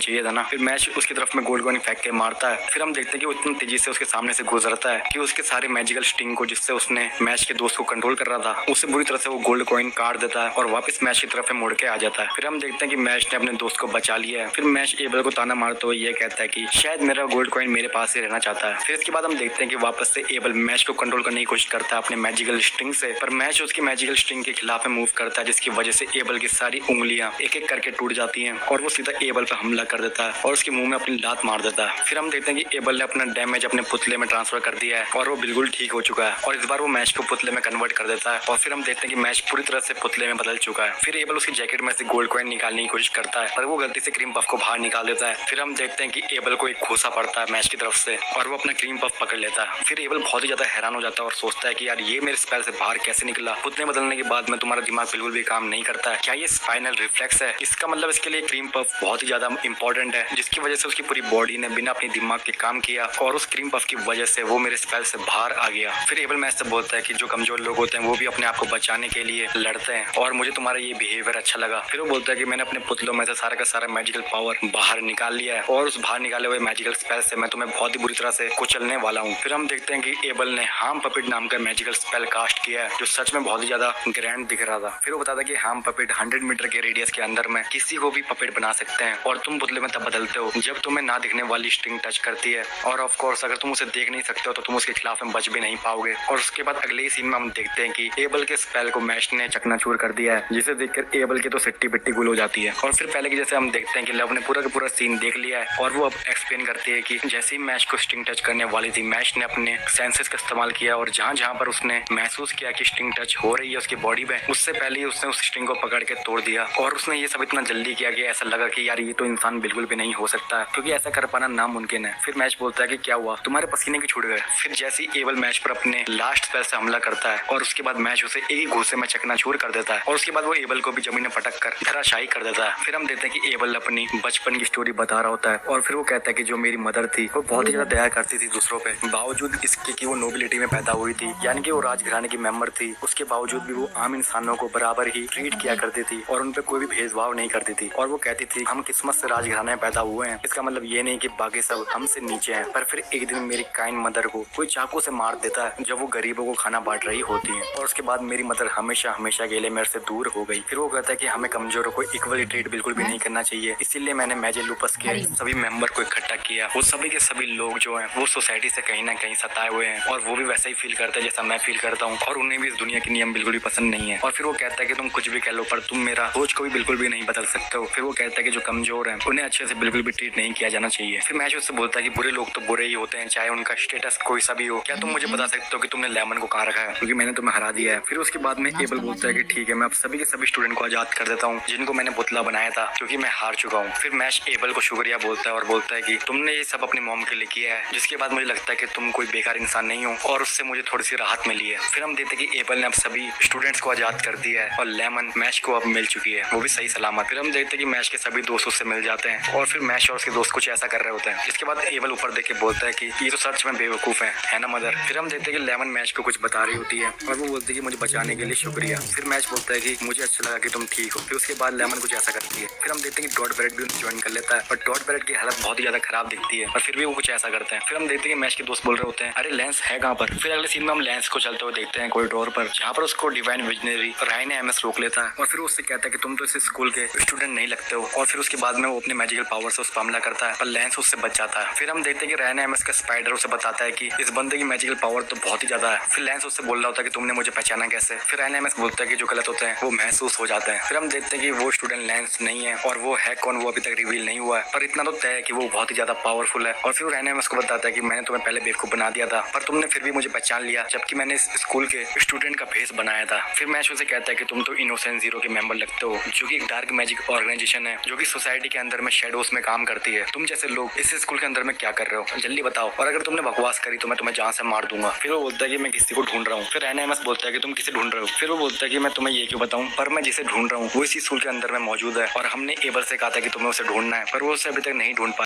चाहिए था ना। फिर मैश उसकी तरफ में गोल्ड कॉइन फेंक के मारता है। फिर हम देखते हैं कि वो इतनी तेजी से उसके सामने से गुजरता है कि उसके सारे मैजिकल स्टिंग को जिससे उसने मैश के दोस्त को कंट्रोल कर रहा था उसे बुरी तरह से वो गोल्ड कॉइन काट देता है और वापस मैश की तरफ मुड़ के आ जाता है। फिर हम देखते हैं कि मैश ने अपने दोस्त को बचा लिया है। फिर मैश एबल को ताना मारते हुए ये कहता है कि शायद मेरा गोल्ड कॉइन मेरे पास ही रहना चाहता है। फिर इसके बाद हम देखते हैं कि वापस से एबल मैश को कंट्रोल करने की कोशिश करता है अपने मैजिकल स्ट्रिंग से, पर मैश उसकी मैजिकल स्ट्रिंग के खिलाफ मूव करता है जिसकी वजह से एबल की सारी उंगलियां एक एक करके टूट जाती हैं और वो सीधा एबल पर हमला कर देता है और उसके मुंह में अपनी लात मार देता है। फिर हम देखते हैं कि एबल ने अपना डैमेज अपने पुतले में ट्रांसफर कर दिया है और वो बिल्कुल ठीक हो चुका है और इस बार वो मैश को पुतले में कन्वर्ट कर देता है और फिर हम देखते हैं कि मैश पूरी तरह से पुतले में बदल चुका है। फिर एबल उसकी जैकेट में से गोल्ड कॉइन निकालने की कोशिश करता है पर वो गलती से क्रीम पफ को बाहर निकाल देता है। फिर हम देखते हैं कि एबल को एक घूसा पड़ता है मैश की तरफ से और वो अपना क्रीम पफ पकड़ लेता है। फिर एबल बहुत ही ज्यादा हैरान हो जाता है और सोचता है कि यार ये मेरे स्पेल से बाहर कैसे निकला। पुतले बदलने के बाद में तुम्हारा दिमाग बिल्कुल भी काम नहीं करता है, क्या ये स्पाइनल रिफ्लेक्स है? इसका मतलब इसके लिए क्रीम पफ बहुत ही ज्यादा इंपॉर्टेंट है, जिसकी वजह से उसकी पूरी बॉडी ने बिना अपने दिमाग के काम किया और उस क्रीम पफ की वजह से वो मेरे स्पेल से बाहर आ गया। फिर एबल मैच से बोलता है कि जो कमजोर लोग होते हैं वो भी अपने आप को बचाने के लिए लड़ते हैं और मुझे तुम्हारा ये बिहेवियर अच्छा लगा। फिर वो बोलता है कि मैंने अपने पुतलों में से सारा का सारा मैजिकल पावर बाहर निकाल लिया है और और उस बाहर निकाले हुए मैजिकल स्पेल से मैं तुम्हें बहुत ही बुरी तरह से कुचलने वाला हूँ। फिर हम देखते हैं कि एबल ने हार्म पपेट नाम का मैजिकल स्पेल कास्ट किया है जो सच में बहुत ही ज्यादा ग्रैंड दिख रहा था। फिर वो बताता कि हार्म पपेट 100 मीटर के रेडियस के अंदर में किसी को भी पपेट बना सकते हैं और तुम पुतले में तब बदलते हो जब तुम्हें ना दिखने वाली स्ट्रिंग टच करती है। और ऑफ कोर्स अगर तुम उसे देख नहीं सकते हो तो तुम उसके खिलाफ में बच भी नहीं पाओगे। और उसके बाद अगले ही सीन में हम देखते हैं कि एबल के स्पेल को मैश ने चकनाचूर कर दिया है, जिसे देखकर एबल की तो सिट्टी पिट्टी गुल हो जाती है। और फिर पहले की जैसे हम देखते हैं कि लव ने पूरा का पूरा सीन देख लिया है और वो अब एक्सप्लेन करती है कि जैसे ही मैश को स्ट्रिंग टच करने वाली थी, मैश ने अपने सेंसेस का इस्तेमाल किया और जहां जहां पर उसने महसूस किया कि स्ट्रिंग टच हो रही है उसकी बॉडी में, उससे पहले ही उसने उस स्ट्रिंग को पकड़ के तोड़ दिया। और उसने ये सब इतना जल्दी किया कि ऐसा लगा कि यार ये तो इंसान बिल्कुल भी नहीं हो सकता क्योंकि ऐसा कर पाना नामुमकिन है। फिर मैश बोलता है कि क्या हुआ, तुम्हारे पसीने की छूट गए। फिर जैसे ही एबल मैश पर अपने लास्ट स्पेल से हमला करता है और उसके बाद मैश उसे एक ही घूसे में चकनाचूर कर देता है और उसके बाद वो एबल को भी जमीन में पटक कर धराशायी कर देता है। फिर हम देखते हैं कि एबल अपनी बचपन की स्टोरी बता रहा होता है और फिर वो कहता है कि जो मेरी मदर थी वो बहुत ही ज्यादा दया करती थी दूसरों पे, बावजूद इसके कि वो नोबिलिटी में पैदा हुई थी, यानी कि वो राजघराने की मेंबर थी। उसके बावजूद भी वो आम इंसानों को बराबर ही ट्रीट किया करती थी और उन पे कोई भी भेदभाव नहीं करती थी। और वो कहती थी हम किस्मत से राजघराने में पैदा हुए हैं, इसका मतलब ये नहीं कि बाकी सब हमसे नीचे हैं। पर फिर एक दिन मेरी काइंड मदर को कोई चाकू से मार देता है जब वो गरीबों को खाना बांट रही होती है और उसके बाद मेरी मदर हमेशा हमेशा के लिए मेरे से दूर हो गई। फिर वो कहता है कि हमें कमजोरों को इक्वली ट्रीट बिल्कुल भी नहीं करना चाहिए, इसीलिए मैंने मैजिक लूपस के सभी मेंबर को इकट्ठा किया। वो सभी के सभी लोग जो हैं वो सोसाइटी से कहीं ना कहीं सताए हुए हैं और वो भी वैसा ही फील करते हैं जैसा मैं फील करता हूँ और उन्हें भी इस दुनिया के नियम बिल्कुल भी पसंद नहीं है। और फिर वो कहता है कि तुम कुछ भी कह लो पर तुम मेरा सोच को भी बिल्कुल भी नहीं बदल सकते हो। फिर वो कहता है कि जो कमजोर है उन्हें अच्छे से बिल्कुल भी ट्रीट नहीं किया जाना चाहिए। फिर मैच उससे बोलता है कि बुरे लोग तो बुरे ही होते हैं चाहे उनका स्टेटस कोई सा भी हो, क्या तुम मुझे बता सकते हो कि तुमने लेमन को कहाँ रखा है क्योंकि मैंने तुम्हें हरा दिया है। फिर उसके बाद में एबल बोलता है कि ठीक है मैं अब सभी के सभी स्टूडेंट को आजाद कर देता हूँ जिनको मैंने पुतला बनाया था क्योंकि मैं हार चुका हूँ। फिर मैश एबल को शुक्रिया बोलता है और बोलता है कि तुमने ये सब अपनी मॉम के लिए किया है, जिसके बाद मुझे लगता है कि तुम कोई बेकार इंसान नहीं हो और उससे मुझे थोड़ी सी राहत मिली है। फिर हम देखते हैं कि एबल ने अब सभी स्टूडेंट्स को आजाद कर दिया है और लेमन मैश को अब मिल चुकी है, वो भी सही सलामत। फिर हम देखते हैं कि मैश के सभी दोस्त उससे मिल जाते हैं और फिर मैश और उसके दोस्त कुछ ऐसा कर रहे होते हैं। इसके बाद एबल ऊपर देख के बोलता है कि ये तो सच में बेवकूफ है ना मदर। फिर हम देखते हैं कि लेमन मैश को कुछ बता रही होती है और वो बोलती है कि मुझे बचाने के लिए शुक्रिया। फिर मैश बोलता है कि मुझे अच्छा लगा कि तुम ठीक हो। फिर उसके बाद लेमन कुछ ऐसा करती है। फिर हम देखते हैं कि डॉट बेरेट भी उन्हें ज्वाइन कर लेता है पर डॉट बेरेट की हालत बहुत ही ज्यादा खराब दिखती है और फिर भी वो कुछ ऐसा करते हैं। फिर हम देखते हैं कि मैश के दोस्त बोल रहे होते हैं अरे लेंस है कहाँ पर। फिर अगले सीन में हम लेंस को चलते हुए देखते हैं कॉरिडोर पर जहाँ पर उसको डिवाइन विजनरी राय ने एमएस रोक लेता है और फिर उससे कहता है कि तुम तो इस स्कूल के स्टूडेंट नहीं लगते हो। और फिर उसके बाद में वो अपने मैजिकल पावर से उस पर हमला करता है पर लेंस उससे बच जाता है। फिर हम देखते हैं कि राय ने एमएस का स्पाइडर उसे बताता है कि इस बंदे की मैजिकल पावर तो बहुत ही ज्यादा है। फिर लेंस उससे बोल रहा होता है कि तुमने मुझे पहचाना कैसे। फिर राय ने एमएस बोलता है कि जो गलत होते हैं वो महसूस हो जाते हैं। फिर हम देखते हैं कि वो स्टूडेंट लेंस नहीं है और वो है कौन वो अभी तक रिवील नहीं हुआ है पर इतना तो तय है कि वो बहुत ही ज्यादा पावरफुल है। और फिर राय ने एमएस को बताता है कि मैंने तुम्हें पहले बेवकूफ बना दिया था पर तुमने फिर भी मुझे पहचान लिया जबकि मैंने इस स्कूल के स्टूडेंट का भेस बनाया था। फिर मैश उसे कहता है कि तुम तो इनोसेंट जीरो के मेंबर लगते हो जो कि एक डार्क मैजिक ऑर्गेनाइजेशन है जो कि सोसाइटी के अंदर में शेडोज में काम करती है। तुम जैसे लोग इस स्कूल के अंदर में क्या कर रहे हो जल्दी बताओ और अगर तुमने बकवास करी तो मैं तुम्हें जान से मार दूंगा। फिर वो बोलता है कि मैं किसी को ढूंढ रहा हूँ। फिर राय ने एमएस बोलता है कि तुम किसे ढूंढ रहे हो। फिर वो बोलता है कि मैं तुम्हें ये क्यों बताऊं पर मैं जिसे ढूंढ रहा हूँ वो इसी स्कूल के अंदर में मौजूद है और हमने एबल से कहा था कि तुम्हें उसे ढूंढना है पर वो उसे अभी तक नहीं ढूंढ पाया।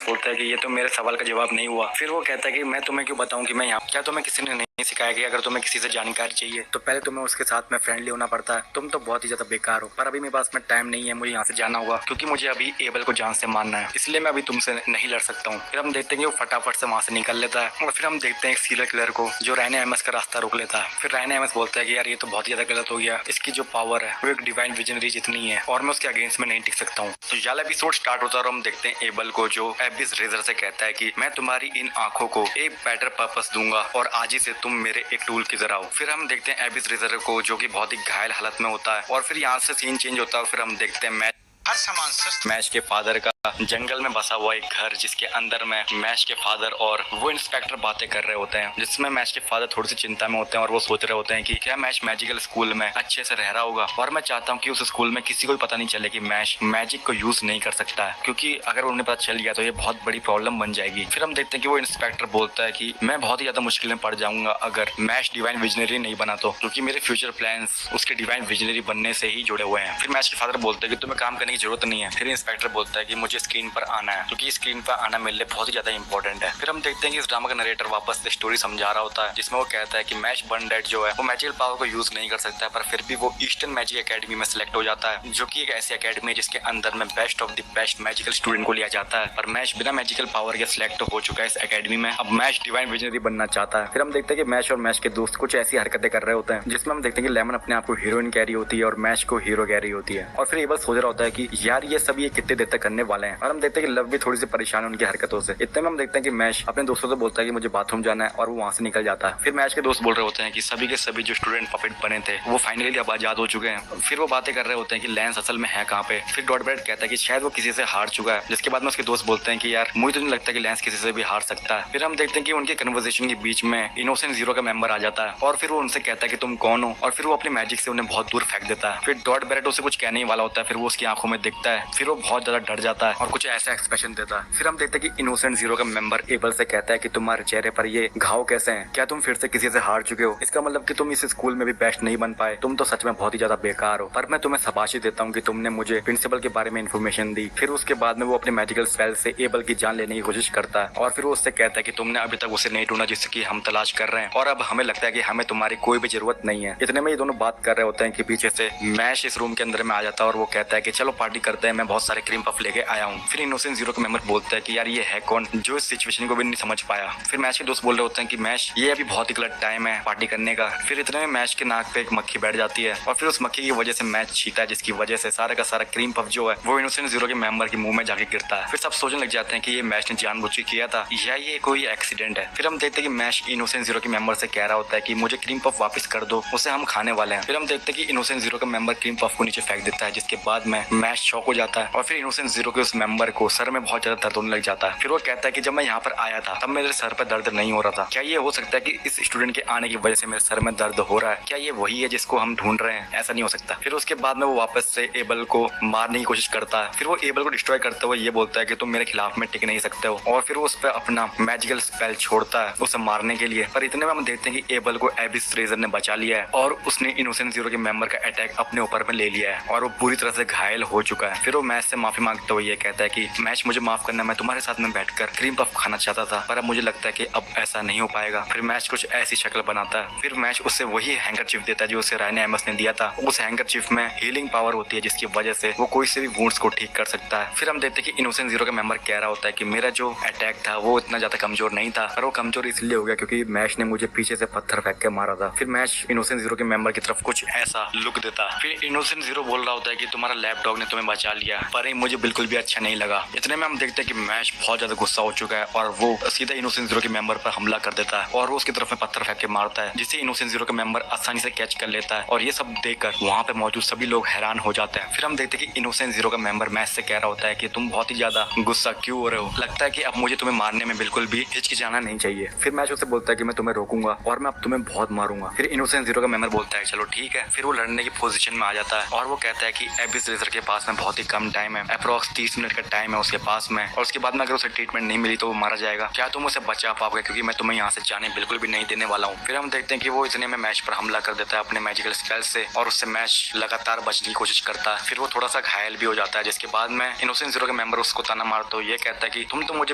बोलता है कि ये तो मेरे सवाल का जवाब नहीं हुआ। फिर वो कहता है कि मैं तुम्हें क्यों बताऊं कि मैं यहाँ, क्या तुम्हें किसी ने नहीं सिखाया कि अगर तुम्हें किसी से जानकारी चाहिए तो पहले तुम्हें उसके साथ में फ्रेंडली होना पड़ता है। तुम तो बहुत ही ज्यादा बेकार हो पर अभी मेरे पास में टाइम नहीं है, मुझे यहाँ से जाना होगा क्योंकि मुझे अभी एबल को जान से मारना है, इसलिए मैं अभी तुमसे नहीं लड़ सकता हूँ। फिर हम देखते हैं कि वो फटाफट से वहाँ से निकल लेता है और फिर हम देखते हैं एक सीरियल किलर को जो राय ने एमएस का रास्ता रोक लेता है। फिर राय ने एमएस बोलता है कि यार ये तो बहुत ही ज्यादा गलत हो गया, इसकी जो पावर है वो एक डिवाइन विजनरी जितनी है और मैं उसके अगेंस्ट में नहीं टिक सकता हूँ। तो यार एपिसोड स्टार्ट होता है और हम देखते हैं एबल को जो एबिस रेजर से कहता है कि मैं तुम्हारी इन आंखों को एक बेटर पर्पस दूंगा और आज ही से तुम मेरे एक टूल की तरह हो। फिर हम देखते हैं एबिस रेजर को जो कि बहुत ही घायल हालत में होता है और फिर यहाँ से सीन चेंज होता है और फिर हम देखते हैं हर सामान मैश के फादर का जंगल में बसा हुआ एक घर जिसके अंदर में मैश के फादर और वो इंस्पेक्टर बातें कर रहे होते हैं, जिसमें मैश के फादर थोड़ी सी चिंता में होते हैं और वो सोच रहे होते हैं कि क्या मैश मैजिकल स्कूल में अच्छे से रह रहा होगा। और मैं चाहता हूँ कि उस स्कूल में किसी को भी पता नहीं चले कि मैश मैजिक को यूज नहीं कर सकता है क्योंकि अगर उन्हें पता चल गया तो ये बहुत बड़ी प्रॉब्लम बन जाएगी। फिर हम देखते हैं कि वो इंस्पेक्टर बोलता है कि मैं बहुत ही ज्यादा मुश्किल में पड़ जाऊंगा अगर मैश डिवाइन विजनरी नहीं बना तो, क्योंकि मेरे फ्यूचर प्लान्स उसके डिवाइन विजनरी बनने से ही जुड़े हुए हैं। फिर मैश के फादर बोलते हैं कि तुम्हें काम करने की जरूरत नहीं है। फिर इंस्पेक्टर बोलता है कि मुझे मुझे स्क्रीन पर आना है, क्योंकि स्क्रीन पर आना मेरे लिए बहुत ही ज्यादा इंपॉर्टेंट है। फिर हम देखते हैं कि इस ड्रामा का नरेटर वापस स्टोरी समझा रहा होता है, जिसमें वो कहता है कि मैच बर्नडेड जो है वो मैजिकल पावर को यूज नहीं कर सकता है, पर फिर भी वो ईस्टर्न मैजिक एकेडमी में सिलेक्ट हो जाता है, जो कि एक ऐसी एकेडमी है जिसके अंदर में best of the best magical student को लिया जाता है। पर मैच बिना मैजिकल पावर के सिलेक्ट हो चुका है इस एकेडमी में। अब मैच डिवाइन विजनरी बनना चाहता है। फिर हम देखते हैं कि मैच और मैच के दोस्त कुछ ऐसी हरकतें कर रहे होते हैं, जिसमें हम देखते हैं कि लेमन अपने आप को हीरोइन कह रही होती है और मैच को हीरो कह रही होती है। और फिर एबल सोच रहा होता है कि यार ये सब ये कितने देर तक करने वाले हैं। और हम देखते हैं कि लव भी थोड़ी सी परेशान है उनकी हरकतों से। इतने में हम देखते हैं कि मैच अपने दोस्तों से बोलता है कि मुझे बाथरूम जाना है, और वो वहां से निकल जाता है। फिर मैच के दोस्त बोल रहे होते हैं कि सभी के सभी जो स्टूडेंट पपेट बने थे वो फाइनली अब आजाद हो चुके हैं। फिर वो बातें कर रहे होते हैं कि लैंस असल में है कहाँ पे। फिर डॉट ब्रेड कहता है कि शायद वो किसी से हार चुका है, जिसके बाद में उसके दोस्त बोलते हैं कि यार मुझे तो नहीं लगता कि लैंस किसी से भी हार सकता है। फिर हम देखते हैं कि उनके कन्वर्सेशन के बीच में इनोसेंट जीरो का मेंबर आ जाता है, और फिर वो उनसे कहता है कि तुम कौन हो, और फिर वो अपनी मैजिक से उन्हें बहुत दूर फेंक देता है। फिर डॉट ब्रेड उसे कुछ कहने ही वाला होता है, फिर वो उसकी आंखों में दिखता है, फिर वो बहुत ज्यादा डर जाता है और कुछ ऐसा एक्सप्रेशन देता है। फिर हम देखते हैं कि इनोसेंट जीरो का मेंबर एबल से कहता है कि तुम्हारे चेहरे पर ये घाव कैसे हैं, क्या तुम फिर से किसी से हार चुके हो? इसका मतलब कि तुम इस स्कूल में भी बेस्ट नहीं बन पाए, तुम तो सच में बहुत ही ज्यादा बेकार हो। पर मैं तुम्हें शाबाशी देता हूँ कि तुमने मुझे प्रिंसिपल के बारे में इन्फॉर्मेशन दी। फिर उसके बाद में वो अपने मेडिकल स्पेल से एबल की जान लेने की कोशिश करता है, और फिर वो उससे कहता है कि तुमने अभी तक उसे नहीं ढूंढा जिसकी हम तलाश कर रहे हैं, और अब हमें लगता है कि हमें तुम्हारी कोई भी जरूरत नहीं है। इतने में ये दोनों बात कर रहे होते हैं कि पीछे से मैश इस रूम के अंदर में आ जाता है, और वो कहता है कि चलो पार्टी करते हैं, मैं बहुत सारे क्रीम पफ लेके आया हूँ। फिर इनोसेंट जीरो का मेंबर बोलता है कि यार ये है कौन जो इस सिचुएशन को भी नहीं समझ पाया। फिर मैच के दोस्त बोल रहे होते हैं कि मैच ये अभी बहुत ही गलत टाइम है पार्टी करने का। फिर इतने में मैच के नाक पे एक मक्खी बैठ जाती है, और फिर उस मक्खी की वजह से मैच छीता है, जिसकी वजह से सारा का सारा क्रीम पफ जो है वो इनोसेंट जीरो के मेंबर के मुंह में जाके गिरता है। फिर सब सोचने लग जाते हैं कि ये मैच ने जानबूझ के किया था या ये कोई एक्सीडेंट है। फिर हम देखते हैं कि मैच इनोसेंट जीरो के मेंबर से कह रहा होता है कि मुझे क्रीम पफ वापस कर दो, उसे हम खाने वाले हैं। फिर हम देखते हैं कि इनोसेंट जीरो का मेंबर क्रीम पफ को नीचे फेंक देता है, जिसके बाद में मैच शॉक हो जाता है, और फिर इनोसेंट जीरो के उस मेंबर को सर में बहुत ज्यादा दर्द होने लग जाता है। फिर वो कहता है कि जब मैं यहाँ पर आया था तब मेरे सर पर दर्द नहीं हो रहा था, क्या ये हो सकता है कि इस स्टूडेंट के आने की वजह से मेरे सर में दर्द हो रहा है? क्या ये वही है जिसको हम ढूंढ रहे हैं? ऐसा नहीं हो सकता। फिर उसके बाद में वो वापस से एबल को मारने की कोशिश करता है। फिर वो एबल को डिस्ट्रॉय करते हुए ये बोलता है कि तुम मेरे खिलाफ में टिक नहीं सकते हो, और फिर वो उस पर अपना मैजिकल स्पेल छोड़ता है उसे मारने के लिए। पर इतने में हम देखते हैं कि एबल को एबिस रेजर ने बचा लिया है, और उसने इनोसेंट जीरो के मेंबर का अटैक अपने ऊपर में ले लिया है, और वो पूरी तरह से घायल हो चुका है। फिर वो मैच से माफी मांगते हुए ये कहता है कि मैच मुझे माफ करना, मैं तुम्हारे साथ में बैठकर क्रीम पफ खाना चाहता था, पर अब मुझे लगता है कि अब ऐसा नहीं हो पाएगा। फिर मैच कुछ ऐसी शक्ल बनाता है। फिर मैच उससे वही हैंकरचीफ देता है जो उसे रायने एमस ने दिया था। उस हैंकरचीफ में हीलिंग पावर होती है, जिसकी वजह से वो कोई से भी वुंड्स को ठीक कर सकता है। फिर हम देखते हैं कि इनोसेंट जीरो का मेंबर कह रहा होता है कि मेरा जो अटैक था वो इतना ज्यादा कमजोर नहीं था, पर वो कमजोर इसलिए हो गया क्योंकि मैच ने मुझे पीछे से पत्थर फेंक के मारा था। फिर मैच इनोसेंट जीरो के मेंबर की तरफ कुछ ऐसा लुक देता। फिर इनोसेंट जीरो बोल रहा होता है कि तुम्हारा लैप डॉग ने तुम्हें बचा लिया, पर ये मुझे बिल्कुल भी अच्छा नहीं लगा। इतने में हम देखते हैं कि मैच बहुत ज्यादा गुस्सा हो चुका है, और वो सीधा इनोसेंट जीरो के मेंबर पर हमला कर देता है, और वो उसकी तरफ में पत्थर फेंक के मारता है, जिससे इनोसेंट जीरो का मेंबर आसानी से कैच कर लेता है। और ये सब देखकर वहाँ पे मौजूद सभी लोग हैरान हो जाते हैं। फिर हम देखते हैं कि इनोसेंट जीरो का मेंबर मैच से कह रहा होता है कि तुम बहुत ही ज्यादा गुस्सा क्यों हो रहे हो, लगता है कि अब मुझे तुम्हें मारने में बिल्कुल भी हिचकिचाना नहीं चाहिए। फिर मैच उससे बोलता है कि मैं तुम्हें रोकूंगा और मैं अब तुम्हें बहुत मारूंगा। फिर इनोसेंट जीरो का मेंबर बोलता है चलो ठीक है। फिर वो लड़ने की पोजीशन में आ जाता है, और वो कहता है कि एबिस रेजर के पास में बहुत ही कम टाइम है, अप्रोक्स 30 मिनट का टाइम है उसके पास में, और उसके बाद में अगर उसे ट्रीटमेंट नहीं मिली तो वो मारा जाएगा। क्या तुम उसे बचा पाओगे, क्योंकि मैं तुम्हें यहाँ से जाने बिल्कुल भी नहीं देने वाला हूँ। फिर हम देखते हैं कि वो इतने में मैच पर हमला कर देता है अपने मैजिकल स्पेल से, और उससे मैच लगातार बचने की कोशिश करता है। फिर वो थोड़ा सा घायल भी हो जाता है, जिसके बाद में इनोसेंट जीरो के मेंबर उसको ताना मारते हुए ये कहता है कि तुम तो मुझे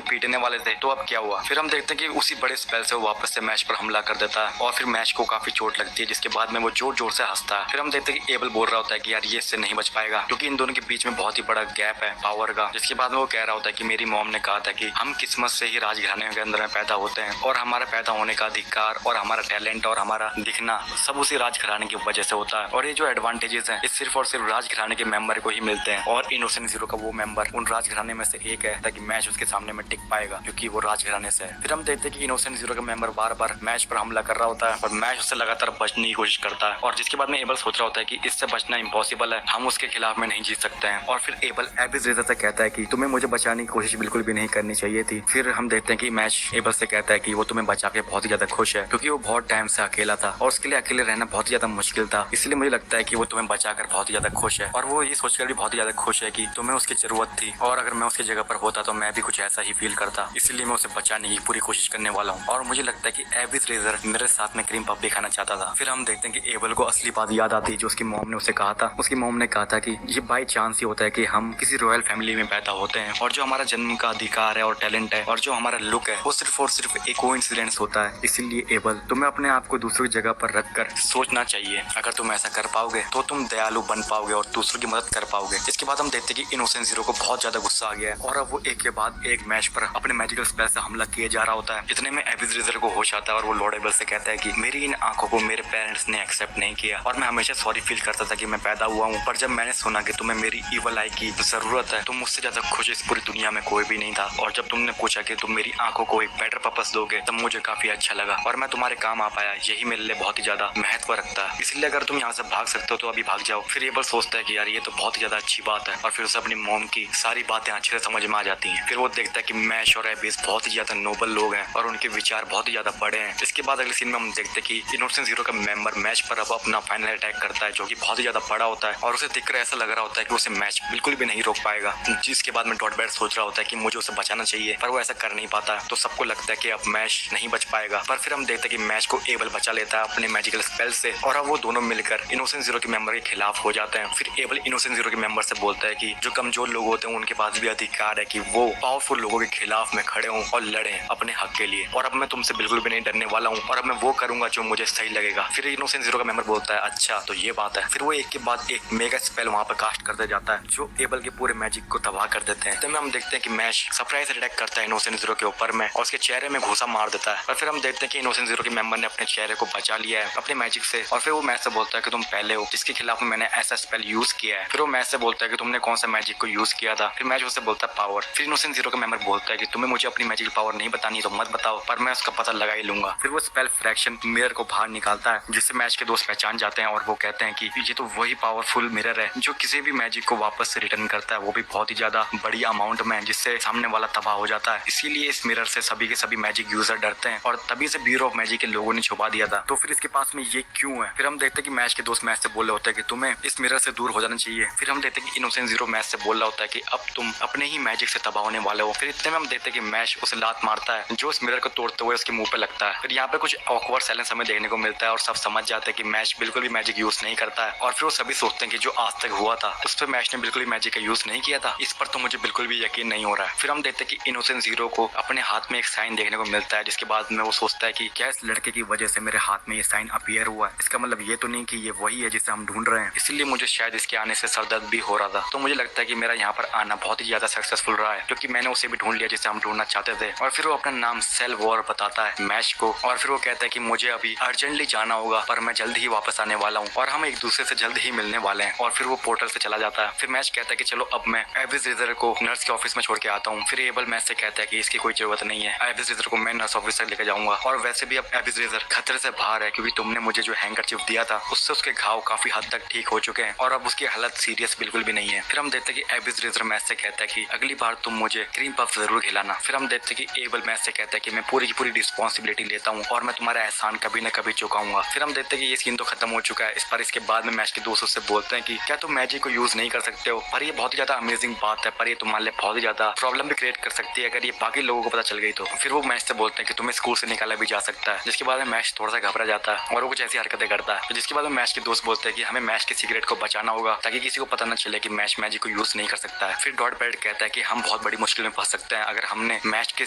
पीटने वाले थे, तो अब क्या हुआ? फिर हम देखते हैं कि उसी बड़े स्पेल से वो वापस से मैच पर हमला कर देता है, और फिर मैच को काफी चोट लगती है, जिसके बाद में वो जोर जोर से हंसता है। फिर हम देखते हैं कि एबल बोल रहा होता है कि यार ये इससे नहीं बच पाएगा, क्योंकि इन दोनों के बीच में बहुत ही बड़ा गैप है पावर का। जिसके बाद में वो कह रहा होता है कि मेरी मॉम ने कहा था कि हम किस्मत से ही राजघराने के अंदर में पैदा होते हैं, और हमारा पैदा होने का अधिकार और हमारा टैलेंट और हमारा दिखना सब उसी राजघराने की वजह से होता है, और ये जो एडवांटेजेस हैं ये सिर्फ और सिर्फ राजघराने के मेंबर को ही मिलते हैं, और इनोसेंट जीरो का वो मेंबर उन राजघराने में से एक है, ताकि मैच उसके सामने में टिक पाएगा क्योंकि वो राजघराने से है। फिर हम देखते हैं कि इनोसेंट जीरो का मेंबर बार बार मैच पर हमला कर रहा होता है, और मैच उससे लगातार बचने की कोशिश करता है, और जिसके बाद में एबल सोच रहा होता है कि इससे बचना इम्पॉसिबल है, हम उसके खिलाफ में नहीं जीत सकते हैं। और फिर एबल एबिस रेजर से कहता है कि तुम्हें मुझे बचाने की कोशिश बिल्कुल भी नहीं करनी चाहिए थी। फिर हम देखते हैं कि मैच एबल से कहता है कि वो तुम्हें बचा के बहुत ही ज्यादा खुश है, क्योंकि वो बहुत टाइम से अकेला था और उसके लिए अकेले रहना बहुत ही ज्यादा मुश्किल था, इसलिए मुझे लगता है कि वो तुम्हें बचाकर बहुत ही ज्यादा खुश है, और वो ये सोचकर भी बहुत ही ज्यादा खुश है कि तुम्हें उसकी जरूरत थी, और अगर मैं उसकी जगह पर होता तो मैं भी कुछ ऐसा ही फील करता, इसलिए मैं उसे बचाने की पूरी कोशिश करने वाला हूँ। और मुझे लगता है कि एबिस रेजर मेरे साथ में क्रीम पफ भी खाना चाहता था। फिर हम देखते हैं कि एबल को असली बात याद आती है जो उसकी मॉम ने उसे कहा था। उसकी मॉम ने कहा था कि ये बाई चांस ही होता है कि हम किसी रॉयल फैमिली फैमिली में पैदा होते हैं और जो हमारा जन्म का अधिकार है और टैलेंट है और जो हमारा लुक है वो सिर्फ और सिर्फ एक कोइंसिडेंस होता है। इसीलिए एबल तुम्हें अपने आप को दूसरी जगह पर रखकर सोचना चाहिए। अगर तुम ऐसा कर पाओगे तो तुम दयालु बन पाओगे और दूसरों की मदद कर पाओगे। इसके बाद हम देखते हैं कि इनोसेंट जीरो को बहुत ज्यादा गुस्सा आ गया है और अब वो एक के बाद एक मैच पर अपने मैजिकल स्पेल से हमला किए जा रहा होता है। इतने में एबिस रेजर को होश आता है और वो लॉर्ड एबल से कहता है कि मेरी इन आंखों को मेरे पेरेंट्स ने एक्सेप्ट नहीं किया और मैं हमेशा सॉरी फील करता था कि मैं पैदा हुआ हूँ, पर जब मैंने सुना कि तुम्हें मेरी ईवल आई की जरूरत है तो मुझसे ज्यादा खुश इस पूरी दुनिया में कोई भी नहीं था। और जब तुमने पूछा कि तुम मेरी आंखों को एक बेटर पर्पस दोगे तब मुझे काफी अच्छा लगा और मैं तुम्हारे काम आ पाया। यही मेरे लिए बहुत ही ज्यादा महत्व रखता है, इसलिए अगर तुम यहाँ से भाग सकते हो तो अभी भाग जाओ। फिर एबल सोचता है कि यार ये तो बहुत ही ज्यादा अच्छी बात है और फिर उसे अपनी मॉम की सारी बातें अच्छे से समझ में आ जाती हैं। फिर वो देखता है कि मैश और एबिस बहुत ही ज्यादा नोबल लोग हैं और उनके विचार बहुत ही ज्यादा बड़े हैं। इसके बाद अगले सीन में हम देखते हैं कि इनोसेंट जीरो का मेंबर मैच पर अब अपना फाइनल अटैक करता है जो कि बहुत ही ज्यादा बड़ा होता है और उसे देखकर ऐसा लग रहा होता है कि उसे मैच बिल्कुल भी नहीं रोक पाएगा। जिसके बाद में डॉट बैट सोच रहा होता है कि मुझे उसे बचाना चाहिए पर वो ऐसा कर नहीं पाता, तो सबको लगता है कि अब मैच नहीं बच पाएगा। पर फिर हम देखते हैं कि मैच को एबल बचा लेता है अपने मैजिकल स्पेल से और अब वो दोनों मिलकर इनोसेंट जीरो के मेंबर के खिलाफ हो जाते हैं। फिर एबल इनोसेंट जीरो के मेंबर से बोलता है कि जो कमजोर लोग होते हैं उनके पास भी अधिकार है कि वो पावरफुल लोगों के खिलाफ में खड़े हों और लड़े अपने हक के लिए और अब मैं तुमसे बिल्कुल भी नहीं डरने वाला हूँ और अब मैं वो करूंगा जो मुझे सही लगेगा। फिर इनोसेंट जीरो का मेंबर बोलता है अच्छा तो ये बात है। फिर वो एक के बाद एक मेगा स्पेल वहां पर कास्ट करते जाता है जो एबल के पूरे मैजिक को तबाह कर देते हैं। तब हम देखते हैं कि मैश सरप्राइज अटैक करता है इनोसेंट जीरो के ऊपर में और उसके चेहरे में घुसा मार देता है। और फिर हम देखते हैं कि इनोसेंट जीरो के मेंबर ने अपने चेहरे को बचा लिया है अपने मैजिक से और फिर वो मैच से बोलता है कि तुम पहले हो जिसके खिलाफ मैंने ऐसा स्पेल यूज किया है। फिर वो मैच से बोलता है कि तुमने कौन सा मैजिक को यूज किया था। फिर मैच उससे बोलता है पावर। फिर इनोसेंट जीरो का मेंबर बोलता है कि तुम्हें मुझे अपनी मैजिक पावर नहीं बतानी तो मत बताओ पर मैं उसका पता लगा ही लूंगा। फिर वो स्पेल फ्रैक्शन मिरर को बाहर निकालता है जिससे मैच के दोस्त पहचान जाते हैं और वो कहते हैं कि ये तो वही पावरफुल मिरर है जो किसी भी मैजिक को वापस से रिटर्न करता है, वो भी बहुत ही ज्यादा बड़ी अमाउंट में जिससे सामने वाला तबाह हो जाता है। इसीलिए इस मिरर से सभी के सभी मैजिक यूजर डरते हैं और तभी से ब्यूरो ऑफ मैजिक के लोगों ने छुपा दिया था। तो फिर इसके पास में ये क्यों है। फिर हम देखते हैं कि मैच के दोस्त मैच से बोल रहे होते हैं कि तुम्हें इस मिरर से दूर हो जाना चाहिए। फिर हम देखते हैं कि इनोसेंट जीरो मैच से बोल रहा होता है कि अब तुम अपने ही मैजिक से तबाह होने वाले हो। फिर इतने में हम देखते हैं कि मैच उसे लात मारता है जो इस मिरर को तोड़ते हुए उसके मुंह पे लगता है। फिर यहाँ पे कुछ ऑकवर्ड साइलेंस हमें देखने को मिलता है और सब समझ जाते हैं कि मैच बिल्कुल भी मैजिक यूज नहीं करता है और फिर वो सभी सोचते हैं कि जो आज तक हुआ था उस पर मैच ने बिल्कुल भी मैजिक का यूज नहीं किया था। इस पर तो मुझे बिल्कुल भी यकीन नहीं हो रहा है। फिर हम देखते हैं कि इनोसेंट जीरो को अपने हाथ में एक साइन देखने को मिलता है जिसके बाद में वो सोचता है कि क्या इस लड़के की वजह से मेरे हाथ में ये साइन अपीयर हुआ है, इसका मतलब ये तो नहीं कि ये वही है जिसे हम ढूंढ रहे हैं। इसलिए मुझे शायद इसके आने से सरदर्द भी हो रहा था। तो मुझे लगता है कि मेरा यहाँ पर आना बहुत ही ज्यादा सक्सेसफुल रहा है क्योंकि मैंने उसे भी ढूंढ लिया जिसे हम ढूंढना चाहते थे। और फिर वो अपना नाम सेल वॉर बताता है मैच को और फिर वो कहता है कि मुझे अभी अर्जेंटली जाना होगा पर मैं जल्द ही वापस आने वाला हूँ और हम एक दूसरे से जल्द ही मिलने वाले हैं। और फिर वो पोर्टल से चला जाता है। फिर मैच कहता है कि चलो अब मैं एबिस रेजर को नर्स के ऑफिस में छोड़ के आता हूँ। फिर एबल मैच से कहता है कि इसकी कोई जरूरत नहीं है, एबिस रेजर को मैं नर्स ऑफिस तक लेकर जाऊंगा और वैसे भी अब एबिस रेजर खतरे से बाहर है क्योंकि तुमने मुझे जो हैंकरचिप दिया था उससे उसके घाव काफी हद तक ठीक हो चुके हैं और अब उसकी हालत सीरियस बिल्कुल भी नहीं है। फिर हम देखते हैं कि एबिस रेजर मैच से कहता है कि अगली बार तुम मुझे क्रीम पफ जरूर खिलाना। फिर हम देखते हैं कि एबल मैच से कहता है कि मैं पूरी की पूरी रिस्पॉन्सिबिलिटी लेता हूँ और मैं तुम्हारा एहसान कभी न कभी चुकाऊंगा। फिर हम देखते हैं कि ये सीन तो खत्म हो चुका है। इस पर इसके बाद में मैच के दोस्त उससे बोलते हैं कि क्या तुम मैजिक को यूज नहीं कर सकते हो, पर ये बहुत ही ज्यादा अमेजिंग बात है पर ये तुम्हारे लिए बहुत ही ज्यादा प्रॉब्लम भी क्रिएट कर सकती है अगर ये बाकी लोगों को पता चल गई तो। फिर वो मैच से बोलते हैं कि तुम्हें स्कूल से निकाला भी जा सकता है। जिसके बाद में मैच थोड़ा सा घबरा जाता है और वो कुछ ऐसी हरकतें करता है। जिसके बाद में मैच के दोस्त बोलते हैं कि हमें मैच के सीक्रेट को बचाना होगा ताकि किसी को पता न चले कि मैच मैजिक को यूज नहीं कर सकता है। फिर डॉट बैट कहता है कि हम बहुत बड़ी मुश्किल में फंस सकते हैं अगर हमने मैच के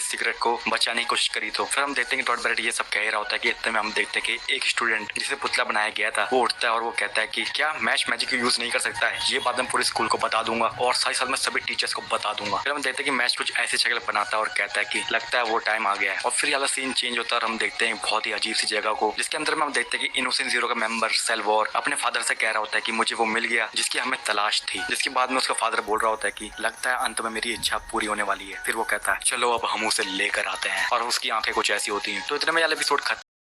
सीक्रेट को बचाने की कोशिश करी तो। फिर हम देखते हैं कि डॉट बैट ये सब कह रहा होता है कि इतने में हम देखते हैं कि एक स्टूडेंट जिसे पुतला बनाया गया था वो उठता है और वो कहता है कि क्या मैच मैजिक को यूज नहीं कर सकता है, ये बात मैं पूरे स्कूल को बता दूंगा और साथ ही साथ मैं सभी टीचर्स को बता दूंगा। फिर हम देखते हैं कि मैच कुछ ऐसी शक्ल बनाता है और कहता है कि लगता है वो टाइम आ गया है। और फिर यहाँ सीन चेंज होता है और हम देखते हैं बहुत ही अजीब सी जगह को जिसके अंदर में हम देखते हैं कि इनोसेंट जीरो का मेंबर सेल वॉर अपने फादर से कह रहा होता है कि मुझे वो मिल गया जिसकी हमें तलाश थी। जिसके बाद में उसका फादर बोल रहा होता है कि लगता है अंत में मेरी इच्छा पूरी होने वाली है। फिर वो कहता है चलो अब हम उसे लेकर आते हैं और उसकी आंखें कुछ ऐसी होती हैं। तो इतने में वाला एपिसोड खत्म।